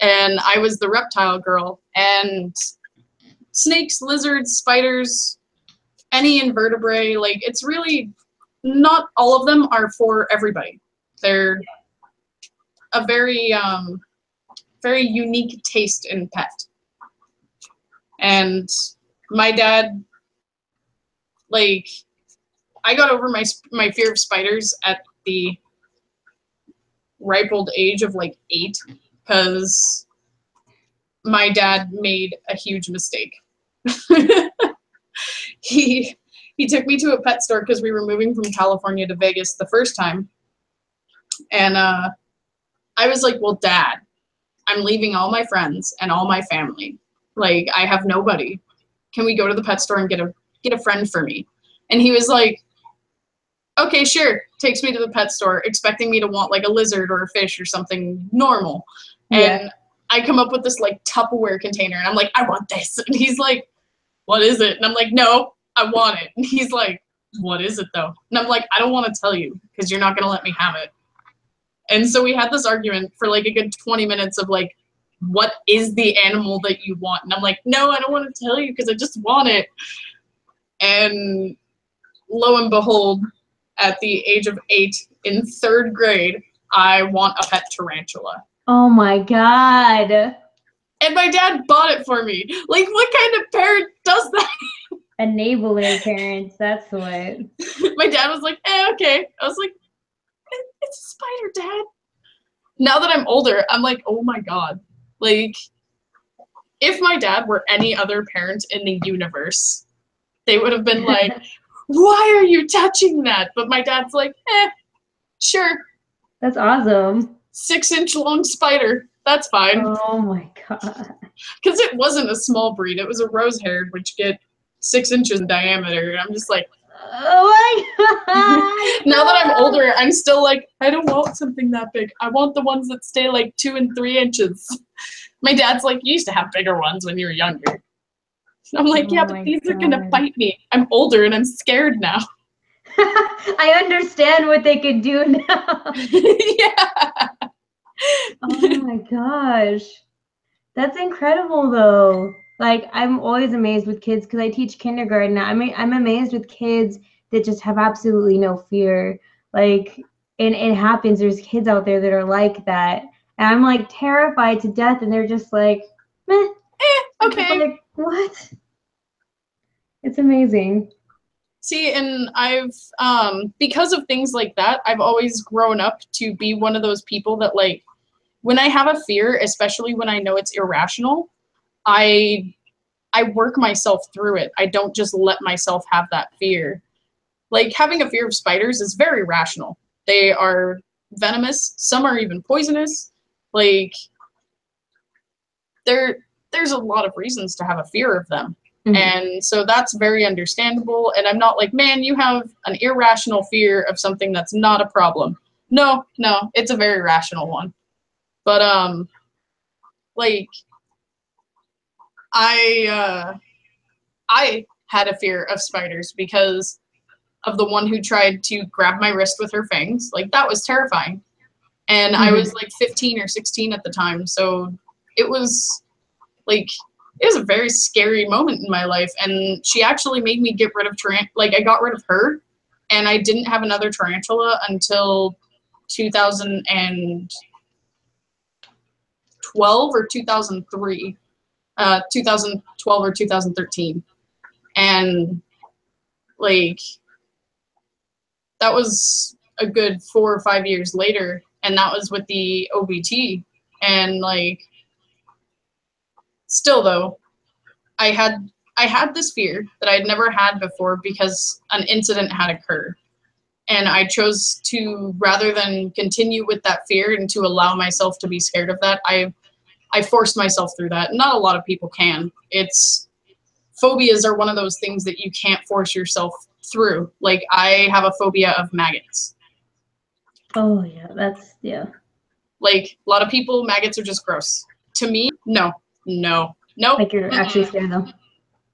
and I was the reptile girl, and snakes, lizards, spiders, any invertebrate, like it's really not all of them are for everybody. They're a very very unique taste in pet. And my dad, like, I got over my fear of spiders at the ripe old age of like 8, because my dad made a huge mistake. He took me to a pet store because we were moving from California to Vegas the first time. And I was like, well, Dad, I'm leaving all my friends and all my family. Like, I have nobody. Can we go to the pet store and get a friend for me? And he was like, okay, sure. Takes me to the pet store, expecting me to want like a lizard or a fish or something normal. Yeah. And I come up with this like Tupperware container, and I'm like, I want this. And he's like, what is it? And I'm like, no, I want it. And he's like, what is it though? And I'm like, I don't want to tell you because you're not going to let me have it. And so we had this argument for like a good 20 minutes of like, what is the animal that you want? And I'm like, no, I don't want to tell you because I just want it. And lo and behold, at the age of 8, in 3rd grade, I want a pet tarantula. Oh my God. And my dad bought it for me. Like, what kind of parent does that? Enabler parents, that's what. My dad was like, okay. I was like, it's a spider, Dad. Now that I'm older, I'm like, oh my God. Like, if my dad were any other parent in the universe, they would have been like, why are you touching that? But my dad's like, sure. That's awesome. 6-inch long spider. That's fine. Oh my God. Because it wasn't a small breed. It was a rose-haired, which get 6 inches in diameter. And I'm just like, oh my God. now that I'm older, I'm still like, I don't want something that big. I want the ones that stay like 2 and 3 inches. My dad's like, you used to have bigger ones when you were younger. I'm like, yeah, but these are gonna bite me. I'm older and I'm scared now. I understand what they could do now. Yeah. Oh my gosh. That's incredible though. Like, I'm always amazed with kids because I teach kindergarten. I'm amazed with kids that just have absolutely no fear. Like, and it happens. There's kids out there that are like that. And I'm like terrified to death and they're just like, meh. Okay. Like, what? It's amazing. See, and I've, because of things like that, I've always grown up to be one of those people that, like, when I have a fear, especially when I know it's irrational, I work myself through it. I don't just let myself have that fear. Like, having a fear of spiders is very rational. They are venomous. Some are even poisonous. Like, there's a lot of reasons to have a fear of them. Mm-hmm. And so that's very understandable. And I'm not like, man, you have an irrational fear of something that's not a problem. No, it's a very rational one. But, like, I had a fear of spiders because of the one who tried to grab my wrist with her fangs. Like, that was terrifying. And I was like 15 or 16 at the time. So it was like, it was a very scary moment in my life. And she actually made me get rid of I got rid of her and I didn't have another tarantula until 2012 or 2003. 2012 or 2013. And like, that was a good 4 or 5 years later. And that was with the OBT. And like, still though, I had this fear that I had never had before because an incident had occurred. And I chose to, rather than continue with that fear and to allow myself to be scared of that, I forced myself through that. Not a lot of people can. Phobias are one of those things that you can't force yourself through. Like, I have a phobia of maggots. Oh yeah, yeah. Like, a lot of people, maggots are just gross. To me, no. Like, you're actually scared of them?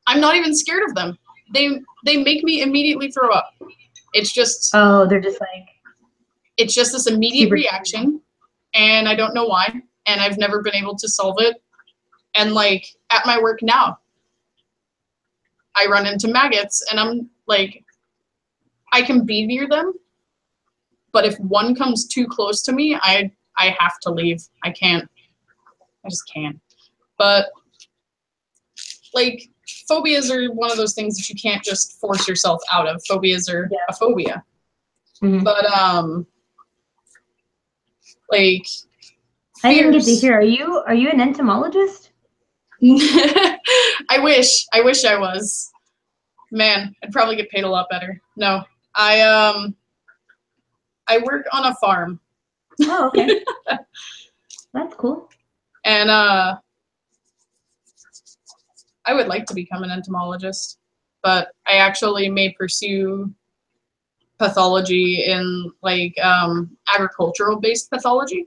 I'm not even scared of them. They make me immediately throw up. It's just... Oh, they're just like... It's just this immediate reaction, and I don't know why, and I've never been able to solve it. And like, at my work now, I run into maggots, and I'm like, I can be near them, but if one comes too close to me, I have to leave. I can't. I just can't. But like, phobias are one of those things that you can't just force yourself out of. Phobias are a phobia. Mm-hmm. But like, I didn't get to hear. Are you an entomologist? I wish I was. Man, I'd probably get paid a lot better. No, I work on a farm. Oh, okay. That's cool. And I would like to become an entomologist, but I actually may pursue pathology in like agricultural based pathology.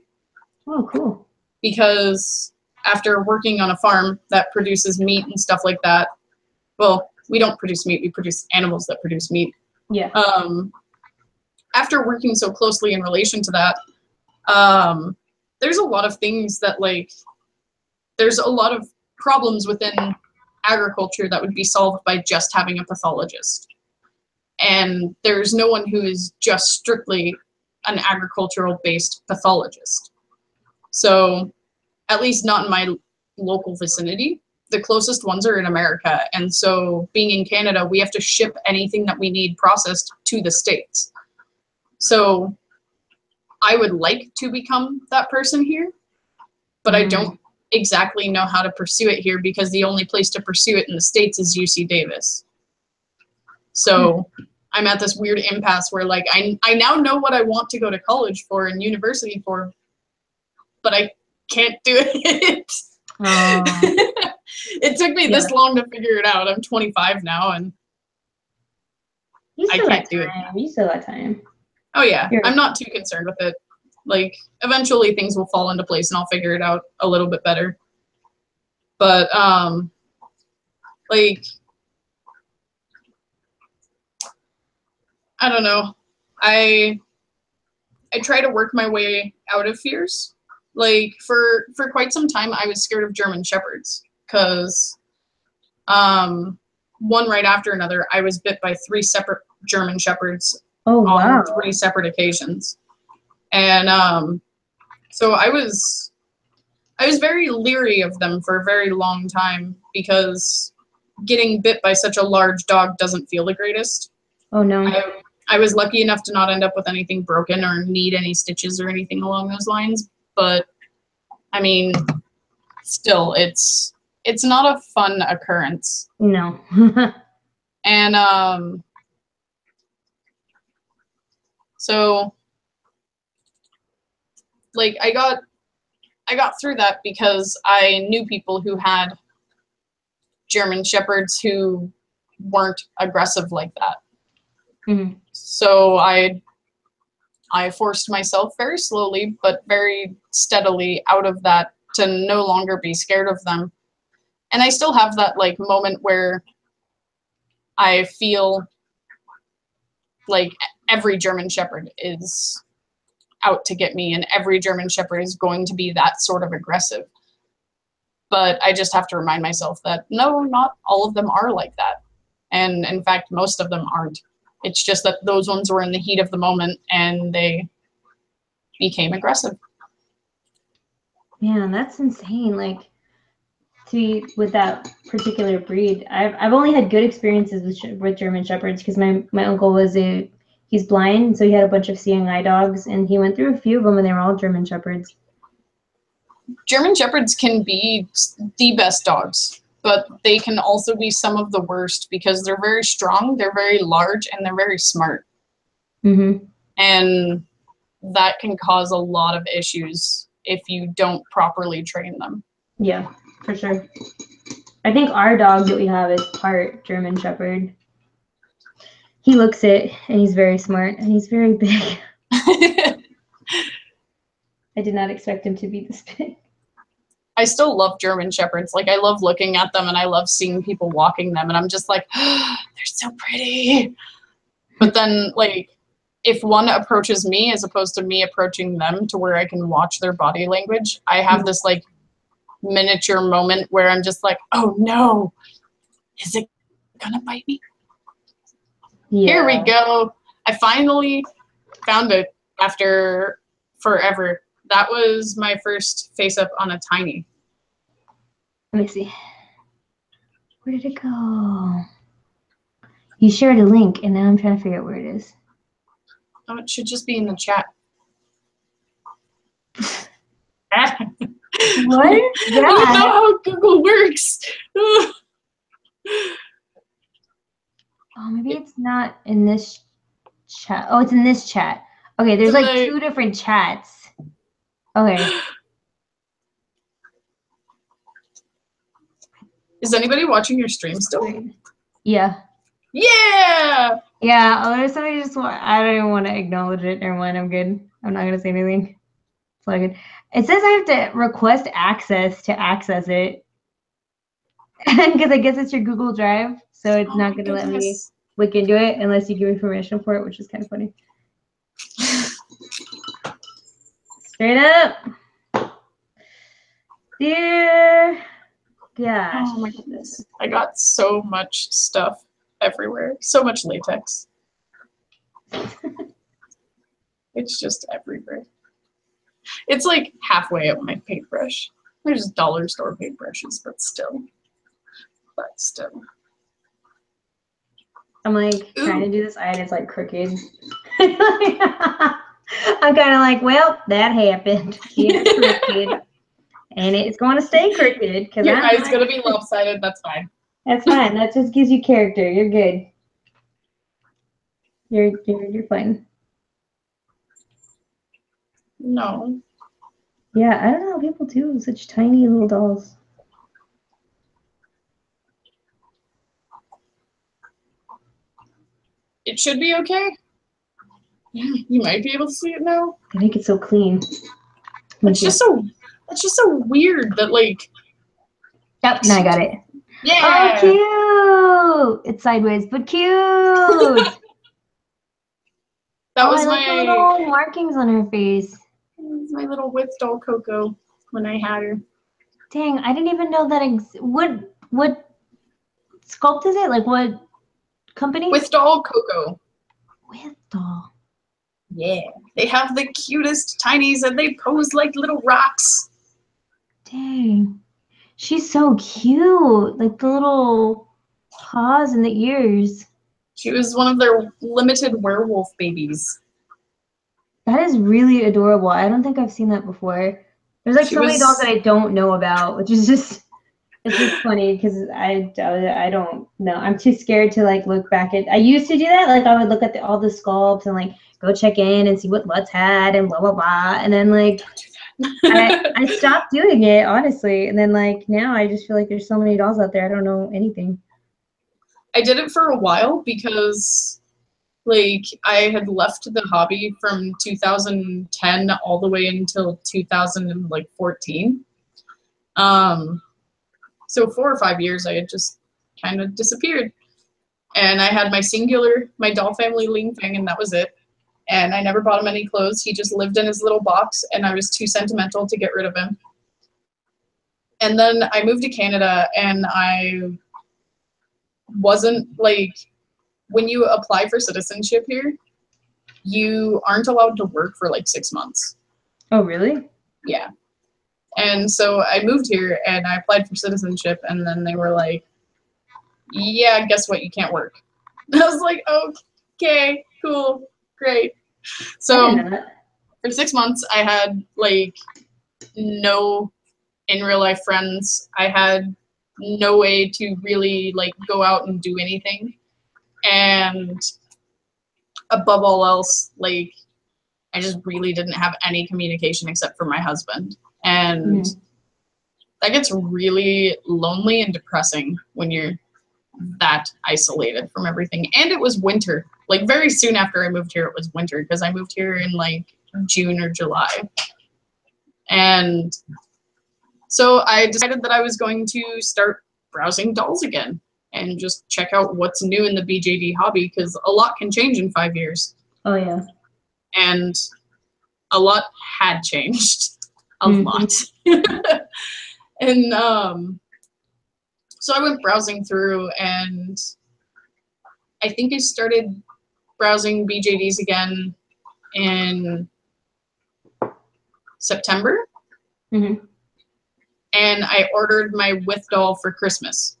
Oh, cool. Because after working on a farm that produces meat and stuff like that, well, we don't produce meat, we produce animals that produce meat. Yeah. After working so closely in relation to that, there's a lot of things that, like, there's a lot of problems within agriculture that would be solved by just having a pathologist. And there's no one who is just strictly an agricultural-based pathologist. So, at least not in my local vicinity. The closest ones are in America. And so, being in Canada, we have to ship anything that we need processed to the States. So, I would like to become that person here, but I don't exactly know how to pursue it here because the only place to pursue it in the States is UC Davis. So I'm at this weird impasse where like I now know what I want to go to college for and university for, but I can't do it. It took me this long to figure it out. I'm 25 now and I can't do it. You still got time. Oh yeah, I'm not too concerned with it. Like, eventually things will fall into place and I'll figure it out a little bit better. But, like, I don't know. I try to work my way out of fears. Like, for quite some time, I was scared of German Shepherds. Because, one right after another, I was bit by 3 separate German Shepherds on 3 separate occasions. And so I was very leery of them for a very long time because getting bit by such a large dog doesn't feel the greatest. Oh no. I was lucky enough to not end up with anything broken or need any stitches or anything along those lines, but I mean, still, it's not a fun occurrence. No. And so like I got through that because I knew people who had German Shepherds who weren't aggressive like that. Mm-hmm. So I forced myself very slowly but very steadily out of that to no longer be scared of them. And I still have that like moment where I feel like every German Shepherd is out to get me and every German Shepherd is going to be that sort of aggressive. But I just have to remind myself that no, not all of them are like that. And in fact, most of them aren't. It's just that those ones were in the heat of the moment and they became aggressive. Man, that's insane. Like, with that particular breed, I've only had good experiences with German Shepherds because my uncle he's blind, so he had a bunch of seeing eye dogs, and he went through a few of them, and they were all German Shepherds. German Shepherds can be the best dogs, but they can also be some of the worst because they're very strong, they're very large, and they're very smart. Mm-hmm. And that can cause a lot of issues if you don't properly train them. Yeah, for sure. I think our dog that we have is part German Shepherd. He looks it, and he's very smart, and he's very big. I did not expect him to be this big. I still love German Shepherds. Like, I love looking at them, and I love seeing people walking them, and I'm just like, oh, they're so pretty. But then, like, if one approaches me as opposed to me approaching them to where I can watch their body language, I have this, like, miniature moment where I'm just like, oh, no. Is it gonna bite me? Yeah. Here we go. I finally found it after forever. That was my first face up on a tiny. Let me see. Where did it go? You shared a link, and now I'm trying to figure out where it is. Oh, it should just be in the chat. What? Yeah. I don't know how Google works. Oh, maybe it's not in this chat. Oh, it's in this chat. Okay, there's like 2 different chats. Okay. Is anybody watching your stream still? Yeah. Yeah! Yeah, oh, there's somebody I don't even want to acknowledge it. Never mind, I'm good. I'm not going to say anything. It's all good. It says I have to request access to access it. Because I guess it's your Google Drive, so it's not going to let me look into it unless you give me permission for it, which is kind of funny. Straight up. Dear gosh. Oh my goodness. I got so much stuff everywhere. So much latex. It's just everywhere. It's like halfway up my paintbrush. There's dollar store paintbrushes, but still. I'm like trying to do this eye and it's like crooked. I'm kind of like, well, that happened. It's crooked. And it's going to stay crooked. Your eye's going to be lopsided. That's fine. That's fine. That just gives you character. You're good. You're fine. No. Yeah, I don't know how people do such tiny little dolls. It should be okay. Yeah, you might be able to see it now. They make it so clean. It's just so weird that like. Yep, now I got it. Yeah. Oh, cute! It's sideways, but cute. That was I like the little markings on her face. That was my little with doll Coco when I had her. Dang, I didn't even know that. What sculpt is it? Like what company? With doll Coco. With doll. Yeah, they have the cutest tinies and they pose like little rocks. Dang, she's so cute. Like the little paws and the ears. She was one of their limited werewolf babies. That is really adorable. I don't think I've seen that before. There's like so many dolls that I don't know about, which is just, it's just funny because I don't know. I'm too scared to like look back at. I used to do that. Like I would look at all the sculpts and like go check in and see what Lutz had and blah blah blah. And then like I stopped doing it honestly. And then like now I just feel like there's so many dolls out there. I don't know anything. I did it for a while because like I had left the hobby from 2010 all the way until 2014. So 4 or 5 years I had just kind of disappeared. And I had my doll family Ling Fang, and that was it. And I never bought him any clothes. He just lived in his little box, and I was too sentimental to get rid of him. And then I moved to Canada, and I wasn't like, when you apply for citizenship here, you aren't allowed to work for like 6 months. Oh, really? Yeah. And so I moved here and I applied for citizenship, and then they were like, yeah, guess what? You can't work. I was like, okay, cool, great. So for 6 months, I had like no in real life friends. I had no way to really like go out and do anything. And above all else, like I just really didn't have any communication except for my husband. And that gets really lonely and depressing when you're that isolated from everything. And it was winter. Like very soon after I moved here, it was winter because I moved here in like June or July. And so I decided that I was going to start browsing dolls again and just check out what's new in the BJD hobby, because a lot can change in 5 years. Oh, yeah. And a lot had changed. A lot. And so I went browsing through, and I think I started browsing BJDs again in September. And I ordered my with doll for Christmas.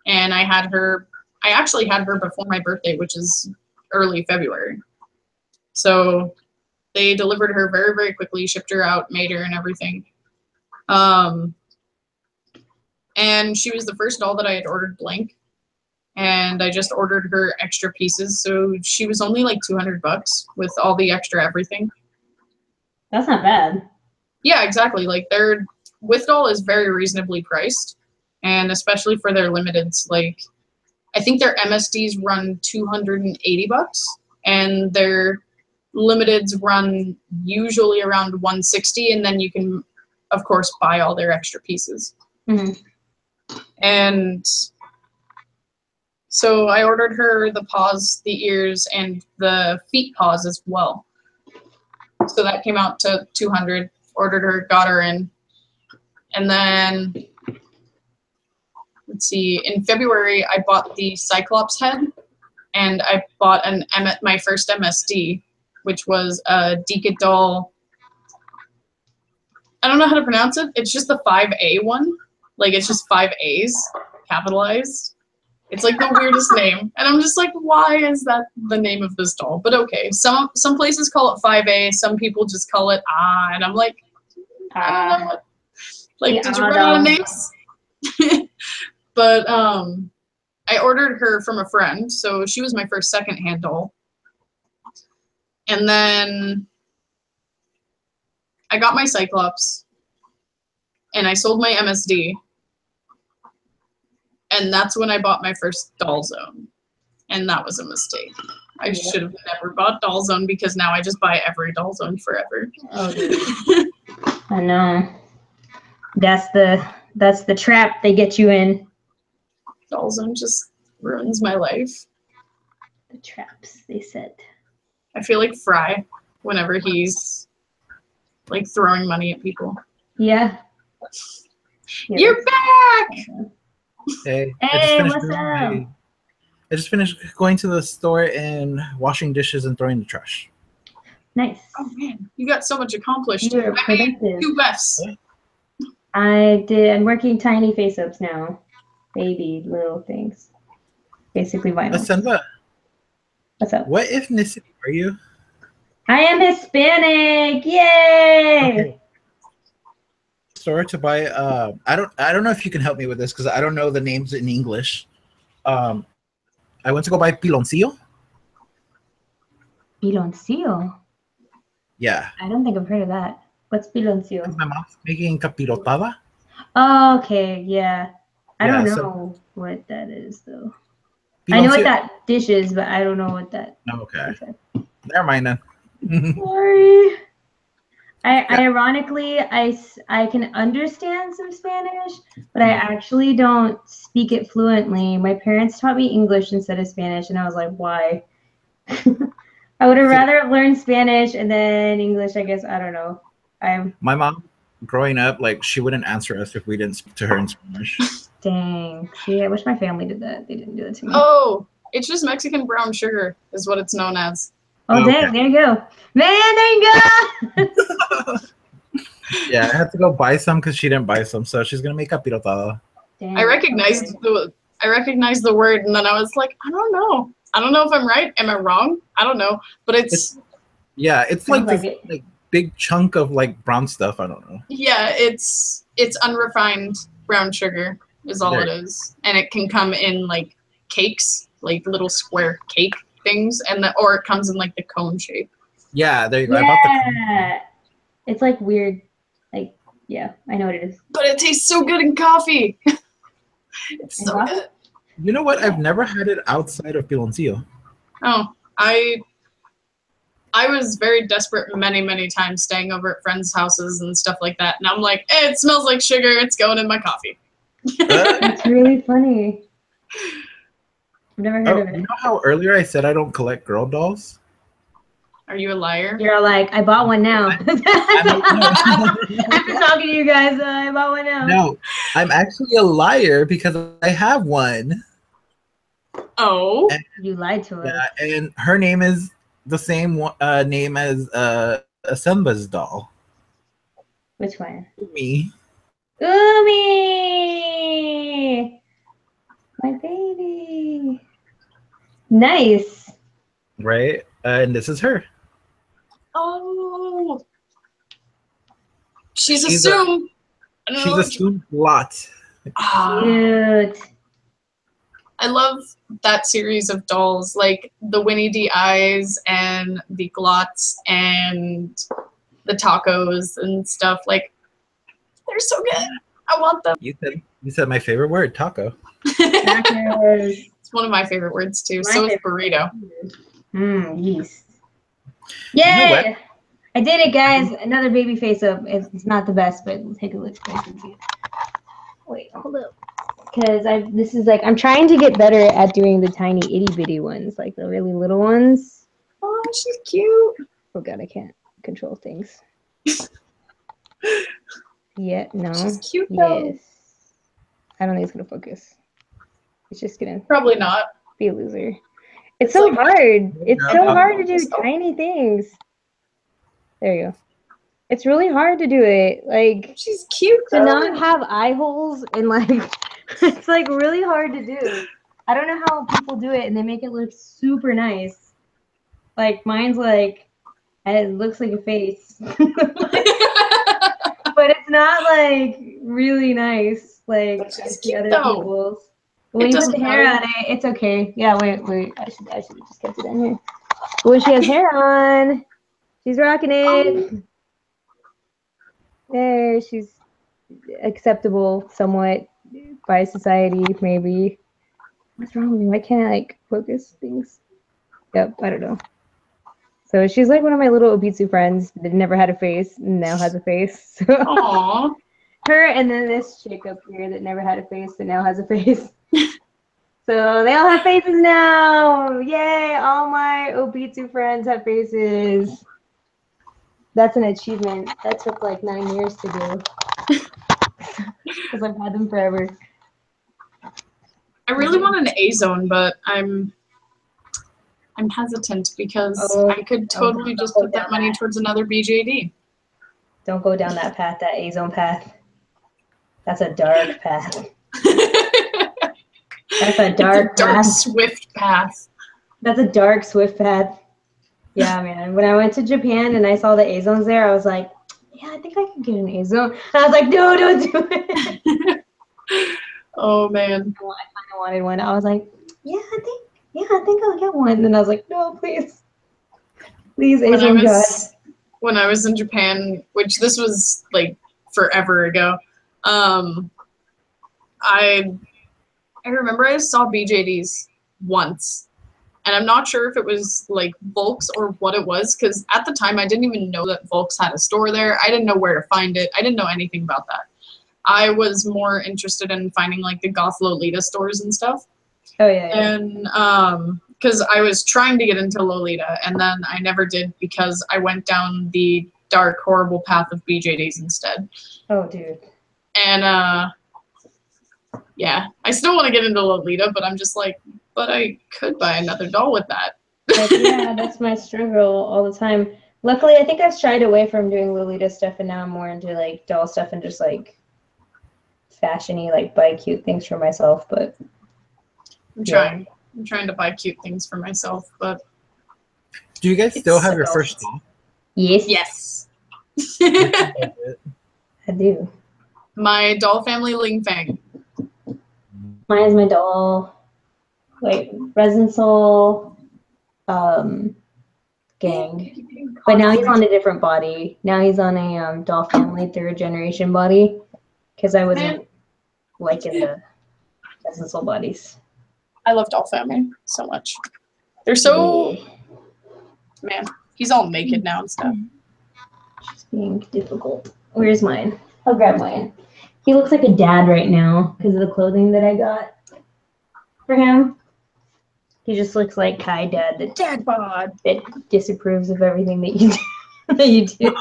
And I actually had her before my birthday, which is early February. So they delivered her very, very quickly, shipped her out, made her and everything. And she was the first doll that I had ordered blank. And I just ordered her extra pieces. So she was only like $200 with all the extra everything. That's not bad. Yeah, exactly. Like their with doll is very reasonably priced. And especially for their limiteds, like I think their MSDs run $280 and their limiteds run usually around $160, and then you can of course buy all their extra pieces. And so I ordered her the paws, the ears, and the feet paws as well. So that came out to $200. Ordered her, got her in, and then let's see, in February I bought the Cyclops head, and I bought my first MSD, which was a Deca doll. I don't know how to pronounce it. It's just the 5A one. Like, it's just 5 A's capitalized. It's like the weirdest name. And I'm just like, why is that the name of this doll? But okay, some places call it 5A. Some people just call it and I'm like, I don't know what. Like, did you run out of names? But I ordered her from a friend. So she was my first secondhand doll. And then I got my Cyclops. And I sold my MSD. And that's when I bought my first Doll Zone. And that was a mistake. I should have never bought Doll Zone because now I just buy every Doll Zone forever. Oh, I know. That's the trap they get you in. Doll Zone just ruins my life. The traps they set. I feel like Fry whenever he's like throwing money at people. Yeah. You're back! Hey, What's up? I just finished going to the store and washing dishes and throwing the trash. Nice. Oh man, you got so much accomplished. You're I made productive. 2 Fs. I did. I'm working tiny face-ups now. Baby little things. Basically vinyl. Asenva, What's up? what ethnicity are you? I am Hispanic. Yay! Okay. Store to buy. I don't know if you can help me with this because I don't know the names in English. I went to go buy piloncillo. Piloncillo. Yeah. I don't think I've heard of that. What's piloncillo? My mom's making capirotada. Oh, okay. Yeah. I don't Yeah, know what that is though. I know what that dish is, but I don't know what that. Okay. Never mind then. Sorry. Ironically, I can understand some Spanish, but I actually don't speak it fluently. My parents taught me English instead of Spanish, and I was like, why? I would have rather learned Spanish and then English, I guess. I don't know. My mom, growing up, like she wouldn't answer us if we didn't speak to her in Spanish. Dang. See, I wish my family did that. They didn't do it to me. Oh, it's just Mexican brown sugar is what it's known as. Oh, Okay. dang. There you go. Man, there you go. Yeah, I had to go buy some because she didn't buy some, so she's gonna make capirotada. Dang, I recognized the word, and then I was like, I don't know. I don't know if I'm right. Am I wrong? I don't know. But it's it's Sounds like like this it. like big chunk of like brown stuff. I don't know. yeah, it's unrefined brown sugar is all There. it is, and it can come in like cakes, like little square cake things, or it comes in like the cone shape. Yeah, there you go. I bought the. Yeah. It's like weird. Like, yeah, I know what it is. But it tastes so good in coffee. It's so coffee? good. You know what? I've never had it outside of piloncillo. Oh, I was very desperate many times staying over at friends' houses and stuff like that. And I'm like, it smells like sugar. It's going in my coffee. That's really funny. I've never heard of it. You know how earlier I said I don't collect girl dolls? Are you a liar? You're all like, I bought one now. After talking to you guys, I bought one now. No, I'm actually a liar because I have one. Oh. You lied to us. Yeah, and her name is the same name as Asenva's doll. Which one? Me. Umi! My baby. Nice. Right? And this is her. Oh. She's She's assumed. She's assumed lot. Cute. I love that series of dolls, like the Winnie D eyes and the glots and the tacos and stuff. Like, they're so good. I want them. You said my favorite word, taco. Tacos. It's one of my favorite words too. My So is favorite. burrito. Yeast. You know Yay! what? I did it, guys. Another baby face up. It's not the best, but take a look. Wait, hold up. Because this is like, I'm trying to get better at doing the tiny itty bitty ones, like the really little ones. Oh, she's cute. Oh god, I can't control things. Yeah, no. She's cute though. Yes. I don't think it's gonna focus. It's just gonna Probably not. be a loser. It's so hard. It's so Yeah. hard to do tiny things. There you go. It's really hard to do it. Like, She's cute to though. not have eye holes and like, it's like really hard to do. I don't know how people do it and they make it look super nice. Like mine's like, it looks like a face. But it's not like really nice. Like But she's the cute, other though. people's. When you put doesn't the hair matter. on it, it's okay. Yeah, wait. I should have just kept it in here. But when she has hair on, she's rocking it. There, she's acceptable somewhat by society, maybe. What's wrong with me? Why can't I like focus things? Yep, I don't know. So she's like one of my little Obitsu friends that never had a face and now has a face. So Aww. her and then this chick up here that never had a face and now has a face. So they all have faces now. Yay! All my Obitsu friends have faces. That's an achievement. That took like 9 years to do. Because I've had them forever. I really want an A zone, but I'm hesitant because I could totally just put that money towards another BJD. Don't go down that path, that A-zone path. That's a dark path. That's a dark It's a dark, path. swift path. That's a dark, swift path. Yeah, man. When I went to Japan and I saw the A-zones there, I was like, yeah, I think I can get an A-zone. And I was like, no, don't do it. Oh, man. I kind of wanted one. I was like, yeah, I think I'll get one. And then I was like, no, please. Please, A-zone God. When I was in Japan, which this was like forever ago, I remember I saw BJDs once, and I'm not sure if it was like Volks or what it was, because at the time I didn't even know that Volks had a store there. I didn't know where to find it. I didn't know anything about that. I was more interested in finding like the Goth Lolita stores and stuff. Oh, yeah. And because I was trying to get into Lolita, and then I never did because I went down the dark, horrible path of BJDs instead. Oh, dude. And yeah, I still want to get into Lolita, but I'm just like, but I could buy another doll with that. But yeah, that's my struggle all the time. Luckily, I think I've shied away from doing Lolita stuff, and now I'm more into like doll stuff and just like fashiony, like buy cute things for myself. But I'm trying. I'm trying to buy cute things for myself, but Do you guys still have your first doll? Yes. yes. I do. My doll family Ling Fang. Mine is my doll. Wait, Resin Soul, gang. But now he's on a different body. Now he's on a doll family 3rd generation body, because I wasn't liking the Resin Soul bodies. I love doll family so much. They're so man. He's all naked now and stuff. It's being difficult. Where's mine? I'll grab mine. He looks like a dad right now because of the clothing that I got for him. He just looks like Kai Dad, the dad bod that disapproves of everything that you do. that you do.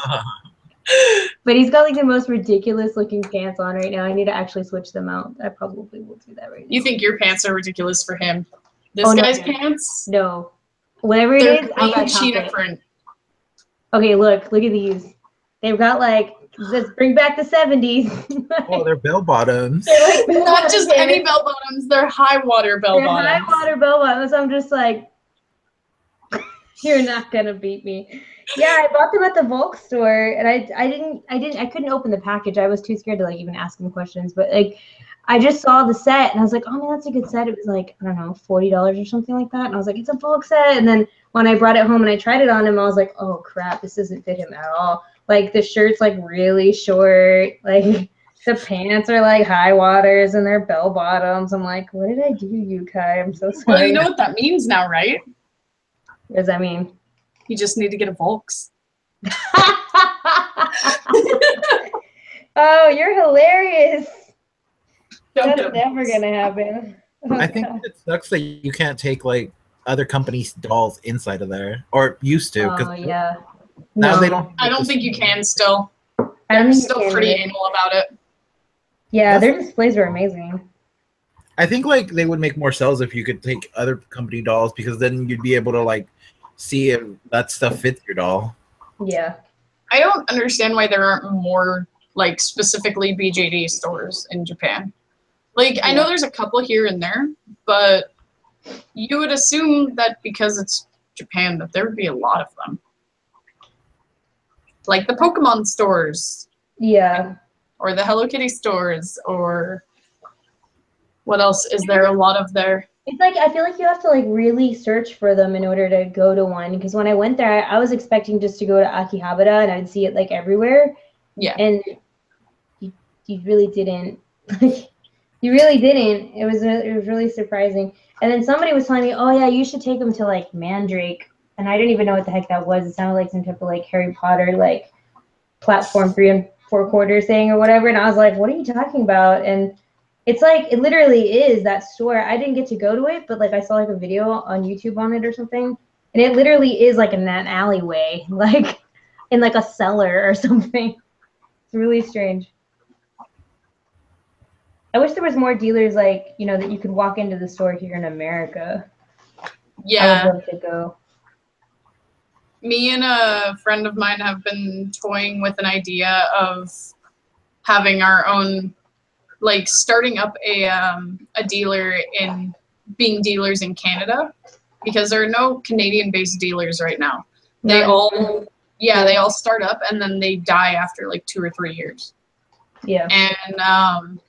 But he's got like the most ridiculous looking pants on right now. I need to actually switch them out. I probably will do that right now. You think your pants are ridiculous for him? This No, guy's pants? No. Whatever it They're is, I green got top cheetah it. print. Okay, look at these. They've got like, let's bring back the 70s. Oh, they're bell bottoms. They're like Not just any bell bottoms, they're high water bell They're bottoms. high water bell bottoms. I'm just like, you're not gonna beat me. Yeah, I bought them at the Volk store, and I couldn't open the package. I was too scared to like even ask them questions. But like, I just saw the set, and I was like, oh man, that's a good set. It was like, I don't know, $40 or something like that. And I was like, it's a Volk set. And then when I brought it home and I tried it on him, I was like, oh crap, this doesn't fit him at all. Like the shirt's like really short, like the pants are like high waters and they're bell bottoms. I'm like, what did I do, you Kai? I'm so sorry. Well, you know what that means now, right? What does that mean? You just need to get a Volks. Oh, you're hilarious. Don't get That's a never Volks. gonna happen. Oh, I think God. it sucks that you can't take like other companies' dolls inside of there, or used to. Oh yeah. Now No, they don't. I don't think you can still. I don't They're think you still can pretty either. anal about it. Yeah, their displays are amazing. I think like they would make more sales if you could take other company dolls, because then you'd be able to like see if that stuff fits your doll. Yeah. I don't understand why there aren't more like specifically BJD stores in Japan. Like I know there's a couple here and there, but you would assume that because it's Japan that there would be a lot of them. Like the Pokemon stores. Yeah. Or the Hello Kitty stores, or what else is there a lot of there? It's like, I feel like you have to like really search for them in order to go to one. Because when I went there, I was expecting just to go to Akihabara and I'd see it like everywhere. Yeah. And you really didn't. You really didn't. It was really surprising. And then somebody was telling me, oh yeah, you should take them to like Mandrake. And I didn't even know what the heck that was. It sounded like some type of like Harry Potter, like platform 3 4/4 thing or whatever. And I was like, what are you talking about? And it's like, it literally is that store. I didn't get to go to it, but like I saw like a video on YouTube on it or something. And it literally is like in that alleyway, like in like a cellar or something. It's really strange. I wish there was more dealers like, you know, that you could walk into the store here in America. Yeah. I would love to go. Me and a friend of mine have been toying with an idea of having our own, like starting up a dealer in being dealers in Canada, because there are no Canadian-based dealers right now. They all, yeah, they all start up and then they die after like 2 or 3 years. Yeah. And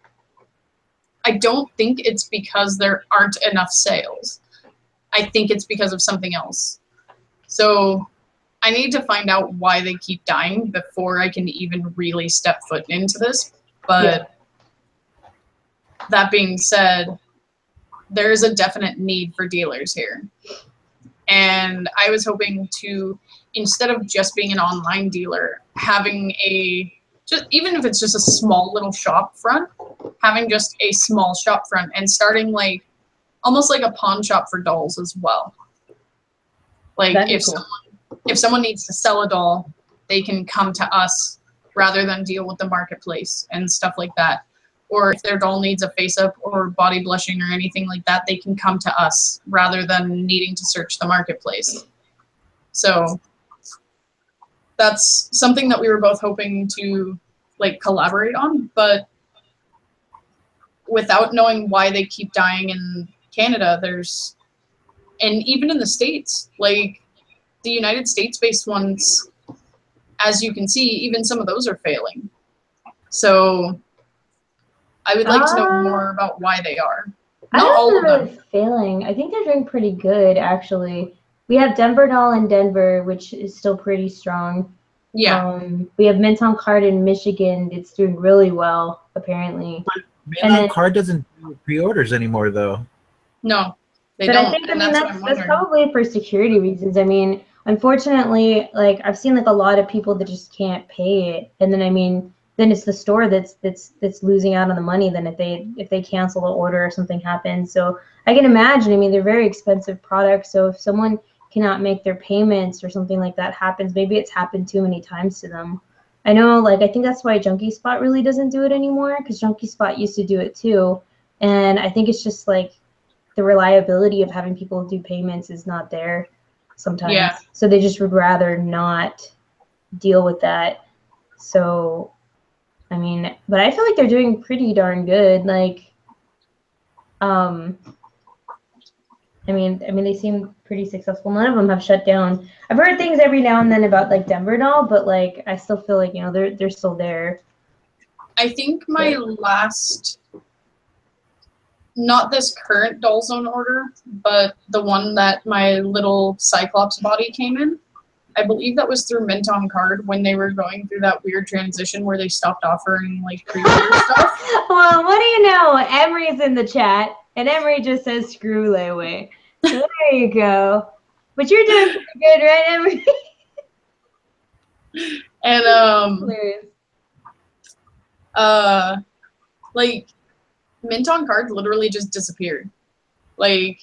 I don't think it's because there aren't enough sales. I think it's because of something else. So I need to find out why they keep dying before I can even really step foot into this. But that being said, there's a definite need for dealers here. And I was hoping to, instead of just being an online dealer, having a, just, even if it's just a small little shop front, having just a small shop front and starting like, almost like a pawn shop for dolls as well. Like if someone needs to sell a doll, they can come to us rather than deal with the marketplace and stuff like that. Or if their doll needs a face-up or body blushing or anything like that, they can come to us rather than needing to search the marketplace. So that's something that we were both hoping to like collaborate on, but without knowing why they keep dying in Canada, there's, and even in the States, like the United States-based ones, as you can see, even some of those are failing. So I would like to know more about why they are. Not all of them. Failing. I think they're doing pretty good, actually. We have Denver Doll in Denver, which is still pretty strong. Yeah. We have Mint on Card in Michigan. It's doing really well, apparently. But Mint on Card doesn't do pre-orders anymore, though. No, they but don't. I think, and that's probably for security reasons. I mean, unfortunately, like I've seen like a lot of people that just can't pay it, and then I mean, then it's the store that's losing out on the money. Then if they cancel the order or something happens, so I can imagine. I mean, they're very expensive products, so if someone cannot make their payments or something like that happens, maybe it's happened too many times to them. I know, like I think that's why Junkie Spot really doesn't do it anymore, because Junkie Spot used to do it too, and I think it's just like the reliability of having people do payments is not there sometimes. Yeah. So they just would rather not deal with that. So, I mean, but I feel like they're doing pretty darn good. Like, I mean, they seem pretty successful. None of them have shut down. I've heard things every now and then about like Denver Doll, but like I still feel like, you know, they're still there. I think my last, not this current Doll Zone order, but the one that my little Cyclops body came in, I believe that was through Mint on Card when they were going through that weird transition where they stopped offering like pre-order stuff. Well, what do you know? Emery's in the chat, and Emery just says screw layaway. So there you go. But you're doing pretty good, right, Emery? And Hilarious. like Mint on Card literally just disappeared. Like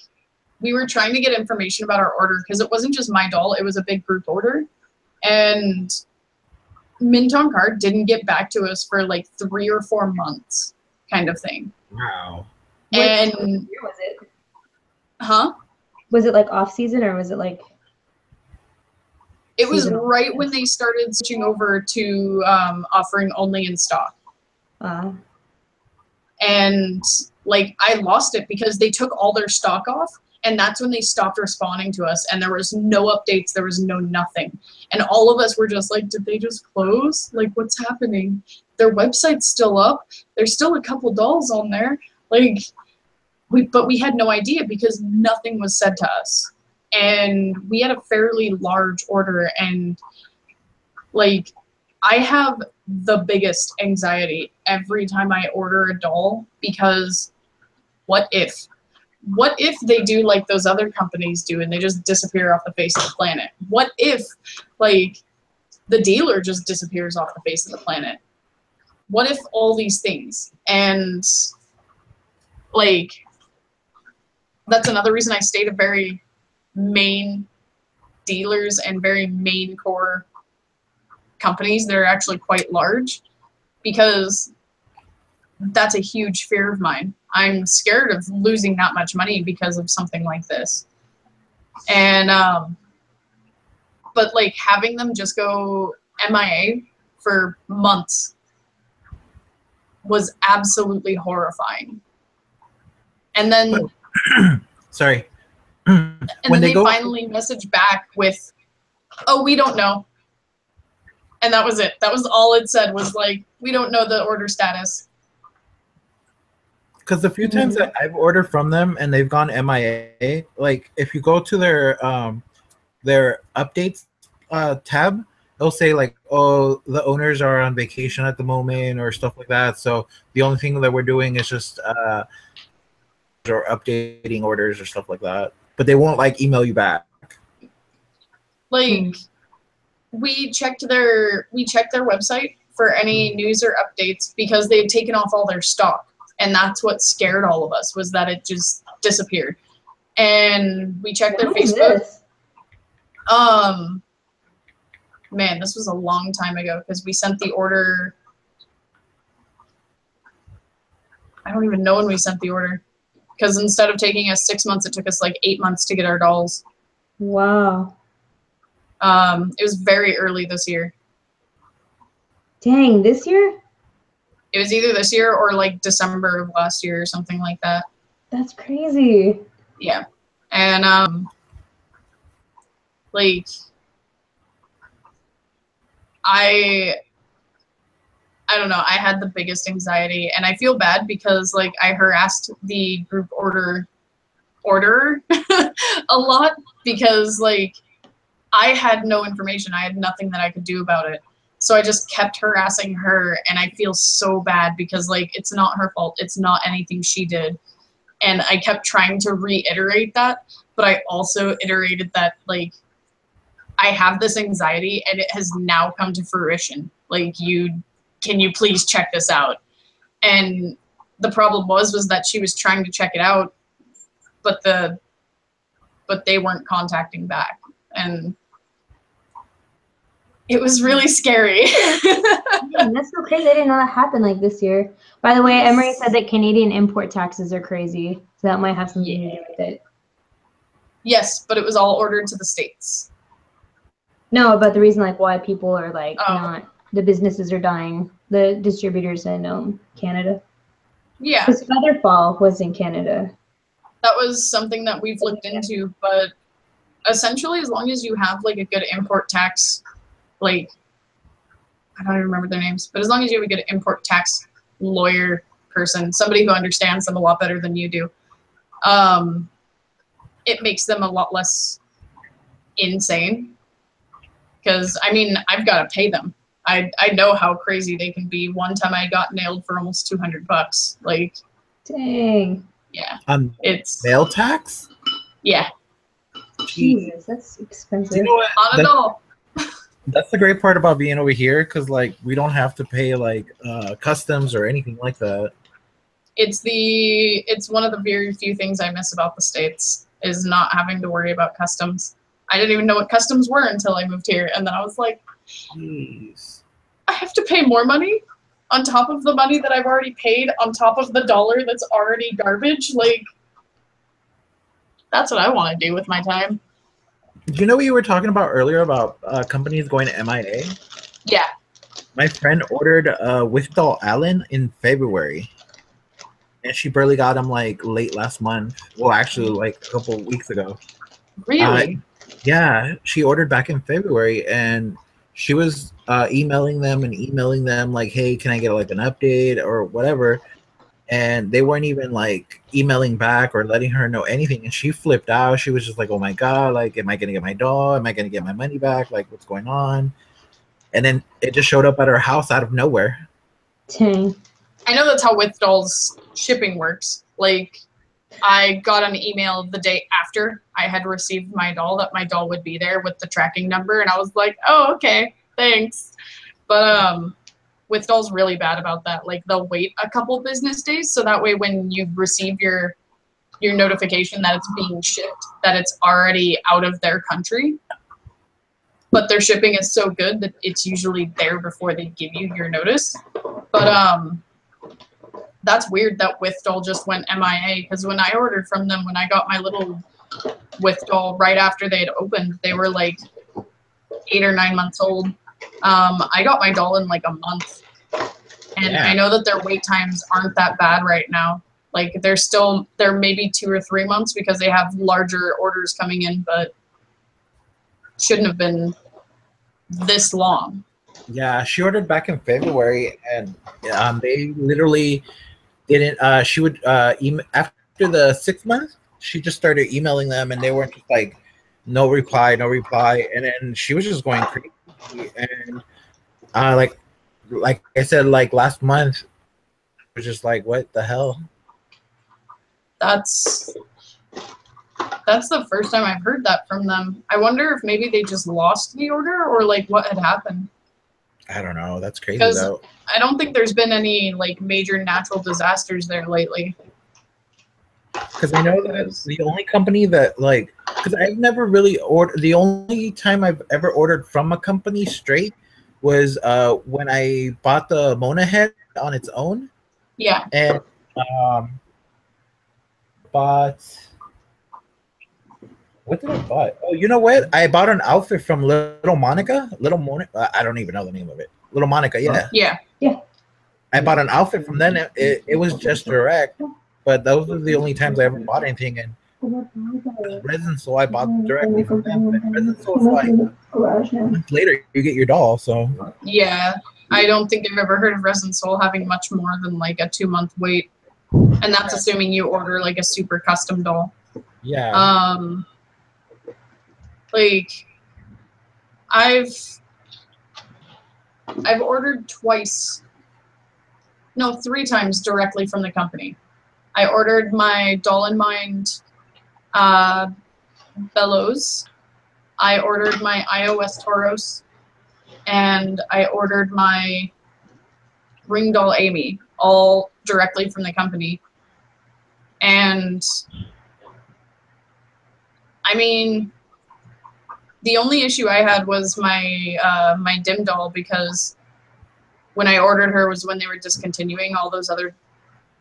we were trying to get information about our order because it wasn't just my doll, it was a big group order. And Mint on Card didn't get back to us for like 3 or 4 months kind of thing. Wow. And What year was it? huh? Was it like off season or was it like? It was Seasonal. right when they started switching over to offering only in stock. And like I lost it because they took all their stock off, and that's when they stopped responding to us, and there was no updates, there was no nothing. And all of us were just like, did they just close? Like, what's happening? Their website's still up. There's still a couple dolls on there. Like, but we had no idea because nothing was said to us. And we had a fairly large order, and like I have the biggest anxiety every time I order a doll, because what if they do like those other companies do and they just disappear off the face of the planet? What if like the dealer just disappears off the face of the planet? What if all these things? And like that's another reason I stayed a very main dealers and very main core companies that are actually quite large, because that's a huge fear of mine. I'm scared of losing that much money because of something like this. And but like having them just go MIA for months was absolutely horrifying. And then sorry. And then they finally messaged back with, oh, we don't know. And that was it. That was all it said, was like, we don't know the order status. Because the few times that I've ordered from them and they've gone MIA, like if you go to their updates tab, they'll say like, oh, the owners are on vacation at the moment or stuff like that. So the only thing that we're doing is just or updating orders or stuff like that. But they won't like email you back. Like we checked their website for any news or updates because they had taken off all their stock, and that's what scared all of us, was that it just disappeared. And we checked their Facebook. Man, this was a long time ago because we sent the order. I don't even know when we sent the order, because instead of taking us 6 months, it took us like 8 months to get our dolls. Wow. It was very early this year. Dang, this year? It was either this year or like December of last year or something like that. That's crazy. Yeah. And like I don't know, I had the biggest anxiety, and I feel bad because like I harassed the group orderer a lot, because like I had no information. I had nothing that I could do about it. So I just kept harassing her, and I feel so bad because like it's not her fault. It's not anything she did. And I kept trying to reiterate that, but I also iterated that like I have this anxiety and it has now come to fruition. Like, can you please check this out? And the problem was that she was trying to check it out, but they weren't contacting back. And it was really scary. Man, that's so crazy. I didn't know that happened like this year. By the way, Emery said that Canadian import taxes are crazy, so that might have something to do with it. Yes, but it was all ordered to the States. No, but the reason like why people are like not, the businesses are dying, the distributors in Canada. Yeah. Because Featherfall was in Canada. That was something that we've looked into, but essentially as long as you have like a good import tax, like, I don't even remember their names, but as long as you have a good import tax lawyer person, somebody who understands them a lot better than you do, it makes them a lot less insane. Because, I mean, I've got to pay them. I know how crazy they can be. One time I got nailed for almost $200. Like, dang. Yeah. It's mail tax? Yeah. Jesus, that's expensive. You know what? Not at all. That's the great part about being over here, because like we don't have to pay like customs or anything like that. It's one of the very few things I miss about the States, is not having to worry about customs. I didn't even know what customs were until I moved here, and then I was like, jeez, I have to pay more money? on top of the money that I've already paid, on top of the dollar that's already garbage. Like, that's what I want to do with my time. You know what you were talking about earlier about companies going to MIA? Yeah. My friend ordered Withdoll Allen in February, and she barely got him like late last month. Well, actually, like a couple of weeks ago. Really? Yeah, she ordered back in February, and she was emailing them like, "Hey, can I get like an update or whatever?" And they weren't even like emailing back or letting her know anything. And she flipped out. She was just like, "Oh my god! Like, am I gonna get my doll? Am I gonna get my money back? Like, what's going on?" And then it just showed up at her house out of nowhere. Dang. I know that's how Withdoll's shipping works. Like, I got an email the day after I had received my doll that my doll would be there with the tracking number, and I was like, "Oh, okay, thanks." But Withdoll's really bad about that. Like, they'll wait a couple business days, so that way when you receive your notification that it's being shipped, that it's already out of their country. But their shipping is so good that it's usually there before they give you your notice. But that's weird that Withdoll just went MIA, because when I ordered from them, when I got my little Withdoll right after they had opened, they were like 8 or 9 months old. I got my doll in like a month, and Yeah. I know that their wait times aren't that bad right now. Like, they're maybe 2 or 3 months because they have larger orders coming in, but shouldn't have been this long. Yeah, she ordered back in February, and they literally didn't. She would email after the 6 months. She just started emailing them, and they weren't just like, no reply, and then she was just going crazy. And like I said, like last month, it was just like, what the hell? That's the first time I've heard that from them. I wonder if maybe they just lost the order, or like what had happened. I don't know. That's crazy Because though. I don't think there's been any like major natural disasters there lately. Because I know that the only company that like, because I've never really ordered. The only time I've ever ordered from a company straight was when I bought the Mona head on its own. Yeah. And bought. What did I buy? Oh, you know what? I bought an outfit from Little Monica. I don't even know the name of it. Little Monica, yeah. Yeah. I bought an outfit from them. It was just direct, but those were the only times I ever bought anything. And Resin Soul, I bought directly from them. But Resin Soul is like a month later you get your doll. So Yeah. I don't think I've ever heard of Resin Soul having much more than like a 2-month wait. And that's assuming you order like a super custom doll. yeah. Like, I've ordered 3 times directly from the company. I ordered my Doll in Mind Bellows. I ordered my iOS Tauros, and I ordered my Ring Doll Amy, all directly from the company. And I mean, the only issue I had was my Dim doll, because when I ordered her was when they were discontinuing all those other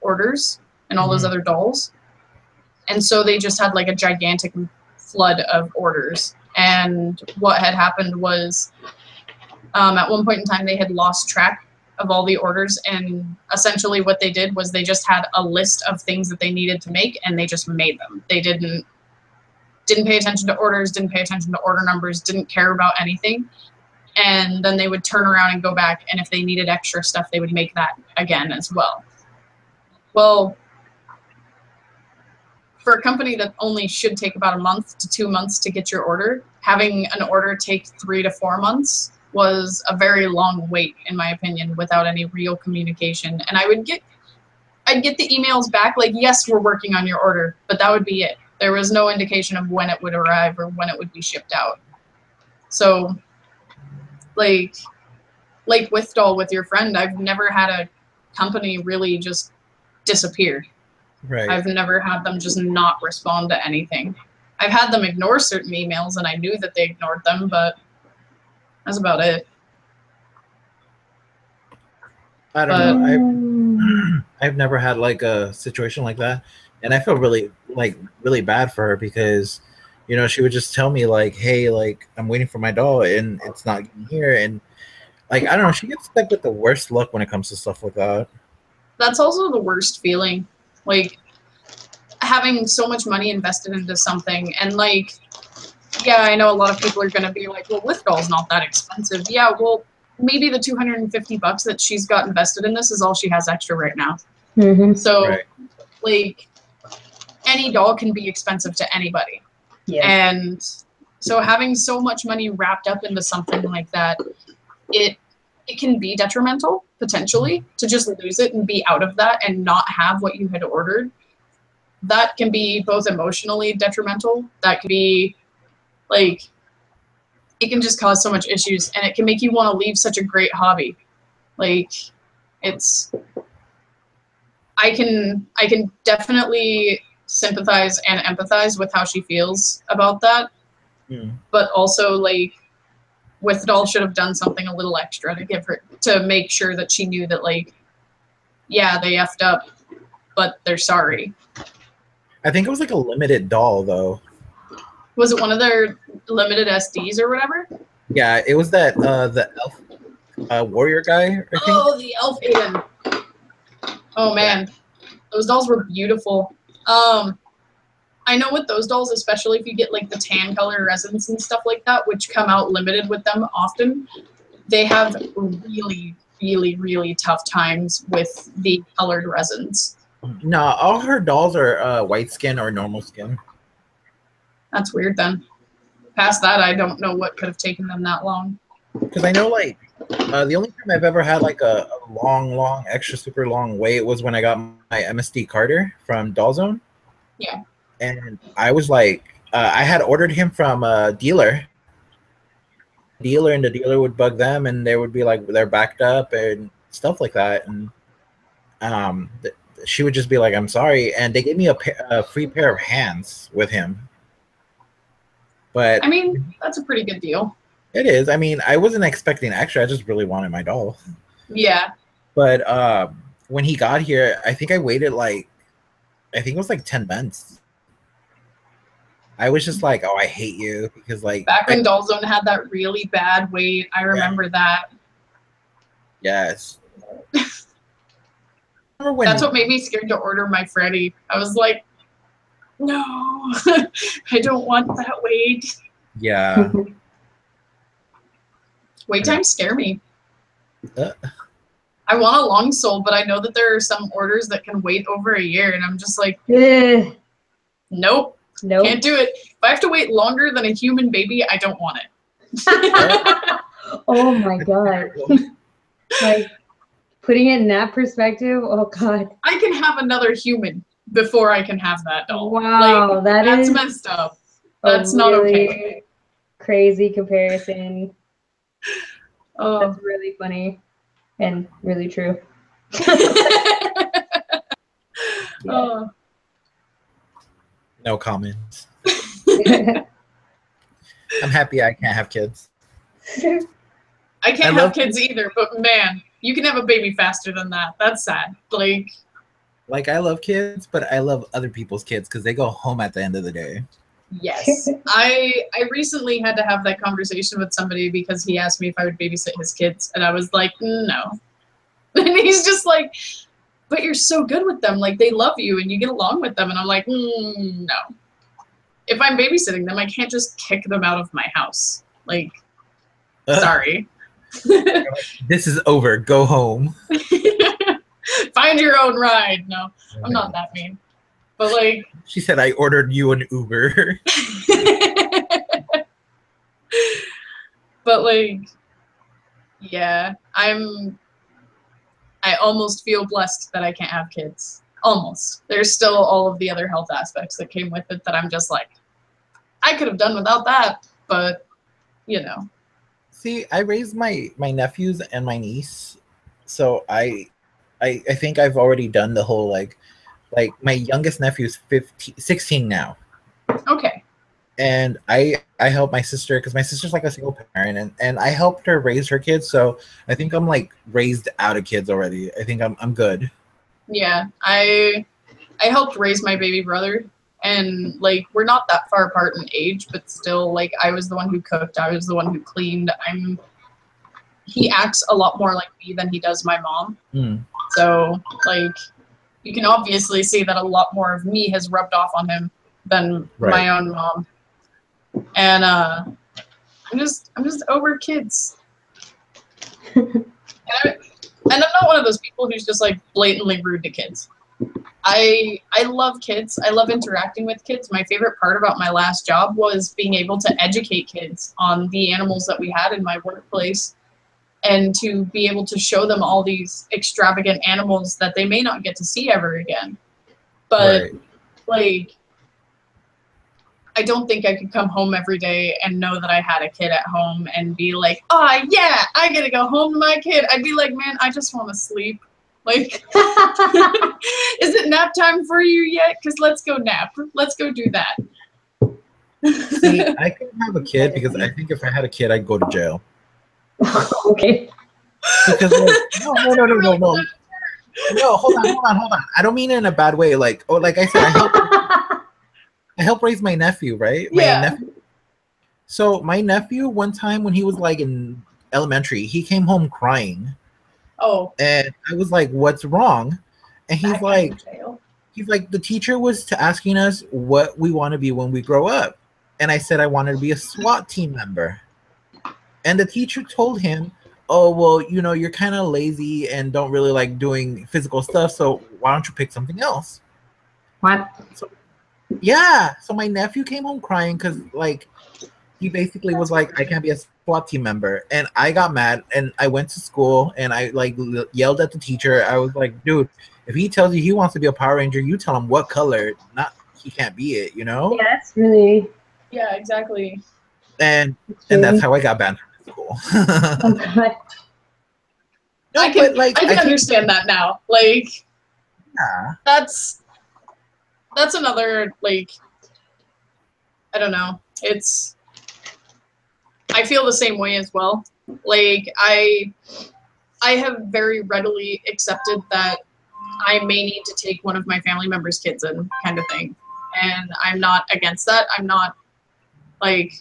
orders and all those other dolls. And so they just had like a gigantic flood of orders. And what had happened was at one point in time, they had lost track of all the orders. And essentially what they did was they just had a list of things that they needed to make, and they just made them. They didn't pay attention to orders, didn't pay attention to order numbers, didn't care about anything. And then they would turn around and go back, and if they needed extra stuff, they would make that again as well. Well, for a company that only should take about a month to 2 months to get your order, having an order take 3 to 4 months was a very long wait, in my opinion, without any real communication. And I'd get the emails back like, yes, we're working on your order, but that would be it. There was no indication of when it would arrive or when it would be shipped out. So, like Withdoll with your friend, I've never had a company really just disappear. Right. I've never had them just not respond to anything. I've had them ignore certain emails, and I knew that they ignored them, but that's about it. I don't But- know. I've never had like a situation like that, and I feel really bad for her because, you know, she would just tell me like, "Hey, like I'm waiting for my doll and it's not getting here," and like I don't know, she gets stuck with the worst luck when it comes to stuff like that. That's also the worst feeling. Like having so much money invested into something and like, yeah, I know a lot of people are gonna be like, well, Withdrawal's not that expensive. Yeah, well, maybe the $250 that she's got invested in this is all she has extra right now. Mm-hmm. So Right. like any doll can be expensive to anybody. Yeah. And so having so much money wrapped up into something like that, it can be detrimental potentially to just lose it and be out of that and not have what you had ordered. That can be both emotionally detrimental. That could be like, it can just cause so much issues and it can make you want to leave such a great hobby. Like it's, I can definitely sympathize and empathize with how she feels about that. But also like Withdoll should have done something a little extra to give her, to make sure that she knew that like, yeah, they effed up, but they're sorry. I think it was like a limited doll though. Was it one of their limited SDs or whatever? Yeah, it was that the elf warrior guy, I think. Oh, the Elf Aiden. Oh man, those dolls were beautiful. I know with those dolls, especially if you get like the tan color resins and stuff like that, which come out limited with them often, they have really, really, really tough times with the colored resins. No, all her dolls are white skin or normal skin. That's weird then. Past that, I don't know what could have taken them that long. Because I know like the only time I've ever had like a long, extra super long wait was when I got my MSD Carter from Dollzone. Yeah. And I was like, I had ordered him from a dealer, and the dealer would bug them, and they would be like, they're backed up and stuff like that. And she would just be like, I'm sorry. And they gave me a free pair of hands with him. But I mean, that's a pretty good deal. it is. I mean, I wasn't expecting extra. I just really wanted my doll. Yeah. But when he got here, I think I waited like, I think it was like 10 months. I was just like, oh, I hate you because like Back when Dollzone had that really bad wait, I remember that. Yes. Remember when That's what made me scared to order my Freddy. I was like, no, I don't want that wait. Yeah. Wait times scare me. Uh. I want a long soul, but I know that there are some orders that can wait over a year, and I'm just like, Ugh. nope, Nope. can't do it. If I have to wait longer than a human baby, I don't want it. Oh my god. Like putting it in that perspective, oh god. I can have another human before I can have that doll. Wow, like, that's messed up. That's not really okay. Crazy comparison. Oh. That's really funny and really true. Oh. No comments. I'm happy I can't have kids. I can't I have love kids either, but man, you can have a baby faster than that. That's sad. Like I love kids, but I love other people's kids because they go home at the end of the day. Yes. I recently had to have that conversation with somebody because he asked me if I would babysit his kids, and I was like, no. And he's just like, but you're so good with them. Like, they love you and you get along with them. And I'm like, no. If I'm babysitting them, I can't just kick them out of my house. Like, sorry. This is over. Go home. Find your own ride. No, I'm not that mean. But like, she said, I ordered you an Uber. but like, yeah, I almost feel blessed that I can't have kids. Almost. There's still all of the other health aspects that came with it that I'm just like, I could have done without that, but you know. See, I raised my nephews and my niece, so I think I've already done the whole like my youngest nephew's 16 now. Okay. and I help my sister because my sister's like a single parent, and I helped her raise her kids. So I think I'm like raised out of kids already. I think I'm good. Yeah, I helped raise my baby brother, and like we're not that far apart in age, but still, like I was the one who cooked, I was the one who cleaned. He acts a lot more like me than he does my mom. So like you can obviously see that a lot more of me has rubbed off on him than my own mom. And I'm just over kids. And I'm not one of those people who's just like blatantly rude to kids. I love kids. I love interacting with kids. My favorite part about my last job was being able to educate kids on the animals that we had in my workplace, and to be able to show them all these extravagant animals that they may not get to see ever again. But like, I don't think I could come home every day and know that I had a kid at home and be like, oh yeah, I gotta go home to my kid. I'd be like, man, I just want to sleep. Like, is it nap time for you yet? Because let's go nap. Let's go do that. See, I couldn't have a kid because I think if I had a kid, I'd go to jail. Okay. Because like, no. No, hold on. I don't mean it in a bad way. Like, like I said, I help raise my nephew, right? My nephew. So my nephew, one time when he was like in elementary, he came home crying. Oh. And I was like, what's wrong? And he's like, the teacher was asking us what we want to be when we grow up. And I said I wanted to be a SWAT team member. And the teacher told him, oh, well, you know, you're kind of lazy and don't really like doing physical stuff, so why don't you pick something else? What? So, yeah. So my nephew came home crying because, like, he basically was like, I can't be a SWAT team member. And I got mad, and I went to school, and I, like, yelled at the teacher. I was like, dude, if he tells you he wants to be a Power Ranger, you tell him what color, not he can't be it, you know? Yeah, that's really... Yeah, exactly. And that's how I got banned from school. Oh, God. No, I can understand that now. Like, yeah. That's another, like, I don't know. I feel the same way as well. Like, I have very readily accepted that I may need to take one of my family members' kids in, kind of thing. And I'm not against that. I'm not, like,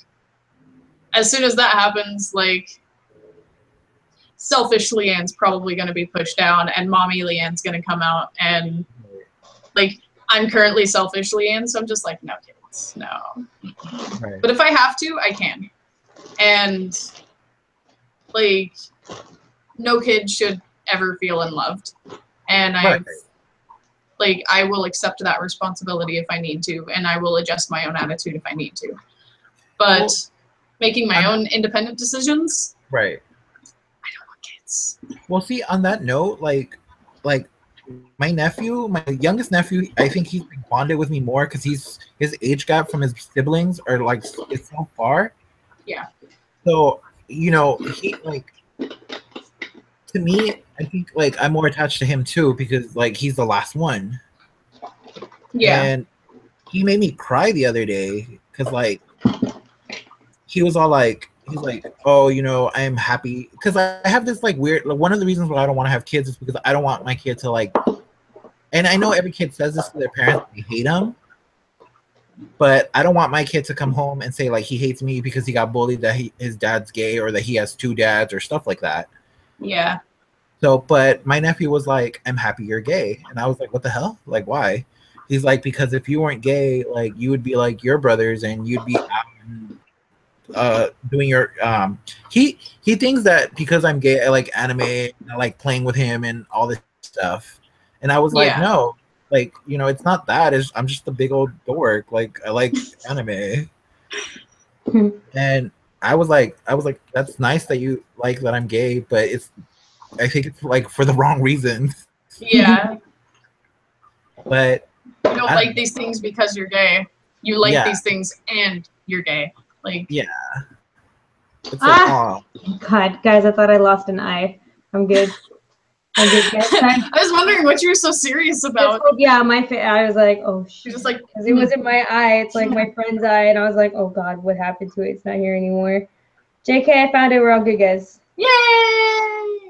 as soon as that happens, like, selfish Leanne's probably going to be pushed down, and mommy Leanne's going to come out, and, like, I'm currently selfish Leanne, so I'm just like, no kids, no. Right. But if I have to, I can. And, like, no kid should ever feel unloved. And I will accept that responsibility if I need to, and I will adjust my own attitude if I need to. But making my own independent decisions, right? I don't want kids. Well, see, on that note, like my nephew, my youngest nephew, I think he's bonded with me more because his age gap from his siblings are like it's so far. Yeah. So you know, he like to me, I think like I'm more attached to him too because like he's the last one. Yeah. And he made me cry the other day because like he was all like, he's like, oh, you know, I'm happy because I have this like weird. Like, one of the reasons why I don't want to have kids is because I don't want my kid to like. And I know every kid says this to their parents, they hate them. But I don't want my kid to come home and say like he hates me because he got bullied that his dad's gay or that he has 2 dads or stuff like that. Yeah. So, but my nephew was like, I'm happy you're gay. And I was like, what the hell? Like, why? He's like, because if you weren't gay, like you would be like your brothers and you'd be out doing your he thinks that because I'm gay I like anime and I like playing with him and all this stuff. And I was like, no, like, you know, it's not that. I'm just a big old dork. Like I like anime. And I was like, that's nice that you like that I'm gay, but I think it's like for the wrong reasons. Yeah. But you don't like these things because you're gay. You like these things and you're gay. Like, yeah. It's like, God, guys, I thought I lost an eye. I'm good. Okay, guys, I was wondering what you were so serious about. yeah, I was like, oh You're shit. just like, Because it wasn't my eye, it's like my friend's eye, and I was like, oh god, what happened to it? It's not here anymore. JK, I found it. We're all good, guys. yay!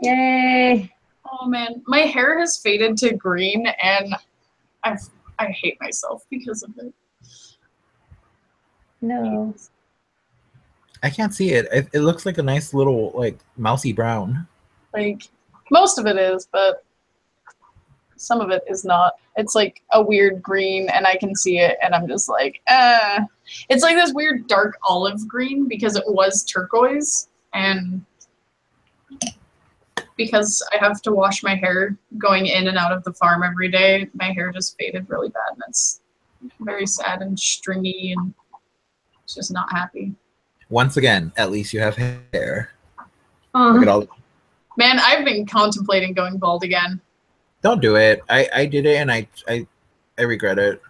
Yay! Oh man, my hair has faded to green, and I hate myself because of it. No. I can't see it. It looks like a nice little like mousy brown. Like most of it is, but some of it is not. It's like a weird green, and I can see it, and I'm just like, It's like this weird dark olive green because it was turquoise, and because I have to wash my hair going in and out of the farm every day, my hair just faded really bad, and it's very sad and stringy, and it's just not happy. Once again, at least you have hair. Look at all. Man, I've been contemplating going bald again. Don't do it. I did it, and I regret it.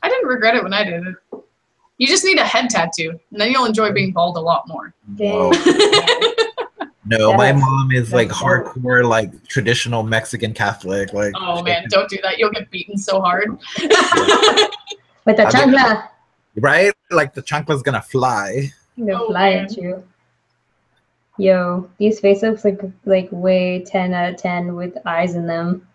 I didn't regret it when I did it. You just need a head tattoo, and then you'll enjoy being bald a lot more. Whoa. No, my mom is like hardcore, like traditional Mexican Catholic. Like, oh man, don't do that. You'll get beaten so hard. With the chancla. Right? Like the chancla's gonna fly. They'll fly at you. Yo, these face ups like way 10 out of 10 with eyes in them.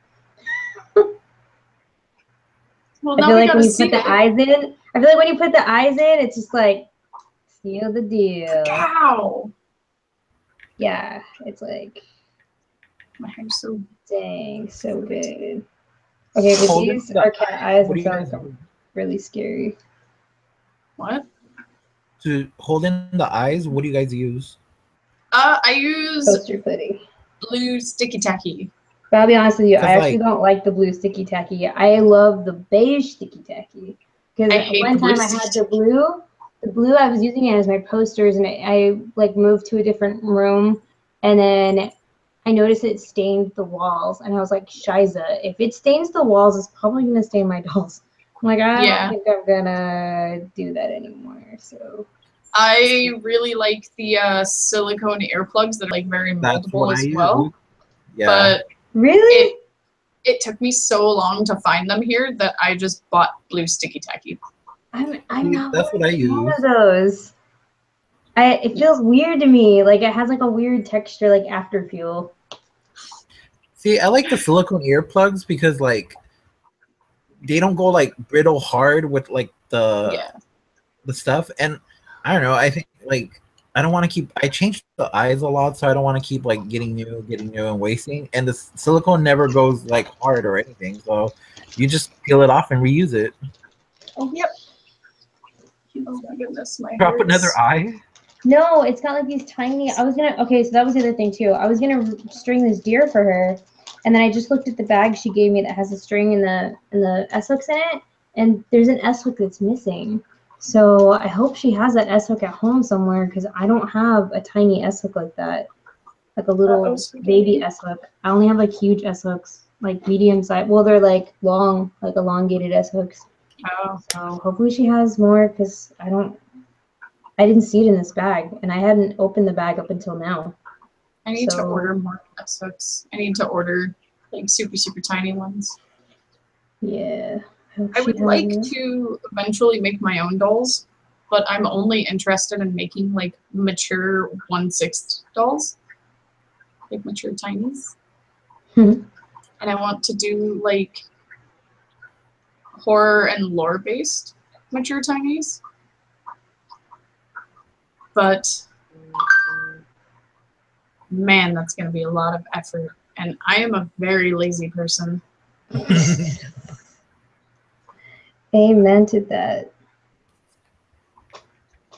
Well, I feel like when you put the eyes in, it's just like seal the deal. Ow! Yeah, it's like my hair's so dang, so good. Okay, but these are cat eyes and sound really scary. What? To hold in the eyes, what do you guys use? I use Poster pudding. blue sticky tacky. But I'll be honest with you, I actually like, don't like the blue sticky tacky. I love the beige sticky tacky. Because one time I had the blue I was using it as my posters, and I like moved to a different room, and then I noticed it stained the walls, and I was like, Shiza, if it stains the walls, it's probably gonna stain my dolls. I'm like, I don't think I'm gonna do that anymore. So I really like the silicone earplugs that are like very moldable as well. Yeah. But really, it took me so long to find them here that I just bought blue sticky tacky. I'm not. That's what I use. One of those. It feels weird to me. Like it has like a weird texture, like after fuel. See, I like the silicone earplugs because like they don't go like brittle hard with like the stuff, and I don't know. I think like I don't want to keep. I changed the eyes a lot, so I don't want to keep like getting new, and wasting. And the silicone never goes like hard or anything, so you just peel it off and reuse it. Oh yep. Oh my goodness, my Drop another eye. No, it's got like these tiny. Okay, so that was the other thing too. I was gonna string this deer for her, and then I just looked at the bag she gave me that has a string and the S hooks in it, and there's an S hook that's missing. So I hope she has that S hook at home somewhere, because I don't have a tiny S hook like that, like a little baby S hook. I only have like huge S hooks, like medium size. Well, they're like long, like elongated S hooks. Oh. So hopefully she has more, because I didn't see it in this bag, and I hadn't opened the bag up until now. I need to order more S hooks. I need to order like super, super tiny ones. Yeah. I would like to eventually make my own dolls, but I'm only interested in making like mature 1/6 dolls, like mature tinies. And I want to do like horror and lore based mature tinies. But man, that's going to be a lot of effort. And I am a very lazy person. Amen to that.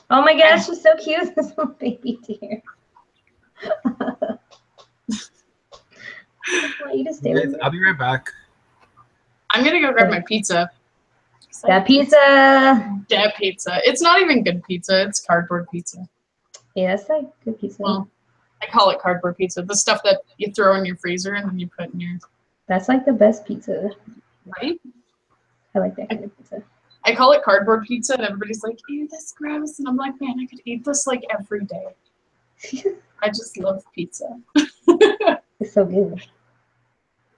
Oh my gosh, she's so cute, this little baby deer. I want you to stay with me. I'll be right back. I'm going to go grab my pizza. That pizza. That pizza. It's not even good pizza. It's cardboard pizza. Yeah, that's like good pizza. Well, I call it cardboard pizza. The stuff that you throw in your freezer and then you put in your... That's like the best pizza. Right? I like that kind of pizza. I call it cardboard pizza, and everybody's like, ew, that's gross. And I'm like, man, I could eat this like every day. I just love pizza. It's so good.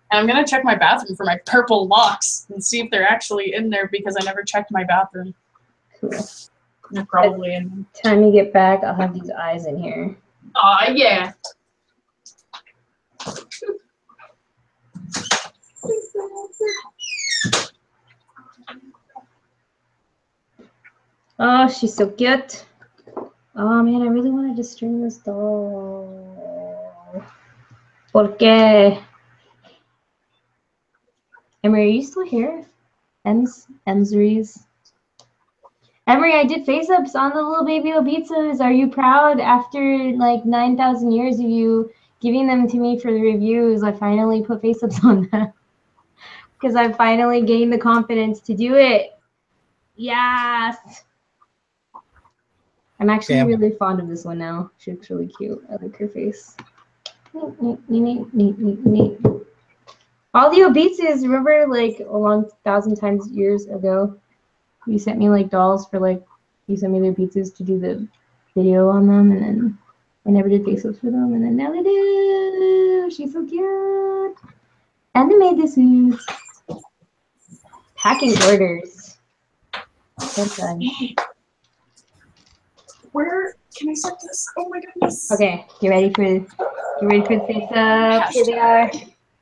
And I'm gonna check my bathroom for my purple locks and see if they're actually in there because I never checked my bathroom. Cool. They're probably in. Time you get back, I'll have these eyes in here. Aw, yeah. Oh, she's so cute. Oh man, I really wanted to string this doll. ¿Por qué? Emery, are you still here? Emsries. Emery, I did face ups on the little baby Obitzas. Are you proud after like 9,000 years of you giving them to me for the reviews? I finally put face ups on them because I finally gained the confidence to do it. Yes. I'm actually really fond of this one now. She looks really cute. I like her face. Neat. All the Obitzas, remember like a long 1,000 times years ago, you sent me like dolls for like, you sent me the Obitzas to do the video on them, and then I never did face-ups for them, and then now I do. She's so cute. And they made this suit. Packing orders. Where can I set this? Oh my goodness. Okay, you ready for the face-up? Here they are.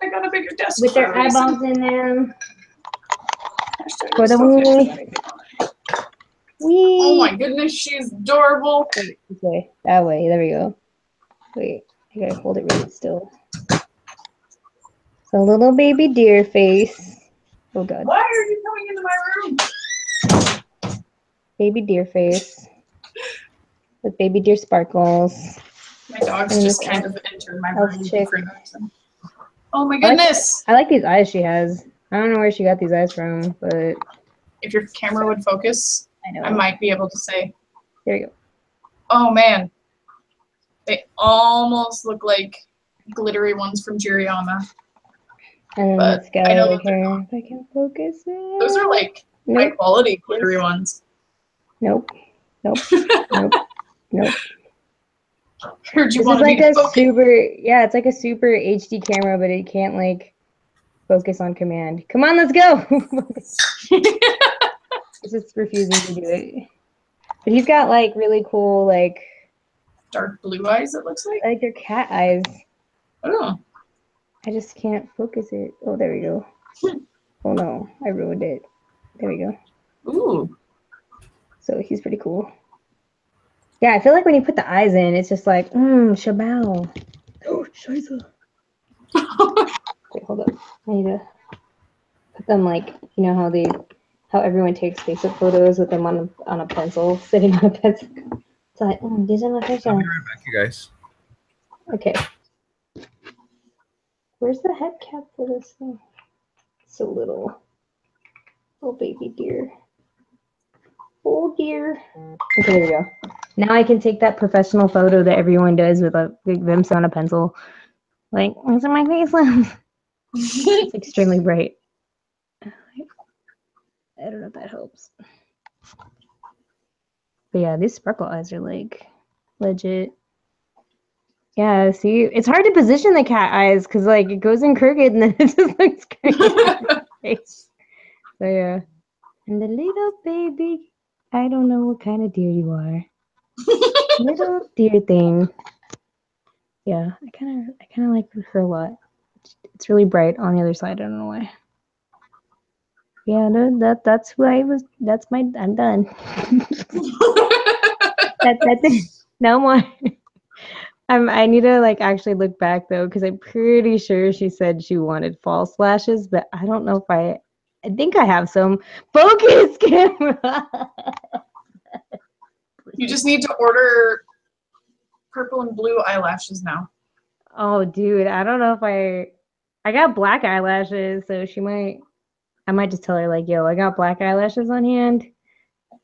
I got a bigger desk with their eyeballs in them. For the movie. Oh my goodness, she's adorable. Wait, this way. That way. There we go. Wait, I gotta hold it really still. So little baby deer face. Oh god. Why are you coming into my room? Baby deer face. With baby deer sparkles. My dog's just kind of entered my room for no reason. Oh my goodness! I like these eyes she has. I don't know where she got these eyes from, but if your camera would focus, I might be able to say. There you go. Oh man, they almost look like glittery ones from Jiriyama. And but let's go I know over here. If I can focus it. Those are like high quality glittery ones. Nope. Nope. Nope. Heard you this is like a super, yeah, it's like a super HD camera, but it can't like focus on command. Come on, let's go. It's just refusing to do it. But he's got like really cool, like dark blue eyes, it looks like. Like they're cat eyes. Oh. I just can't focus it. Oh, there we go. Oh no, I ruined it. There we go. Ooh. So he's pretty cool. Yeah, I feel like when you put the eyes in, it's just like, shabao. Oh, scheiße. Wait, hold up. I need to put them like, you know how everyone takes face-up photos with them on a pencil, sitting on a pencil. It's like, these are my pictures. I'll be right back, you guys. Okay. Where's the head cap for this thing? It's so little. Oh, baby deer. Oh dear. Okay, there we go. Now I can take that professional photo that everyone does with them on a pencil. Like, what's in my face? It's extremely bright. I don't know if that helps. But yeah, these sparkle eyes are like legit. Yeah, see, it's hard to position the cat eyes because like it goes in crooked and then it just looks crazy. So yeah. And the little baby, I don't know what kind of deer you are. Little deer thing. Yeah, I kind of like her a lot. It's really bright on the other side. I don't know why. Yeah, no, that's who I was. That's my. I'm done. That's it. No more. I need to like actually look back though, because I'm pretty sure she said she wanted false lashes, but I don't know if I think I have some. Focus camera. You just need to order purple and blue eyelashes now. Oh, dude, I don't know if I got black eyelashes, so I might just tell her like, yo, I got black eyelashes on hand.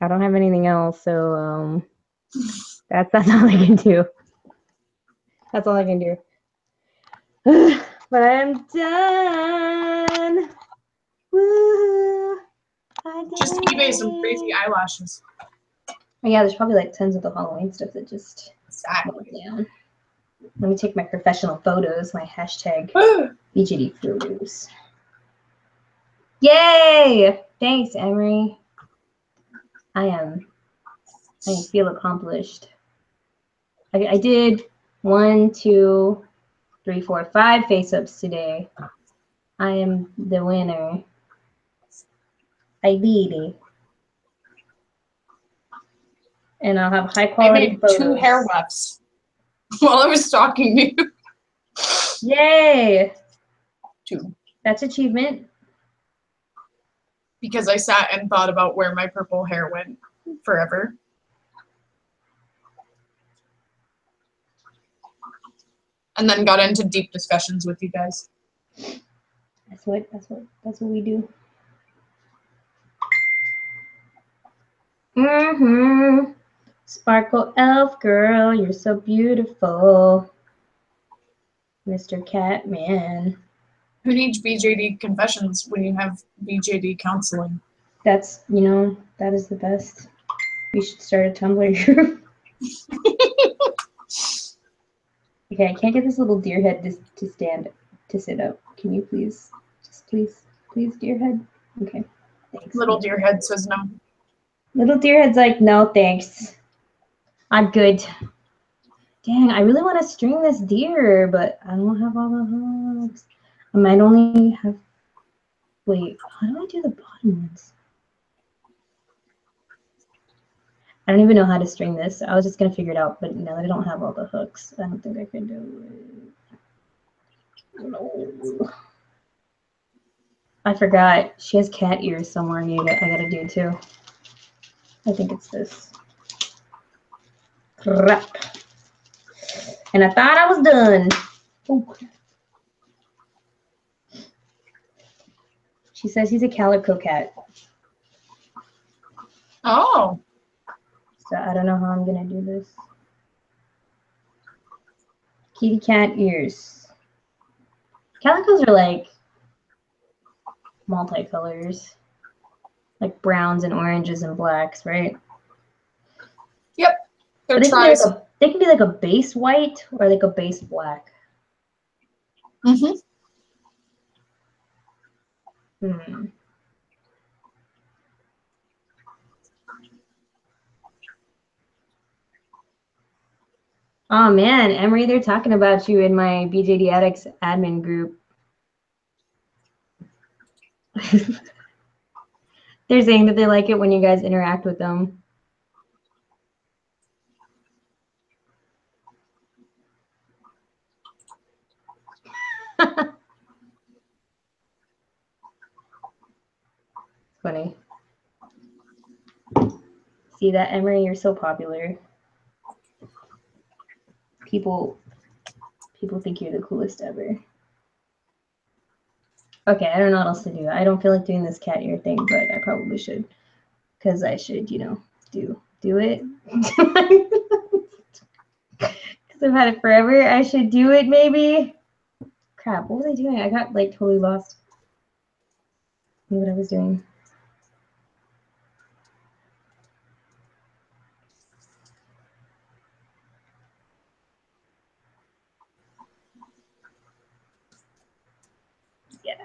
I don't have anything else, so that's all I can do. That's all I can do. But I'm done. Woo! Just eBay some crazy eyelashes. Oh, yeah, there's probably like tons of the Halloween stuff that just exactly. down. Let me take my professional photos, my hashtag BJD photos. Yay! Thanks, Emery. I feel accomplished. I did 1, 2, 3, 4, 5 face-ups today. I am the winner. I did it. And I'll have high quality I made photos. 2 hair wefts while I was talking to you. Yay! 2. That's achievement. Because I sat and thought about where my purple hair went forever. And then got into deep discussions with you guys. That's what we do. Sparkle elf girl, you're so beautiful. Mr. Catman. Who needs BJD confessions when you have BJD counseling? That's, you know, that is the best. We should start a Tumblr group. Okay, I can't get this little deer head to sit up. Can you please? Just please, deer head. Okay, thanks. Little deer head says no. Little deer head's like, no, thanks. I'm good. Dang, I really want to string this deer, but I don't have all the hooks. I might only have. Wait, how do I do the bottom ones? I don't even know how to string this. I was just gonna figure it out, but now that I don't have all the hooks, I don't think I can do it. No. I forgot. She has cat ears somewhere. I gotta do too. I think it's this. Crap. And I thought I was done. Oh. She says he's a calico cat. Oh. So I don't know how I'm gonna do this. Kitty cat ears. Calicos are like multicolors, like browns and oranges and blacks, right? Yep. They're But tries. they can be like a base white or like a base black. Mm-hmm. Oh man, Emery, they're talking about you in my BJD Addicts admin group. They're saying that they like it when you guys interact with them. Funny. See that, Emery? You're so popular. People think you're the coolest ever. Okay, I don't know what else to do. I don't feel like doing this cat ear thing, but I probably should. Because I should, you know, do it. Because I've had it forever. I should do it, maybe. Crap, what was I doing? I got, like, totally lost. I knew what I was doing. Yes.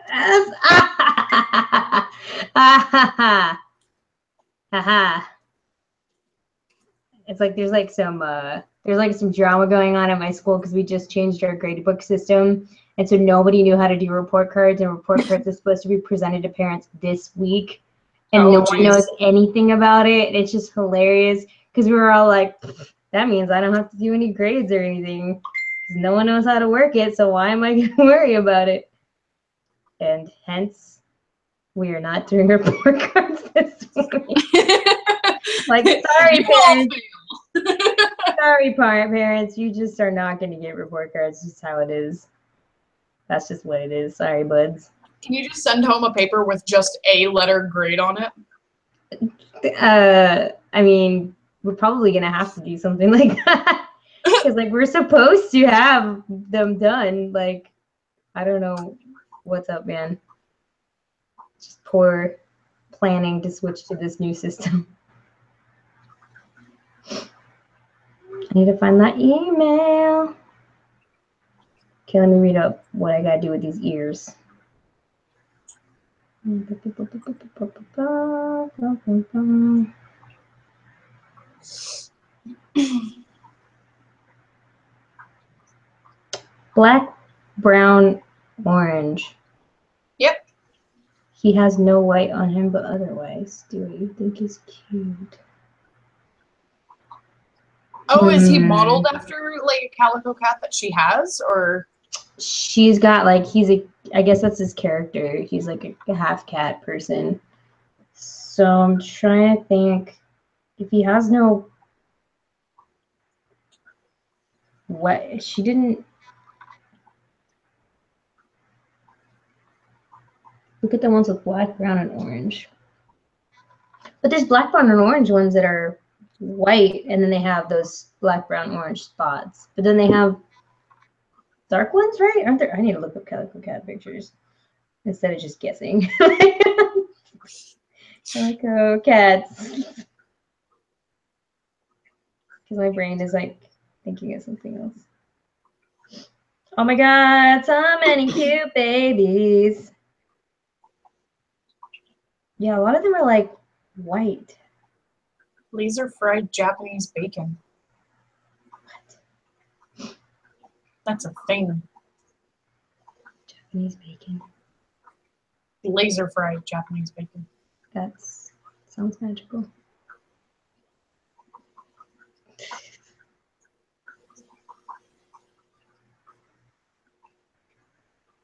It's like there's like some drama going on at my school because we just changed our grade book system, and so nobody knew how to do report cards, and report cards are supposed to be presented to parents this week, and no one knows anything about it. It's just hilarious because we were all like, that means I don't have to do any grades or anything because no one knows how to work it, so why am I going to worry about it? And hence, we are not doing report cards this week. Like, sorry, parents. Sorry, parents. You just are not going to get report cards. Just how it is. That's just what it is. Sorry, buds. Can you just send home a paper with just a letter grade on it? I mean, we're probably going to have to do something like that. Because, like, we're supposed to have them done. Like, I don't know. What's up, man? Just poor planning to switch to this new system. I need to find that email. Okay, let me read up what I gotta do with these ears. Black, brown, orange. Yep. He has no white on him, but otherwise, do what you think is cute. Oh, is he modeled after like a calico cat that she has, or? She's got like I guess that's his character. He's like a half cat person. So I'm trying to think if he has no what she didn't look at the ones with black, brown, and orange. But there's black, brown, and orange ones that are white, and then they have those black, brown, orange spots. But then they have dark ones, right? Aren't there? I need to look up calico cat pictures instead of just guessing. Calico cats. Because my brain is like thinking of something else. Oh my God, so many cute babies. Yeah, a lot of them are like white. Laser fried Japanese bacon. What? That's a thing. Japanese bacon. Laser fried Japanese bacon. Sounds magical.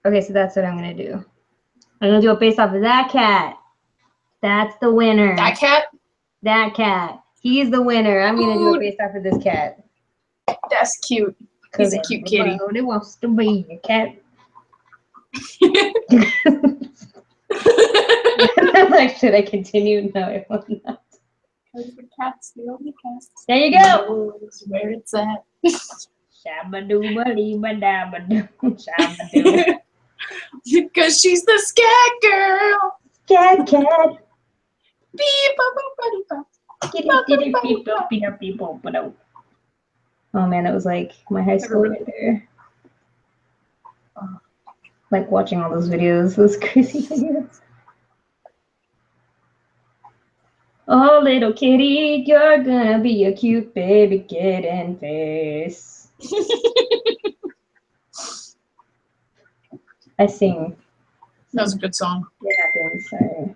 Okay, so that's what I'm gonna do. I'm gonna do it based off of that cat. That's the winner. That cat? That cat. He's the winner. I'm gonna do it based off of this cat. That's cute. He's a cute kitty. Everybody wants to be a cat. I'm like, should I continue? No, I will not. Because the cat's the only cat. There you go. Knows where it's at. Shabba-doo-ba-dee-ba-da-ba-doo. Shabba-doo. Because she's the scat girl. Scat cat. Oh man, that was like my high school right there. Like watching all those videos, those crazy videos. Oh, little kitty, you're gonna be a cute baby kitten face. I sing. That was a good song. It happens. Sorry.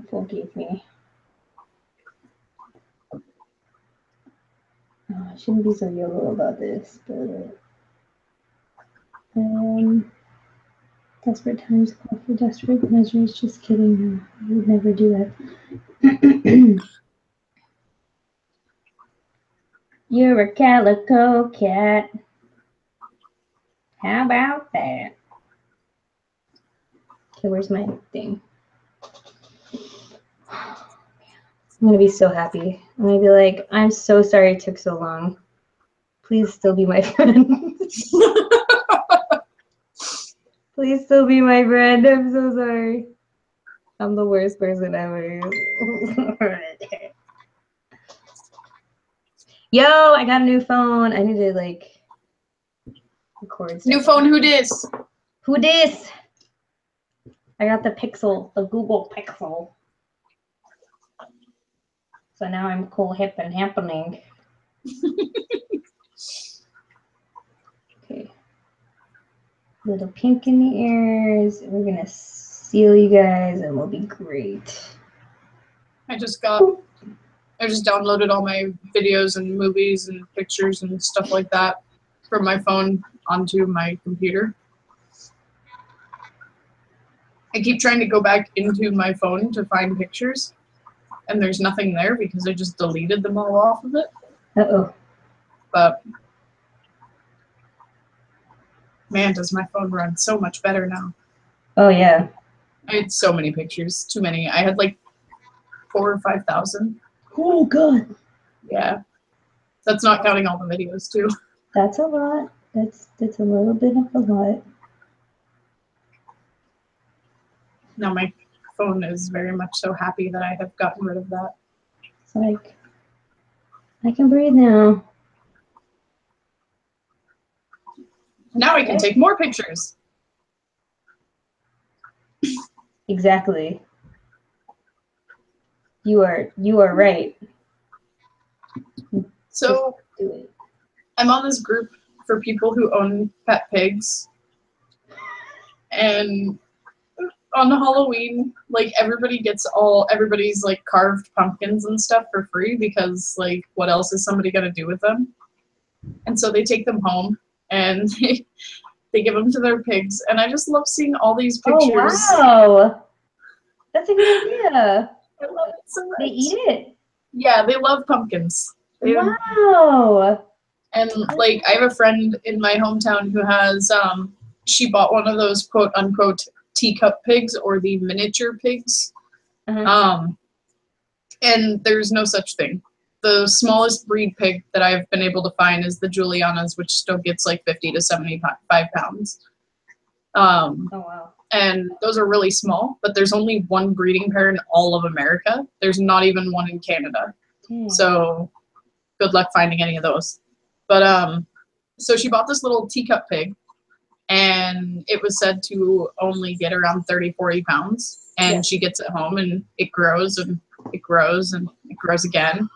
Forgive me. Oh, I shouldn't be so YOLO about this, but desperate times call for desperate measures. Just kidding. No, I would never do that. You're a calico cat. How about that? Okay, where's my thing? I'm gonna be so happy. I'm gonna be like, I'm so sorry it took so long. Please still be my friend. Please still be my friend. I'm so sorry. I'm the worst person ever. Yo, I got a new phone. I need to like record stuff. New phone, who dis? Who dis? I got the Pixel, the Google Pixel. So now I'm cool, hip, and happening. Okay. Little pink in the ears. We're gonna seal you guys, and we'll be great. I just downloaded all my videos and movies and pictures and stuff like that from my phone onto my computer. I keep trying to go back into my phone to find pictures, and there's nothing there because I just deleted them all off of it. Uh-oh. But man, does my phone run so much better now. Oh, yeah. I had so many pictures, too many. I had like 4,000 or 5,000. Oh, God. Yeah. That's not counting all the videos, too. That's a lot. That's a little bit of a lot. Now my phone is very much so happy that I have gotten rid of that. It's like, I can breathe now. Now I can take more pictures. Exactly. You are right. So Do it. I'm on this group for people who own pet pigs. And on Halloween, like everybody's like carved pumpkins and stuff for free because like what else is somebody gonna do with them? And so they take them home and they give them to their pigs. And I just love seeing all these pictures. Oh wow, that's a good idea. I love it so much. They eat it. Yeah, they love pumpkins. Wow. And like I have a friend in my hometown who has she bought one of those quote unquote teacup pigs or the miniature pigs. And there's no such thing. The smallest breed pig that I've been able to find is the Julianas, which still gets like 50 to 75 pounds. Oh wow. And those are really small, but there's only one breeding pair in all of America. There's not even one in Canada. So good luck finding any of those. But so she bought this little teacup pig, and it was said to only get around 30, 40 pounds. And she gets it home, and it grows, and it grows, and it grows again.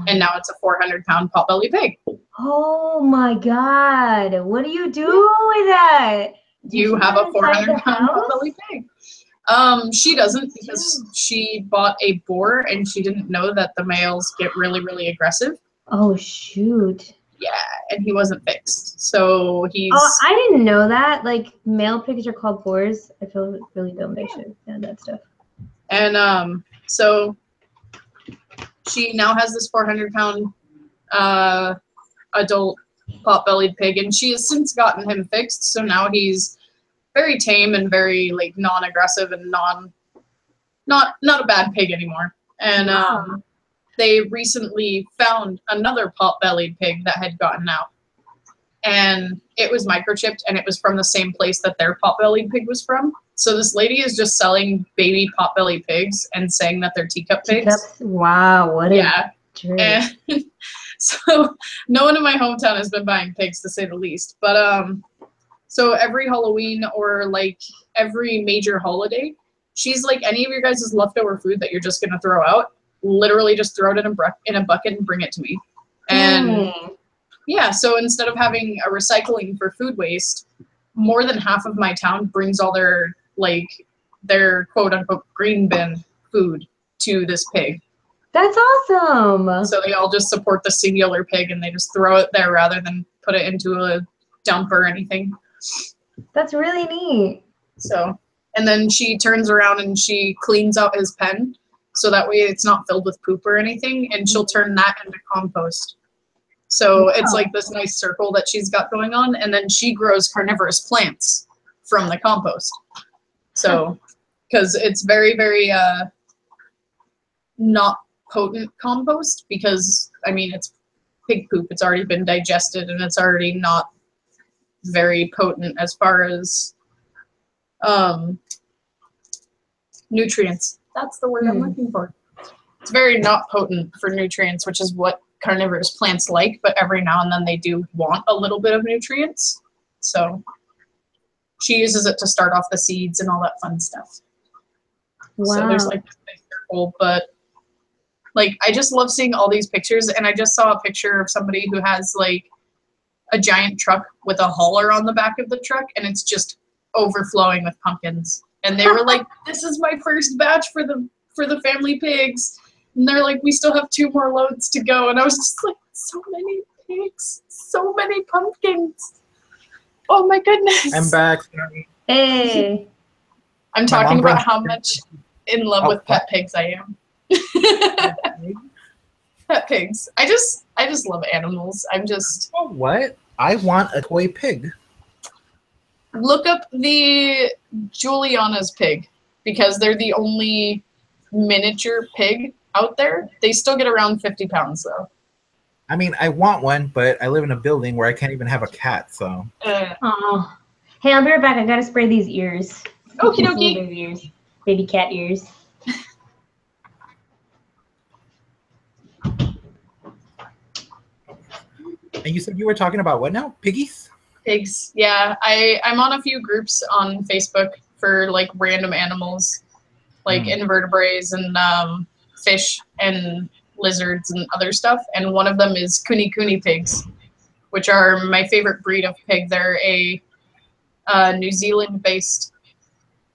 And now it's a 400-pound potbelly pig. Oh my God. What do you do with that? You have a 400-pound potbelly pig. She doesn't, because she bought a boar and she didn't know that the males get really, really aggressive. Oh shoot. Yeah, and he wasn't fixed. So he's... Oh, I didn't know that. Like, male pigs are called boars. I feel really dumb. They should know that stuff. And so she now has this 400-pound adult pot-bellied pig, and she has since gotten him fixed. So now he's very tame and very like non-aggressive and not a bad pig anymore. And they recently found another pot-bellied pig that had gotten out, and it was microchipped, and it was from the same place that their pot-bellied pig was from. So this lady is just selling baby pot-bellied pigs and saying that they're teacup pigs. Wow, what a jerk. And so no one in my hometown has been buying pigs, to say the least. But so every Halloween or like every major holiday, she's like, any of your guys' leftover food that you're just gonna throw out, literally just throw it in a bucket and bring it to me. And yeah, so instead of having a recycling for food waste, more than half of my town brings all their quote unquote green bin food to this pig. That's awesome. So they all just support the singular pig, and they just throw it there rather than put it into a dump or anything. That's really neat. So, and then she turns around and she cleans out his pen, so that way it's not filled with poop or anything, and she'll turn that into compost. So it's like this nice circle that she's got going on, and then she grows carnivorous plants from the compost. So, because it's very, very not potent compost, because, I mean, it's pig poop. It's already been digested, and it's already not very potent as far as nutrients. That's the word I'm looking for. It's very not potent for nutrients, which is what carnivorous plants like, but every now and then they do want a little bit of nutrients. So she uses it to start off the seeds and all that fun stuff. Wow. So there's like this big circle, but like I just love seeing all these pictures, and I just saw a picture of somebody who has like a giant truck with a hauler on the back of the truck, and it's just overflowing with pumpkins. And they were like, this is my first batch for the family pigs. And they're like, we still have 2 more loads to go. And I was just like, so many pigs, so many pumpkins. Oh my goodness. I'm back. Hey. I'm talking about how much in love with pet pigs I am. Pet pigs. I just love animals. I'm just... Oh, what? I want a toy pig. Look up the Juliana's pig, because they're the only miniature pig out there. They still get around 50 pounds, though. I mean, I want one, but I live in a building where I can't even have a cat, so... Oh. Hey, I'll be right back. I gotta spray these ears. Okie dokie. Baby ears. Baby cat ears. And you said you were talking about what now? Piggies? Pigs. Yeah, I'm on a few groups on Facebook for like random animals, like invertebrates and fish and lizards and other stuff. And one of them is kuni pigs, which are my favorite breed of pig. They're a New Zealand-based,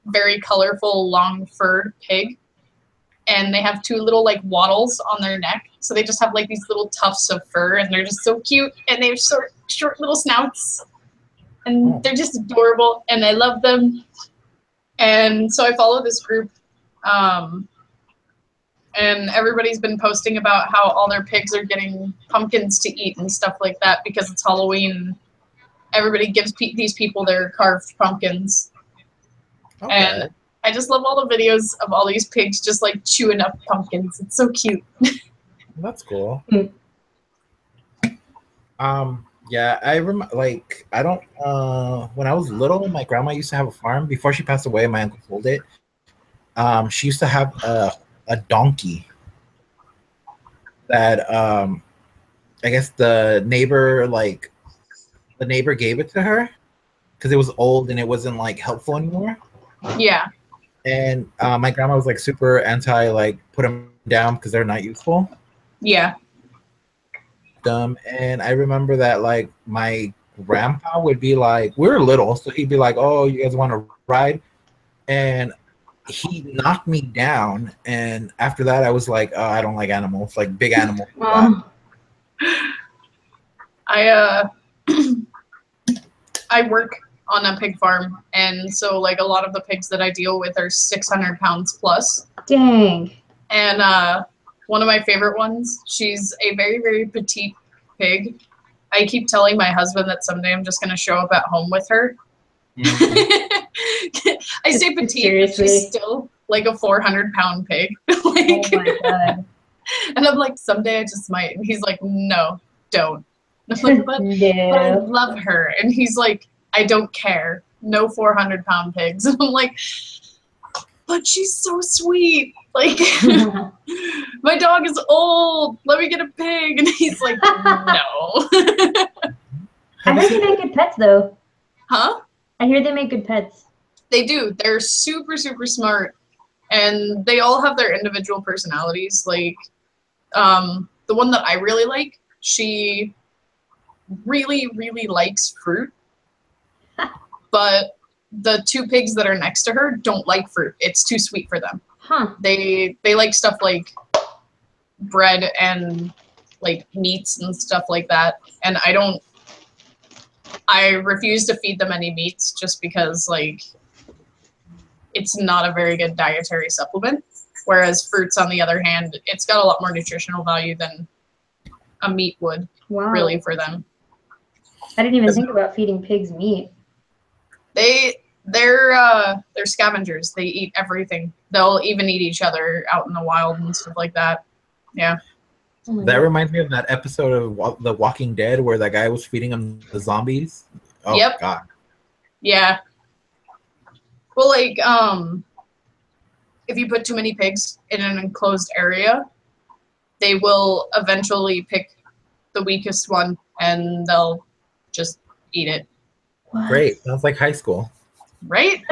very colorful, long-furred pig. And they have 2 little like wattles on their neck. So they just have like these little tufts of fur, and they're just so cute. And they have short little snouts. And they're just adorable, and I love them. And so I follow this group, and everybody's been posting about how all their pigs are getting pumpkins to eat and stuff like that because it's Halloween. Everybody gives these people their carved pumpkins. Okay. And I just love all the videos of all these pigs just like chewing up pumpkins. It's so cute. That's cool. Yeah, I remember, like, I don't, when I was little, my grandma used to have a farm. Before she passed away, my uncle sold it. She used to have a donkey that, I guess the neighbor gave it to her because it was old and it wasn't, like, helpful anymore. Yeah. And my grandma was, like, super anti, like, put them down because they're not useful. Yeah. And I remember that like my grandpa would be like, we were little, so he'd be like, oh, you guys want to ride? And he knocked me down, and after that I was like, oh, I don't like animals, like big animals. I work on a pig farm, and so like a lot of the pigs that I deal with are 600 pounds plus. Dang. And one of my favorite ones, she's a very, very petite pig. I keep telling my husband that someday I'm just going to show up at home with her. I say petite, but she's still like a 400-pound pig. Like, oh my God. And I'm like, someday I just might. And he's like, no, don't. And I'm like, but I love her. And he's like, I don't care. No 400-pound pigs. And I'm like, but she's so sweet. Like, my dog is old. Let me get a pig. And he's like, no. I heard they make good pets, though. Huh? I hear they make good pets. They do. They're super, super smart. And they all have their individual personalities. Like, the one that I really like, she really, really likes fruit. But the 2 pigs that are next to her don't like fruit. It's too sweet for them. Huh. They like stuff like bread and like meats and stuff like that. And I refuse to feed them any meats just because like it's not a very good dietary supplement. Whereas fruits, on the other hand, it's got a lot more nutritional value than a meat would, really, for them. I didn't even think about feeding pigs meat. They're scavengers. They eat everything. They'll even eat each other out in the wild and stuff like that. Yeah. Oh that reminds me of that episode of The Walking Dead where that guy was feeding them the zombies. Oh, yep. God. Yeah. Well, like, if you put too many pigs in an enclosed area, they will eventually pick the weakest one and they'll just eat it. What? Great. Sounds like high school. Right?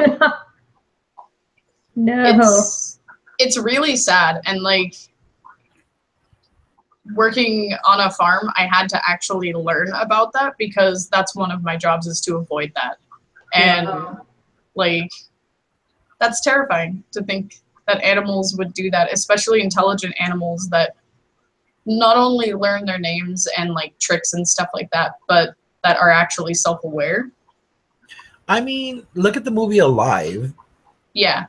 No. It's really sad. And like working on a farm, I had to actually learn about that because that's one of my jobs is to avoid that. And like, that's terrifying to think that animals would do that, especially intelligent animals that not only learn their names and like tricks and stuff like that, but that are actually self-aware. I mean, look at the movie Alive. Yeah.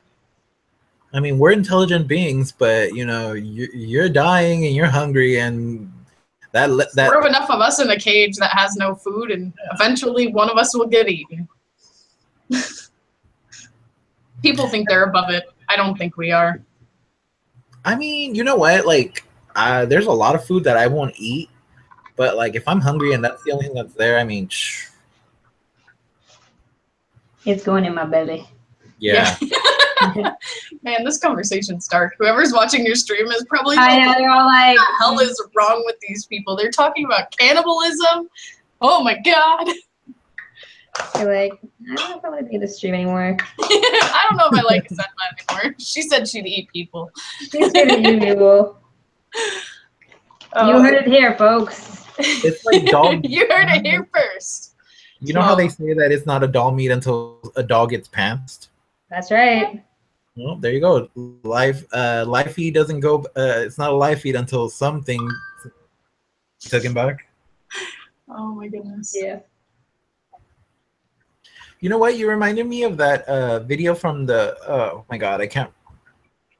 I mean, we're intelligent beings, but you know, you're dying and you're hungry, and that we're enough of us in a cage that has no food, and eventually one of us will get eaten. People think they're above it. I don't think we are. I mean, you know what? Like, there's a lot of food that I won't eat, but like, if I'm hungry and that's the only thing that's there, I mean, it's going in my belly. Yeah. Man, this conversation's dark. Whoever's watching your stream is probably I know, they're all like, what the hell is wrong with these people? They're talking about cannibalism. Oh my God. You're like, I don't know if I want to be in this stream anymore. I don't know if I like Asenva anymore. She said she'd eat people. She's gonna eat people. You heard it here, folks. It's like doll. You heard it here first. You know how they say that it's not a doll meat until a doll gets pantsed? That's right. Well, there you go. Live feed doesn't go. It's not a live feed until something taken back. Oh my goodness. Yeah. You know what? You reminded me of that video from the. Oh my god, I can't.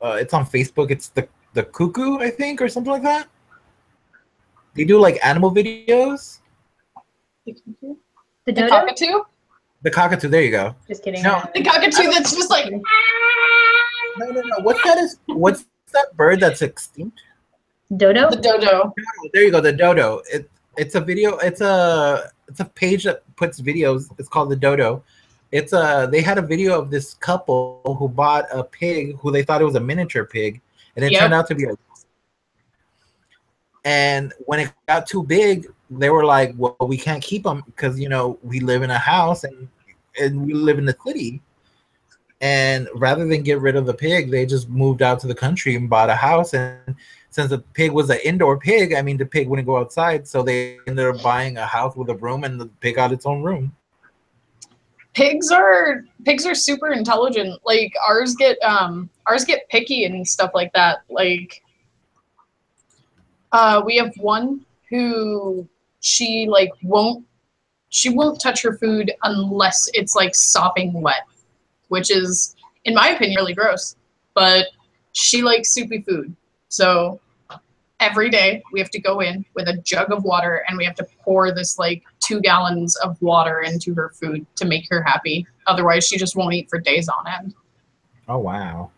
It's on Facebook. It's the cuckoo, I think, or something like that. They do like animal videos. The dodo? cockatoo? The cockatoo. There you go. Just kidding. No. The cockatoo that's just like. No. What's that bird that's extinct? Dodo? The dodo. There you go. The dodo. It's a video. It's a page that puts videos. It's called the Dodo. They had a video of this couple who bought a pig who they thought it was a miniature pig, and it turned out to be a. And when it got too big, they were like, "Well, we can't keep them because we live in a house and we live in the city." And rather than get rid of the pig, they just moved out to the country and bought a house. And since the pig was an indoor pig, I mean, the pig wouldn't go outside, so they ended up buying a house with a room, and the pig got its own room. Pigs are super intelligent. Like ours get picky and stuff like that. Like we have one who she won't touch her food unless it's like sopping wet, which is, in my opinion, really gross. But she likes soupy food. So every day we have to go in with a jug of water and we have to pour this like 2 gallons of water into her food to make her happy. Otherwise, she just won't eat for days on end. Oh, wow.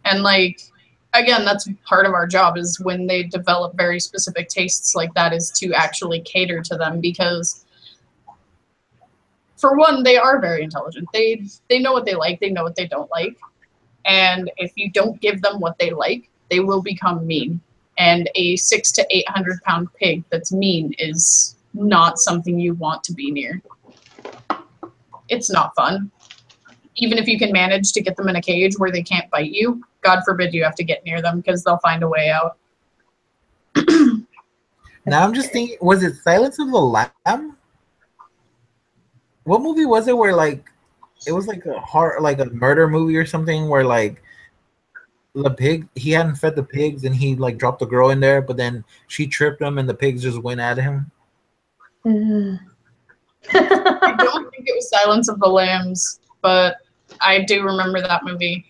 And like, again, that's part of our job is when they develop very specific tastes like that is to actually cater to them because for one, they are very intelligent. They know what they like. They know what they don't like. And if you don't give them what they like, they will become mean. And a 600 to 800 pound pig that's mean is not something you want to be near. It's not fun. Even if you can manage to get them in a cage where they can't bite you, God forbid you have to get near them because they'll find a way out. Now I'm just thinking, was it Silence of the Lamb? What movie was it where like it was like a murder movie or something where like the pig, he hadn't fed the pigs and he like dropped the girl in there, but then she tripped him and the pigs just went at him? I don't think it was Silence of the Lambs, but I do remember that movie.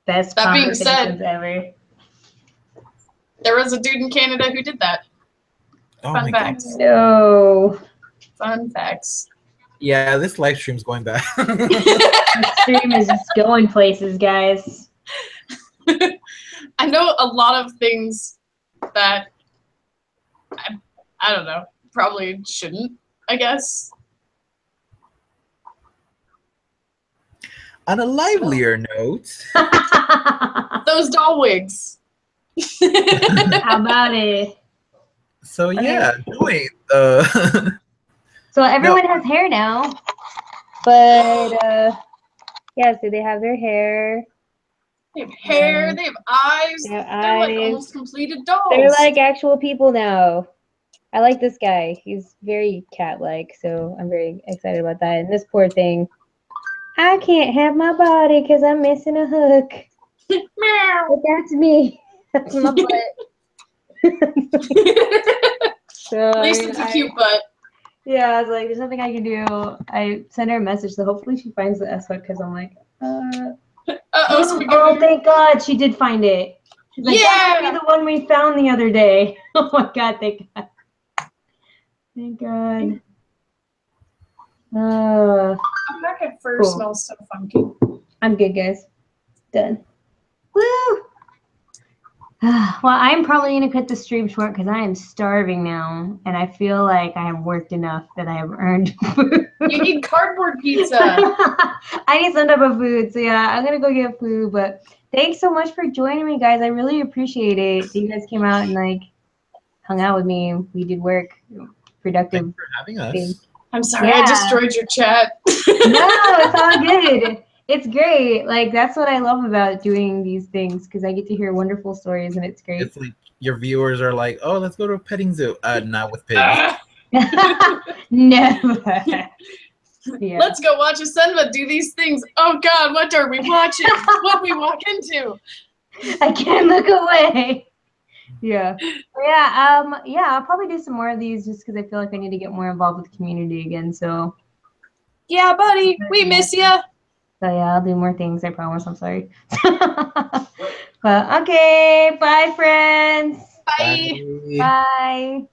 Best that being said, ever. There was a dude in Canada who did that. Oh Fun facts. No. Fun facts. Yeah, this live stream's going bad. The stream is just going places, guys. I know a lot of things that I don't know, probably shouldn't, I guess. On a livelier note, those doll wigs. How about it? So yeah, wait. So everyone has hair now, but yeah. So they have their hair. They have hair. They have eyes. They have They're like eyes. almost completed dolls. They're like actual people now. I like this guy. He's very cat-like, so I'm very excited about that. And this poor thing, I can't have my body because I'm missing a hook. Meow. But that's me. That's my butt. So, At least it's a cute butt. Yeah, I was like, there's nothing I can do. I sent her a message, so hopefully she finds the S hook because I'm like, oh, thank God she did find it. She's like, that might be the one we found the other day. Oh my God, thank God. Thank God. I'm back at first. Cool. Smells so funky. I'm good, guys. Done. Woo! Well, I'm probably going to cut the stream short because I am starving now, and I feel like I have worked enough that I have earned food. You need cardboard pizza. I need some type of food, so yeah, I'm going to go get food, but thanks so much for joining me, guys. I really appreciate it. You guys came out and, like, hung out with me. We did work. Productive. Thanks for having us. Things. I'm sorry Yeah. I destroyed your chat. No, it's all good. It's great. Like that's what I love about doing these things because I get to hear wonderful stories and it's great. It's like your viewers are like, oh, let's go to a petting zoo. Not with pigs. Never. Yeah. Let's go watch Asenva do these things. Oh God, what are we watching? What we walk into? I can't look away. Yeah. Yeah, I'll probably do some more of these just because I feel like I need to get more involved with the community again. So Yeah, buddy, we miss ya. So yeah, I'll do more things, I promise. I'm sorry. But okay, bye friends. Bye. Bye.